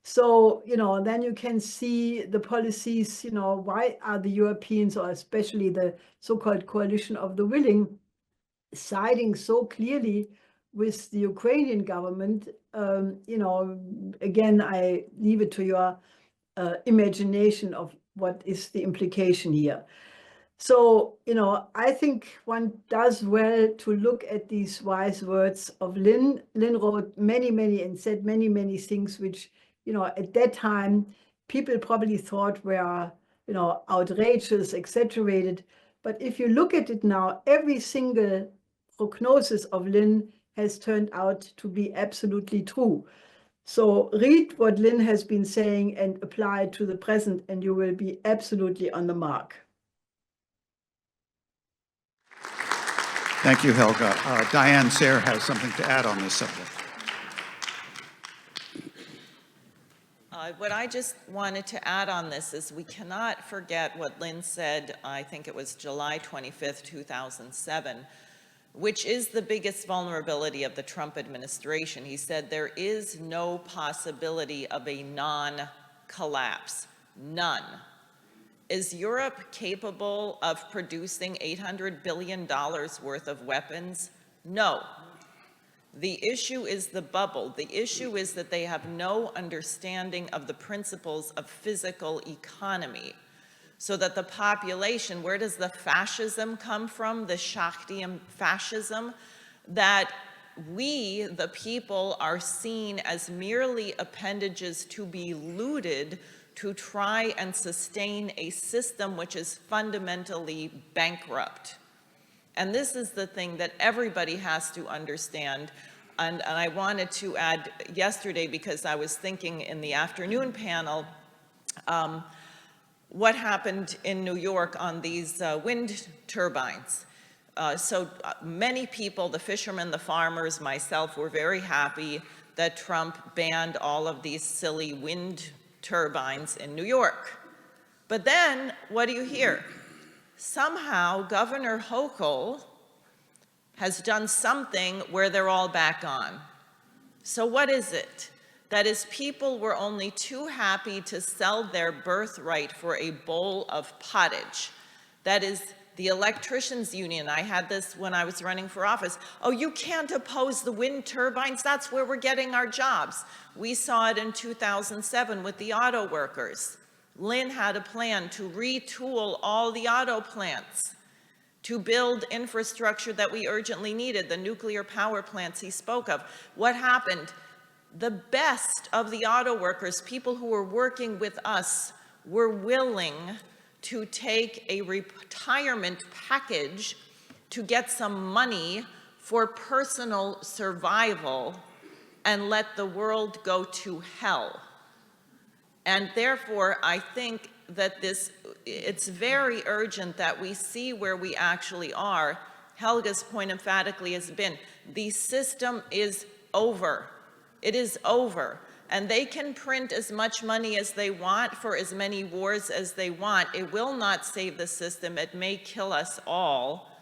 So, then you can see the policies, why are the Europeans, or especially the so-called coalition of the willing, siding so clearly with the Ukrainian government? Again, I leave it to your imagination of what is the implication here. So, I think one does well to look at these wise words of Lynn. Lynn wrote many, and said many, things which, at that time, people probably thought were, outrageous, exaggerated. But if you look at it now, every single prognosis of Lynn has turned out to be absolutely true. So read what Lynn has been saying and apply it to the present, and you will be absolutely on the mark. Thank you, Helga. Diane, Sare has something to add on this subject. What I just wanted to add on this is we cannot forget what Lynn said, I think it was July 25th, 2007, which is the biggest vulnerability of the Trump administration. He said there is no possibility of a non-collapse, none. Is Europe capable of producing $800 billion worth of weapons? No. The issue is the bubble. The issue is that they have no understanding of the principles of physical economy. So that the population, where does the fascism come from, the Schachtian fascism? That we, the people, are seen as merely appendages to be looted to try and sustain a system which is fundamentally bankrupt. And this is the thing that everybody has to understand. And I wanted to add yesterday, because I was thinking in the afternoon panel, what happened in New York on these wind turbines. So many people, the fishermen, the farmers, myself, were very happy that Trump banned all of these silly wind turbines in New York. But then, what do you hear? Somehow, Governor Hochul has done something where they're all back on. So what is it? That is, people were only too happy to sell their birthright for a bowl of pottage. That is, the electricians union, I had this when I was running for office. Oh, you can't oppose the wind turbines, that's where we're getting our jobs. We saw it in 2007 with the auto workers. Lynn had a plan to retool all the auto plants, to build infrastructure that we urgently needed, the nuclear power plants he spoke of. What happened? The best of the auto workers, people who were working with us, were willing to take a retirement package to get some money for personal survival and let the world go to hell. And therefore, I think that it's very urgent that we see where we actually are. Helga's point emphatically has been, the system is over. It is over. And they can print as much money as they want for as many wars as they want. It will not save the system. It may kill us all.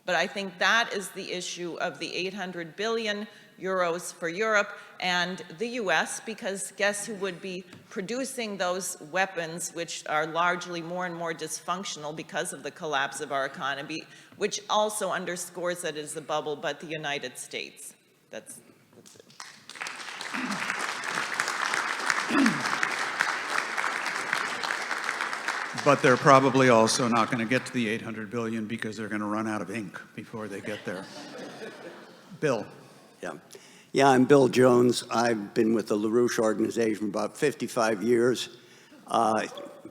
But I think that is the issue of the 800 billion euros for Europe and the US, because guess who would be producing those weapons, which are largely more and more dysfunctional because of the collapse of our economy, which also underscores that it is a bubble, but the United States. That's it. But they're probably also not going to get to the 800 billion because they're going to run out of ink before they get there. Bill. Yeah, I'm Bill Jones. I've been with the LaRouche organization for about 55 years,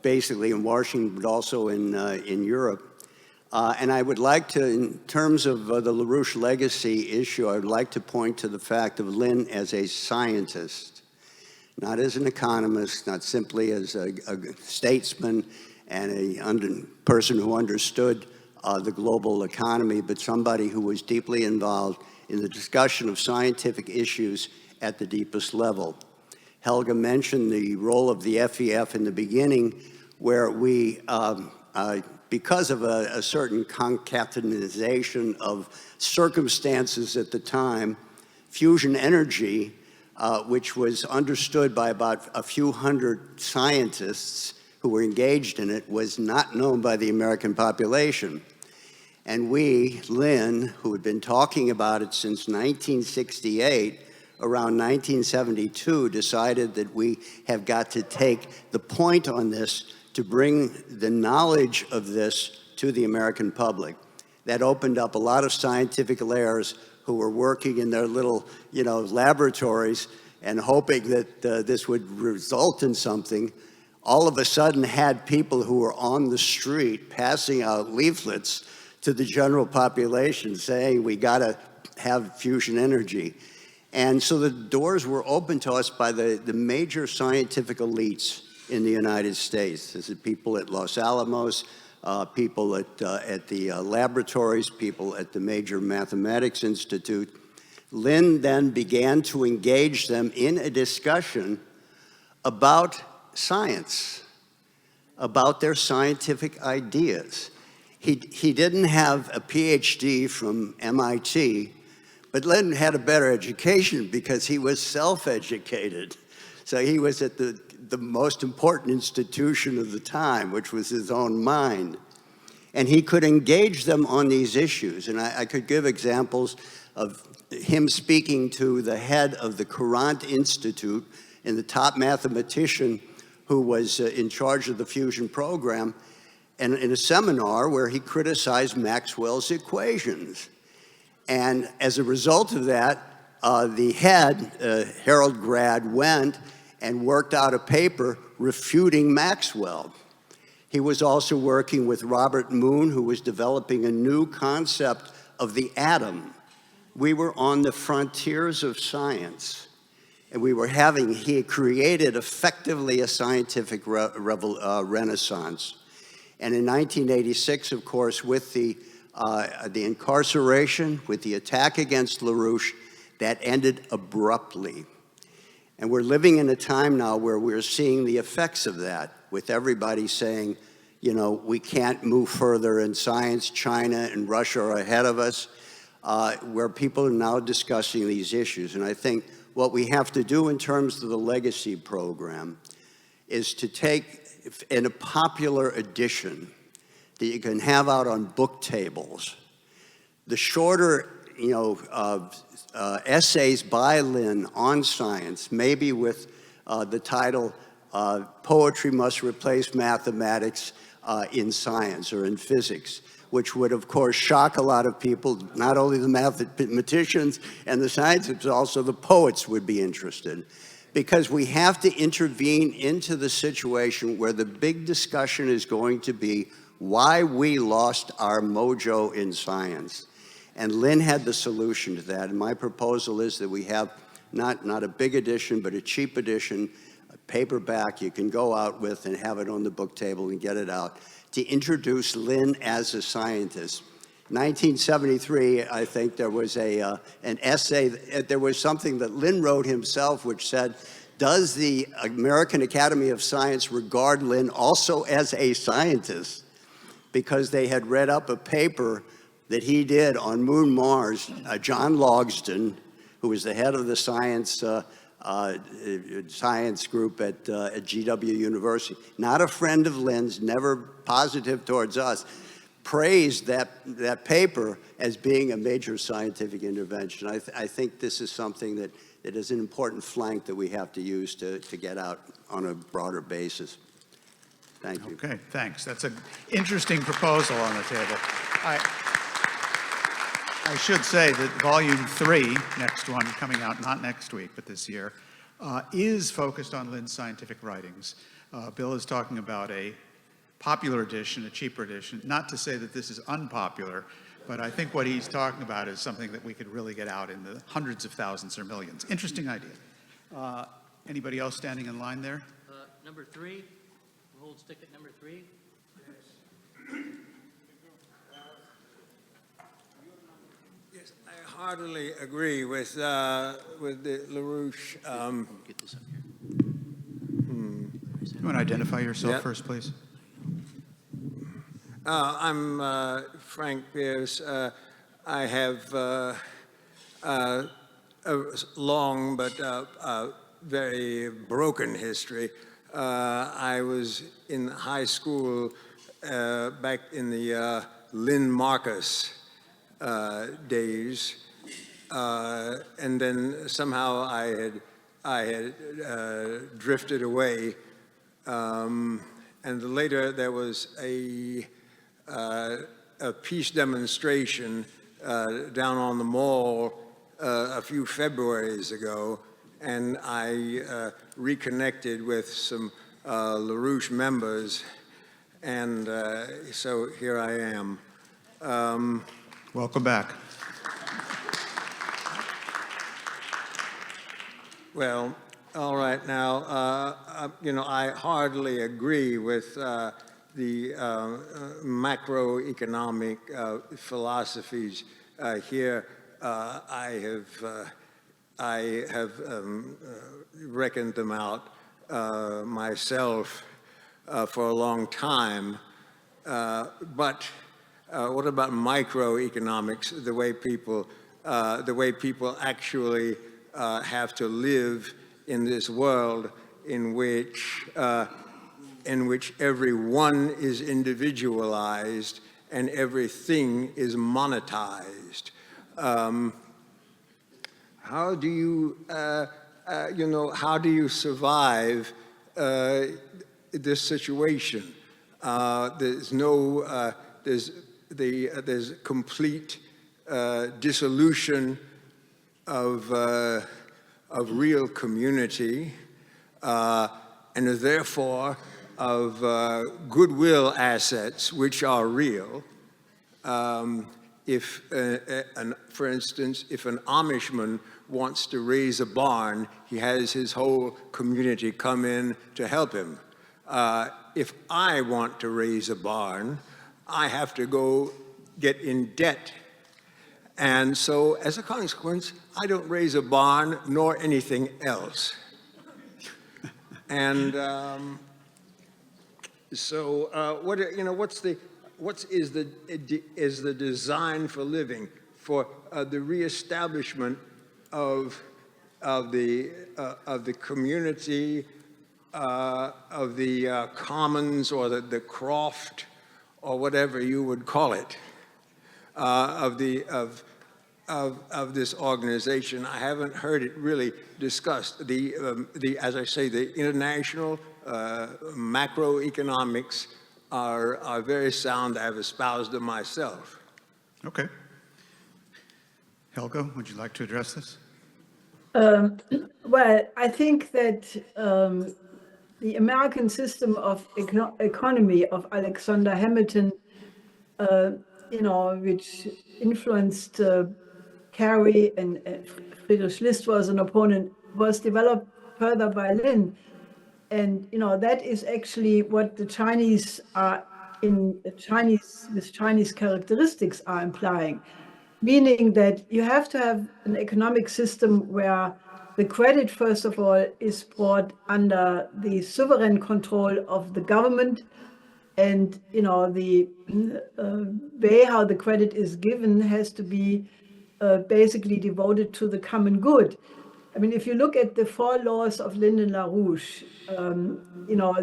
basically in Washington, but also in Europe. And I would like to, in terms of the LaRouche legacy issue, I would like to point to the fact of Lynn as a scientist, not as an economist, not simply as a statesman and a person who understood the global economy, but somebody who was deeply involved in the discussion of scientific issues at the deepest level. Helga mentioned the role of the FEF in the beginning, where we, because of a certain concatenation of circumstances at the time, fusion energy, which was understood by about a few hundred scientists who were engaged in it, was not known by the American population. And we, Lynn, who had been talking about it since 1968, around 1972, decided that we have got to take the point on this to bring the knowledge of this to the American public. That opened up a lot of scientific layers who were working in their little, laboratories and hoping that this would result in something. All of a sudden had people who were on the street passing out leaflets to the general population saying, we gotta have fusion energy. And so the doors were opened to us by the major scientific elites in the United States. This is people at Los Alamos, people at the laboratories, people at the major mathematics institute. Lynn then began to engage them in a discussion about science, about their scientific ideas. He didn't have a PhD from MIT, but Lynn had a better education because he was self-educated. So he was at the most important institution of the time, which was his own mind. And he could engage them on these issues. And I could give examples of him speaking to the head of the Courant Institute and the top mathematician who was in charge of the fusion program, and in a seminar where he criticized Maxwell's equations. And as a result of that, the head, Harold Grad, went and worked out a paper refuting Maxwell. He was also working with Robert Moon, who was developing a new concept of the atom. We were on the frontiers of science, and he had created effectively a scientific renaissance. And in 1986, of course, with the incarceration, with the attack against LaRouche, that ended abruptly. And we're living in a time now where we're seeing the effects of that, with everybody saying, we can't move further in science. China and Russia are ahead of us, where people are now discussing these issues. And I think what we have to do in terms of the legacy program is to take, in a popular edition that you can have out on book tables, the shorter, essays by Lynn on science, maybe with the title, Poetry Must Replace Mathematics in Science or in Physics, which would, of course, shock a lot of people. Not only the mathematicians and the scientists, but also the poets would be interested. Because we have to intervene into the situation where the big discussion is going to be why we lost our mojo in science. And Lynn had the solution to that. And my proposal is that we have not a big edition, but a cheap edition, a paperback you can go out with and have it on the book table and get it out, to introduce Lynn as a scientist. 1973, I think there was an essay, there was something that Lynn wrote himself which said, does the American Academy of Science regard Lynn also as a scientist? Because they had read up a paper that he did on Moon Mars. John Logsdon, who was the head of the science group at GW University, not a friend of Lynn's, never positive towards us, praised that paper as being a major scientific intervention. I think this is something that is an important flank that we have to use to get out on a broader basis. Thank you. Okay, thanks. That's an interesting proposal on the table. I should say that volume 3, next one, coming out not next week, but this year, is focused on Lynn's scientific writings. Bill is talking about a popular edition, a cheaper edition. Not to say that this is unpopular, but I think what he's talking about is something that we could really get out in the hundreds of thousands or millions. Interesting idea. Anybody else standing in line there? Number 3, holds ticket number 3. heartily agree with the LaRouche. You want to identify yourself Yeah. first, please? I'm Frank Pierce. I have a long but very broken history. I was in high school back in the Lynn Marcus days, and then somehow I had drifted away, and later there was a peace demonstration down on the mall a few Februarys ago, and I reconnected with some LaRouche members, and so here I am. Welcome back. Well, all right now, you know, I hardly agree with the macroeconomic philosophies here. I have reckoned them out myself for a long time. But what about microeconomics? The way people actually have to live in this world in which everyone is individualized and everything is monetized. How do you, you know, how do you survive this situation? There's no, there's complete dissolution of real community, and therefore of goodwill assets which are real. If, for instance, if an Amishman wants to raise a barn, he has his whole community come in to help him. If I want to raise a barn, I have to go get in debt. And so, as a consequence, I don't raise a barn nor anything else. And so, what is the design for living, for the reestablishment of the community, of the commons or the croft, or whatever you would call it, of this organization? I haven't heard it really discussed. As I say, the international macroeconomics are very sound. I've espoused them myself. Okay. Helga, would you like to address this? Well, I think that the American system of economy of Alexander Hamilton, you know, which influenced Carey and Friedrich List was an opponent, was developed further by Lin. And, you know, that is actually what the Chinese are with Chinese characteristics are implying, meaning that you have to have an economic system where the credit, first of all, is brought under the sovereign control of the government, and, you know, the way how the credit is given has to be basically devoted to the common good. I mean, if you look at the 4 laws of Lyndon LaRouche, you know,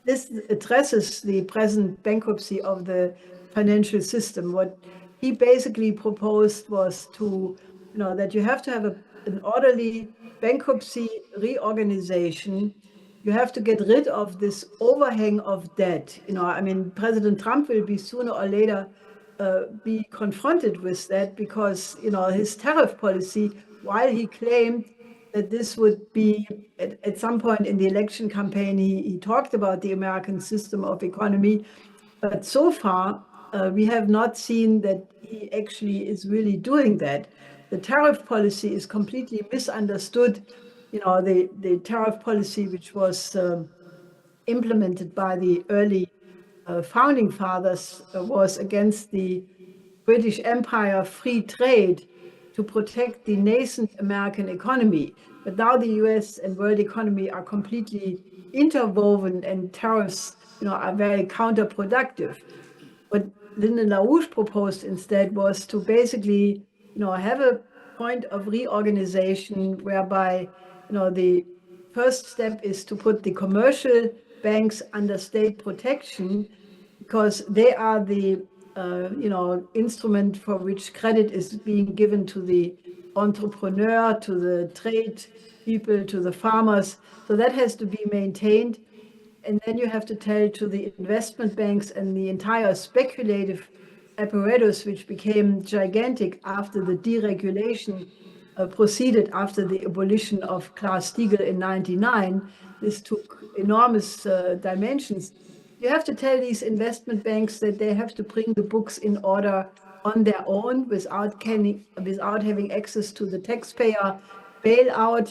this addresses the present bankruptcy of the financial system. What he basically proposed was to, you know, that you have to have an orderly bankruptcy reorganization. You have to get rid of this overhang of debt. You know, I mean, President Trump will be sooner or later be confronted with that, because, you know, his tariff policy, while he claimed that this would be, at some point in the election campaign, he talked about the American system of economy, but so far we have not seen that he actually is really doing that. The tariff policy is completely misunderstood. You know, the tariff policy, which was implemented by the early founding fathers, was against the British Empire free trade to protect the nascent American economy. But now the US and world economy are completely interwoven, and tariffs, are very counterproductive. What Lyndon LaRouche proposed instead was to basically, have a point of reorganization whereby, the first step is to put the commercial banks under state protection, because they are the instrument for which credit is being given to the entrepreneur, to the trade people, to the farmers. So that has to be maintained. And then you have to tell to the investment banks and the entire speculative apparatus, which became gigantic after the deregulation proceeded after the abolition of Glass-Steagall in '99. This took enormous dimensions. You have to tell these investment banks that they have to bring the books in order on their own without having access to the taxpayer bailout.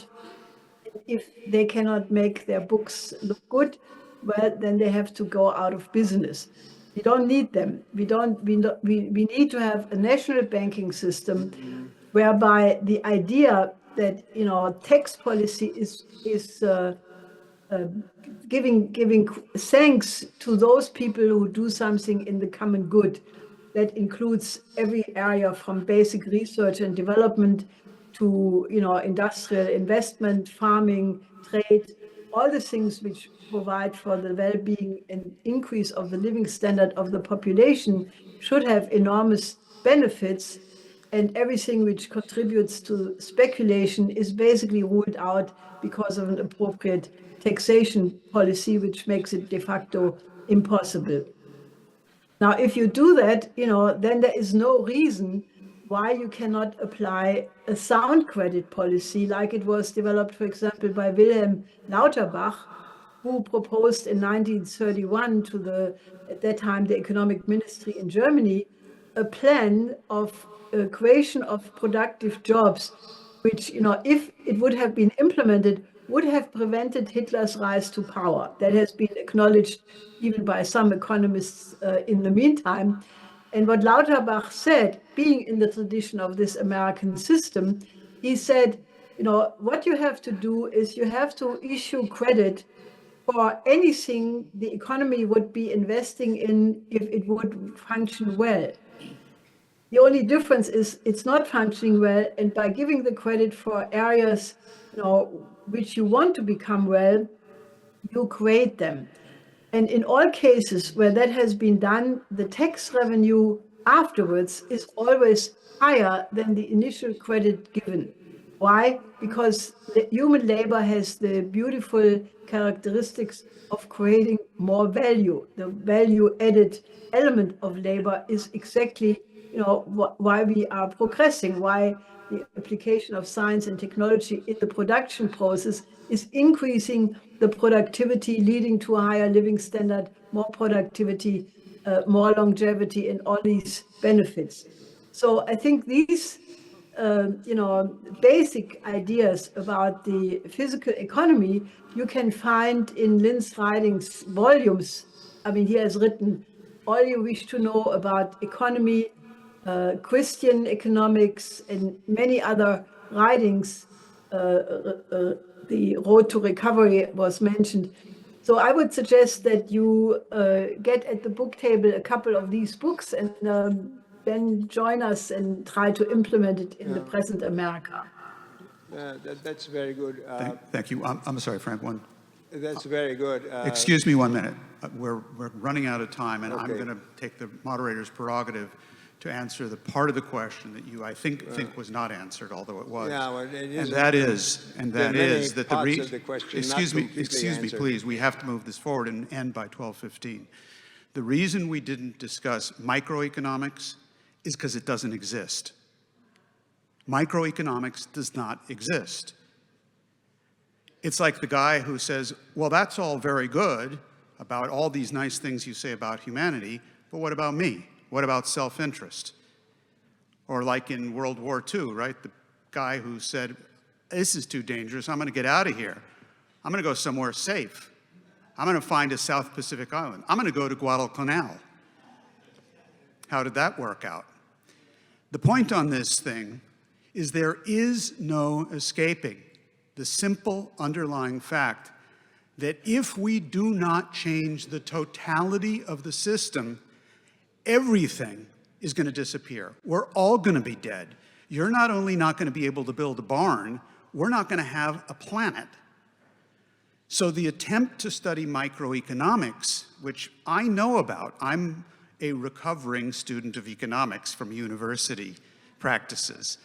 If they cannot make their books look good, well, then they have to go out of business. We don't need them. We need to have a national banking system whereby the idea that tax policy is giving thanks to those people who do something in the common good. That includes every area from basic research and development to industrial investment, farming, trade, all the things which provide for the well-being and increase of the living standard of the population should have enormous benefits, and everything which contributes to speculation is basically ruled out because of an appropriate taxation policy, which makes it de facto impossible. Now, if you do that, then there is no reason why you cannot apply a sound credit policy like it was developed, for example, by Wilhelm Lauterbach, who proposed in 1931 to at that time, the economic ministry in Germany, a plan of creation of productive jobs, which, if it would have been implemented, would have prevented Hitler's rise to power. That has been acknowledged even by some economists in the meantime. And what Lauterbach said, being in the tradition of this American system, he said, what you have to do is you have to issue credit for anything the economy would be investing in if it would function well. The only difference is it's not functioning well, and by giving the credit for areas which you want to become well, you create them. And in all cases where that has been done, the tax revenue afterwards is always higher than the initial credit given. Why? Because the human labor has the beautiful characteristics of creating more value. The value-added element of labor is exactly why we are progressing, why the application of science and technology in the production process is increasing the productivity, leading to a higher living standard, more productivity, more longevity, and all these benefits. So I think these, basic ideas about the physical economy you can find in Lin's writings volumes. I mean, he has written all you wish to know about economy, Christian economics, and many other writings. The Road to Recovery was mentioned. So I would suggest that you get at the book table a couple of these books and then join us and try to implement it in the present America. That's very good. Thank you. I'm sorry, Frank, one. That's very good. Excuse me 1 minute. We're running out of time, and Okay. I'm going to take the moderator's prerogative to answer the part of the question that you, I think was not answered, although it was. Yeah, well, it and is. that is that the parts of the question excuse not me, completely answered. please. We have to move this forward and end by 12:15. The reason we didn't discuss microeconomics is because it doesn't exist. Microeconomics does not exist. It's like the guy who says, well, that's all very good about all these nice things you say about humanity, but what about me? What about self-interest? Or like in World War II, right? The guy who said, this is too dangerous, I'm gonna get out of here. I'm gonna go somewhere safe. I'm gonna find a South Pacific island. I'm gonna go to Guadalcanal. How did that work out? The point on this thing is there is no escaping the simple underlying fact that if we do not change the totality of the system, everything is going to disappear. We're all going to be dead. You're not only not going to be able to build a barn, we're not going to have a planet. So the attempt to study microeconomics, which I know about, I'm a recovering student of economics from university practices.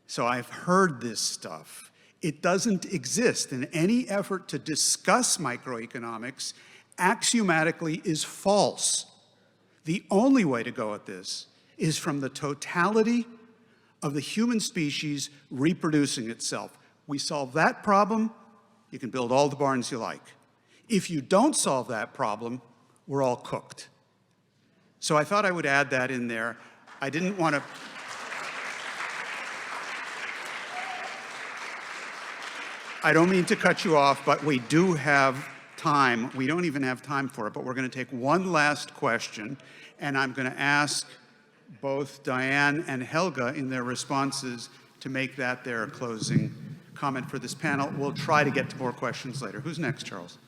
So I've heard this stuff. It doesn't exist, and any effort to discuss microeconomics axiomatically is false. The only way to go at this is from the totality of the human species reproducing itself. We solve that problem, you can build all the barns you like. If you don't solve that problem, we're all cooked. So I thought I would add that in there. I didn't want to... I don't mean to cut you off, but we do have time. We don't even have time for it, but we're going to take one last question, and I'm going to ask both Diane and Helga in their responses to make that their closing comment for this panel. We'll try to get to more questions later. Who's next, Charles?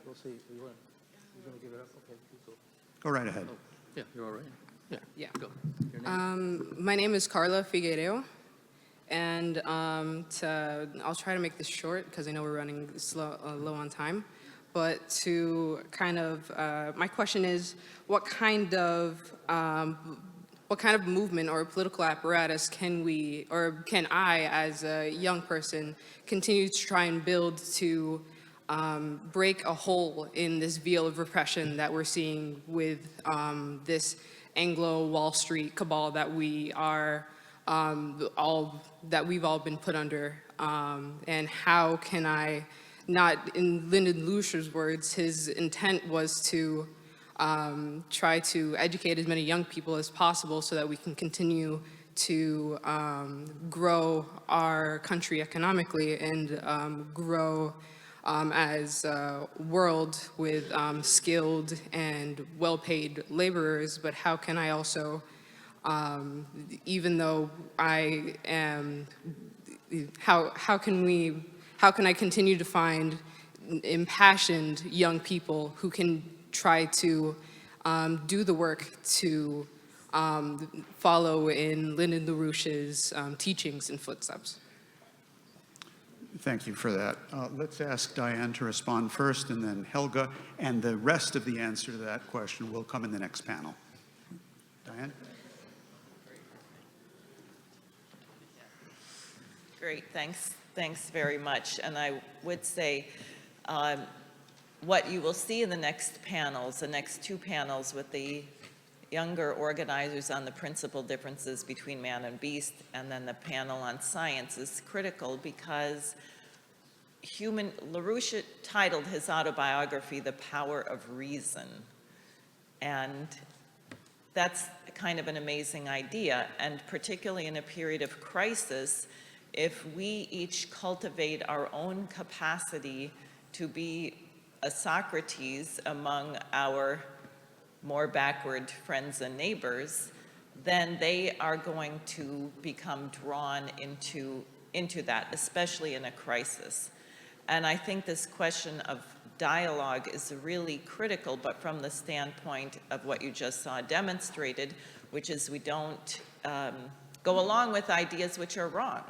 We'll see. You're going to give it up? Okay, go. Go right ahead. Oh, yeah, you're all right. Yeah, go. Your name? My name is Carla Figueiredo, and I'll try to make this short because I know we're running low on time. But to kind of, my question is, what kind of movement or political apparatus can we, or can I, as a young person, continue to try and build to break a hole in this veil of repression that we're seeing with this Anglo Wall Street cabal that we are we've all been put under, and how can I, not in Lyndon LaRouche's words, his intent was to try to educate as many young people as possible so that we can continue to grow our country economically and grow as a world with skilled and well-paid laborers. But how can I also, even though I am, how can I continue to find impassioned young people who can try to do the work to follow in Lyndon LaRouche's teachings and footsteps? Thank you for that. Let's ask Diane to respond first, and then Helga, and the rest of the answer to that question will come in the next panel. Diane? Great, thanks very much. And I would say what you will see in the next panels, the next two panels with the younger organizers on the principal differences between man and beast, and then the panel on science is critical because LaRouche titled his autobiography, The Power of Reason. And that's kind of an amazing idea. And particularly in a period of crisis, if we each cultivate our own capacity to be a Socrates among our more backward friends and neighbors, then they are going to become drawn into that, especially in a crisis. And I think this question of dialogue is really critical, but from the standpoint of what you just saw demonstrated, which is we don't go along with ideas which are wrong.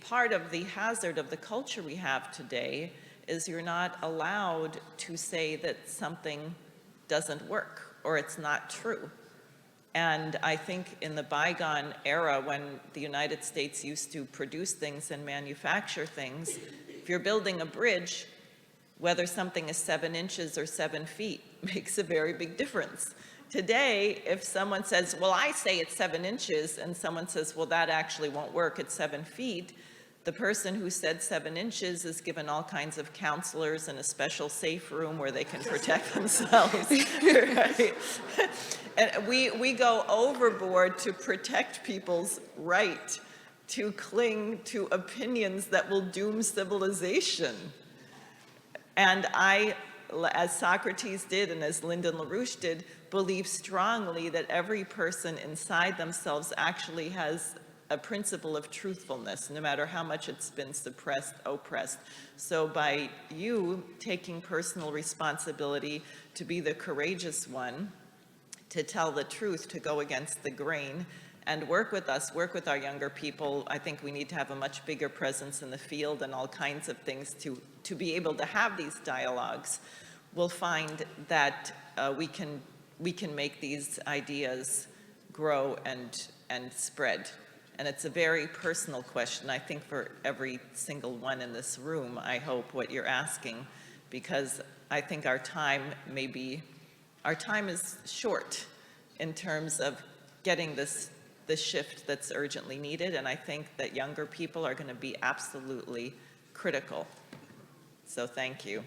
Part of the hazard of the culture we have today is you're not allowed to say that something doesn't work or it's not true. And I think in the bygone era when the United States used to produce things and manufacture things, if you're building a bridge, whether something is 7 inches or 7 feet makes a very big difference. Today, if someone says, well, I say it's 7 inches, and someone says, well, that actually won't work, it's 7 feet, the person who said 7 inches is given all kinds of counselors in a special safe room where they can protect themselves. Right? And we go overboard to protect people's right to cling to opinions that will doom civilization. And I as Socrates did and as Lyndon LaRouche did, believe strongly that every person inside themselves actually has a principle of truthfulness, no matter how much it's been suppressed, oppressed. So by you taking personal responsibility to be the courageous one, to tell the truth, to go against the grain, and work with us, work with our younger people. I think we need to have a much bigger presence in the field and all kinds of things to be able to have these dialogues. We'll find that we can make these ideas grow and spread. And it's a very personal question, I think, for every single one in this room, I hope, what you're asking, because I think our time is short in terms of getting the shift that's urgently needed, and I think that younger people are going to be absolutely critical. So thank you.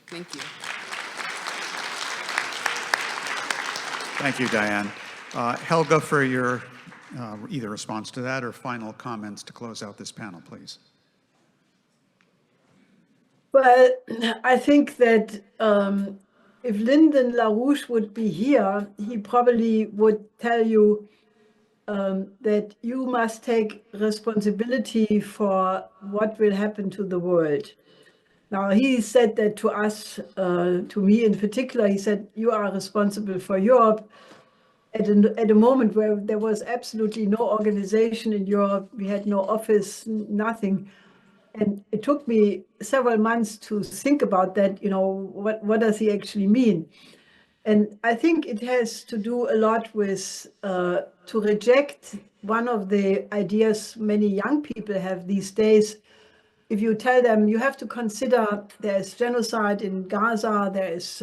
Thank you. Thank you, Diane. Helga, for your either response to that or final comments to close out this panel, please. Well, I think that if Lyndon LaRouche would be here, he probably would tell you that you must take responsibility for what will happen to the world. Now, he said that to us, to me in particular, he said, you are responsible for Europe. At a moment where there was absolutely no organization in Europe, we had no office, nothing. And it took me several months to think about that, what does he actually mean? And I think it has to do a lot with to reject one of the ideas many young people have these days. If you tell them you have to consider there's genocide in Gaza, there is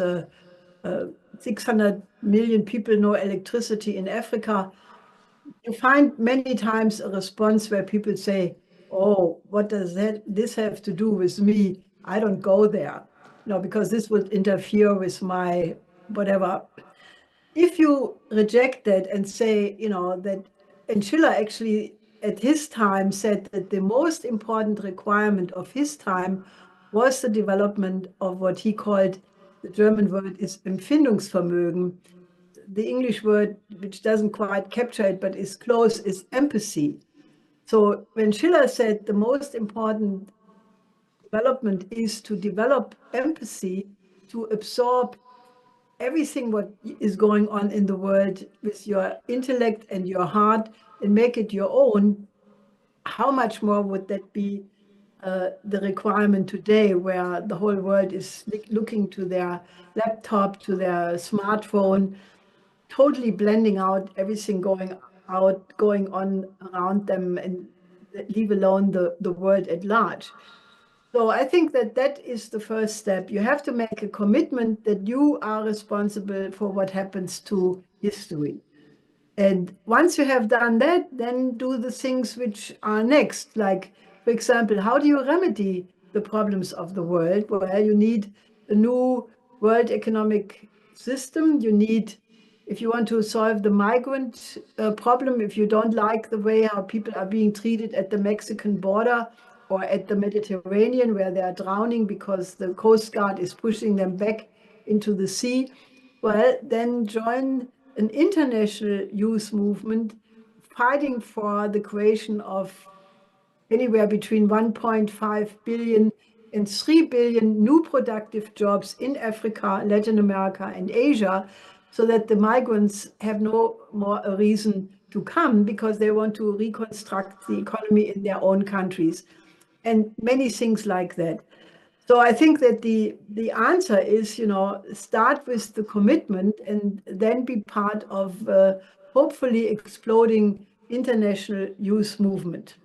600 million people, no electricity in Africa, you find many times a response where people say, oh, what does this have to do with me? I don't go there, because this would interfere with my whatever. If you reject that and say, that, and Schiller actually at his time said that the most important requirement of his time was the development of what he called, the German word is Empfindungsvermögen. The English word, which doesn't quite capture it, but is close, is empathy. So when Schiller said the most important development is to develop empathy, to absorb everything what is going on in the world with your intellect and your heart and make it your own, how much more would that be the requirement today, where the whole world is looking to their laptop, to their smartphone, totally blending out everything going on around them, and leave alone the world at large. So I think that is the first step. You have to make a commitment that you are responsible for what happens to history. And once you have done that, then do the things which are next. Like, for example, how do you remedy the problems of the world? Well, you need a new world economic system. You need, if you want to solve the migrant problem, if you don't like the way how people are being treated at the Mexican border or at the Mediterranean, where they are drowning because the Coast Guard is pushing them back into the sea, well, then join an international youth movement fighting for the creation of anywhere between 1.5 billion and 3 billion new productive jobs in Africa, Latin America, and Asia, so that the migrants have no more a reason to come, because they want to reconstruct the economy in their own countries, and many things like that. So I think that the answer is, start with the commitment and then be part of hopefully exploding international youth movement.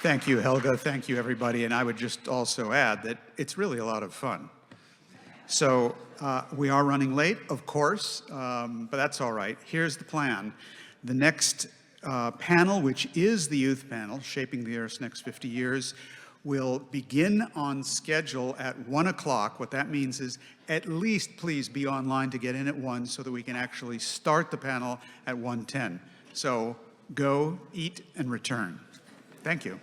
Thank you, Helga. Thank you, everybody. And I would just also add that it's really a lot of fun. So we are running late, of course, but that's all right. Here's the plan. The next panel, which is the youth panel, Shaping the Earth's Next 50 Years, will begin on schedule at 1 o'clock. What that means is at least please be online to get in at 1 so that we can actually start the panel at 1:10. So Go, eat, and return. Thank you.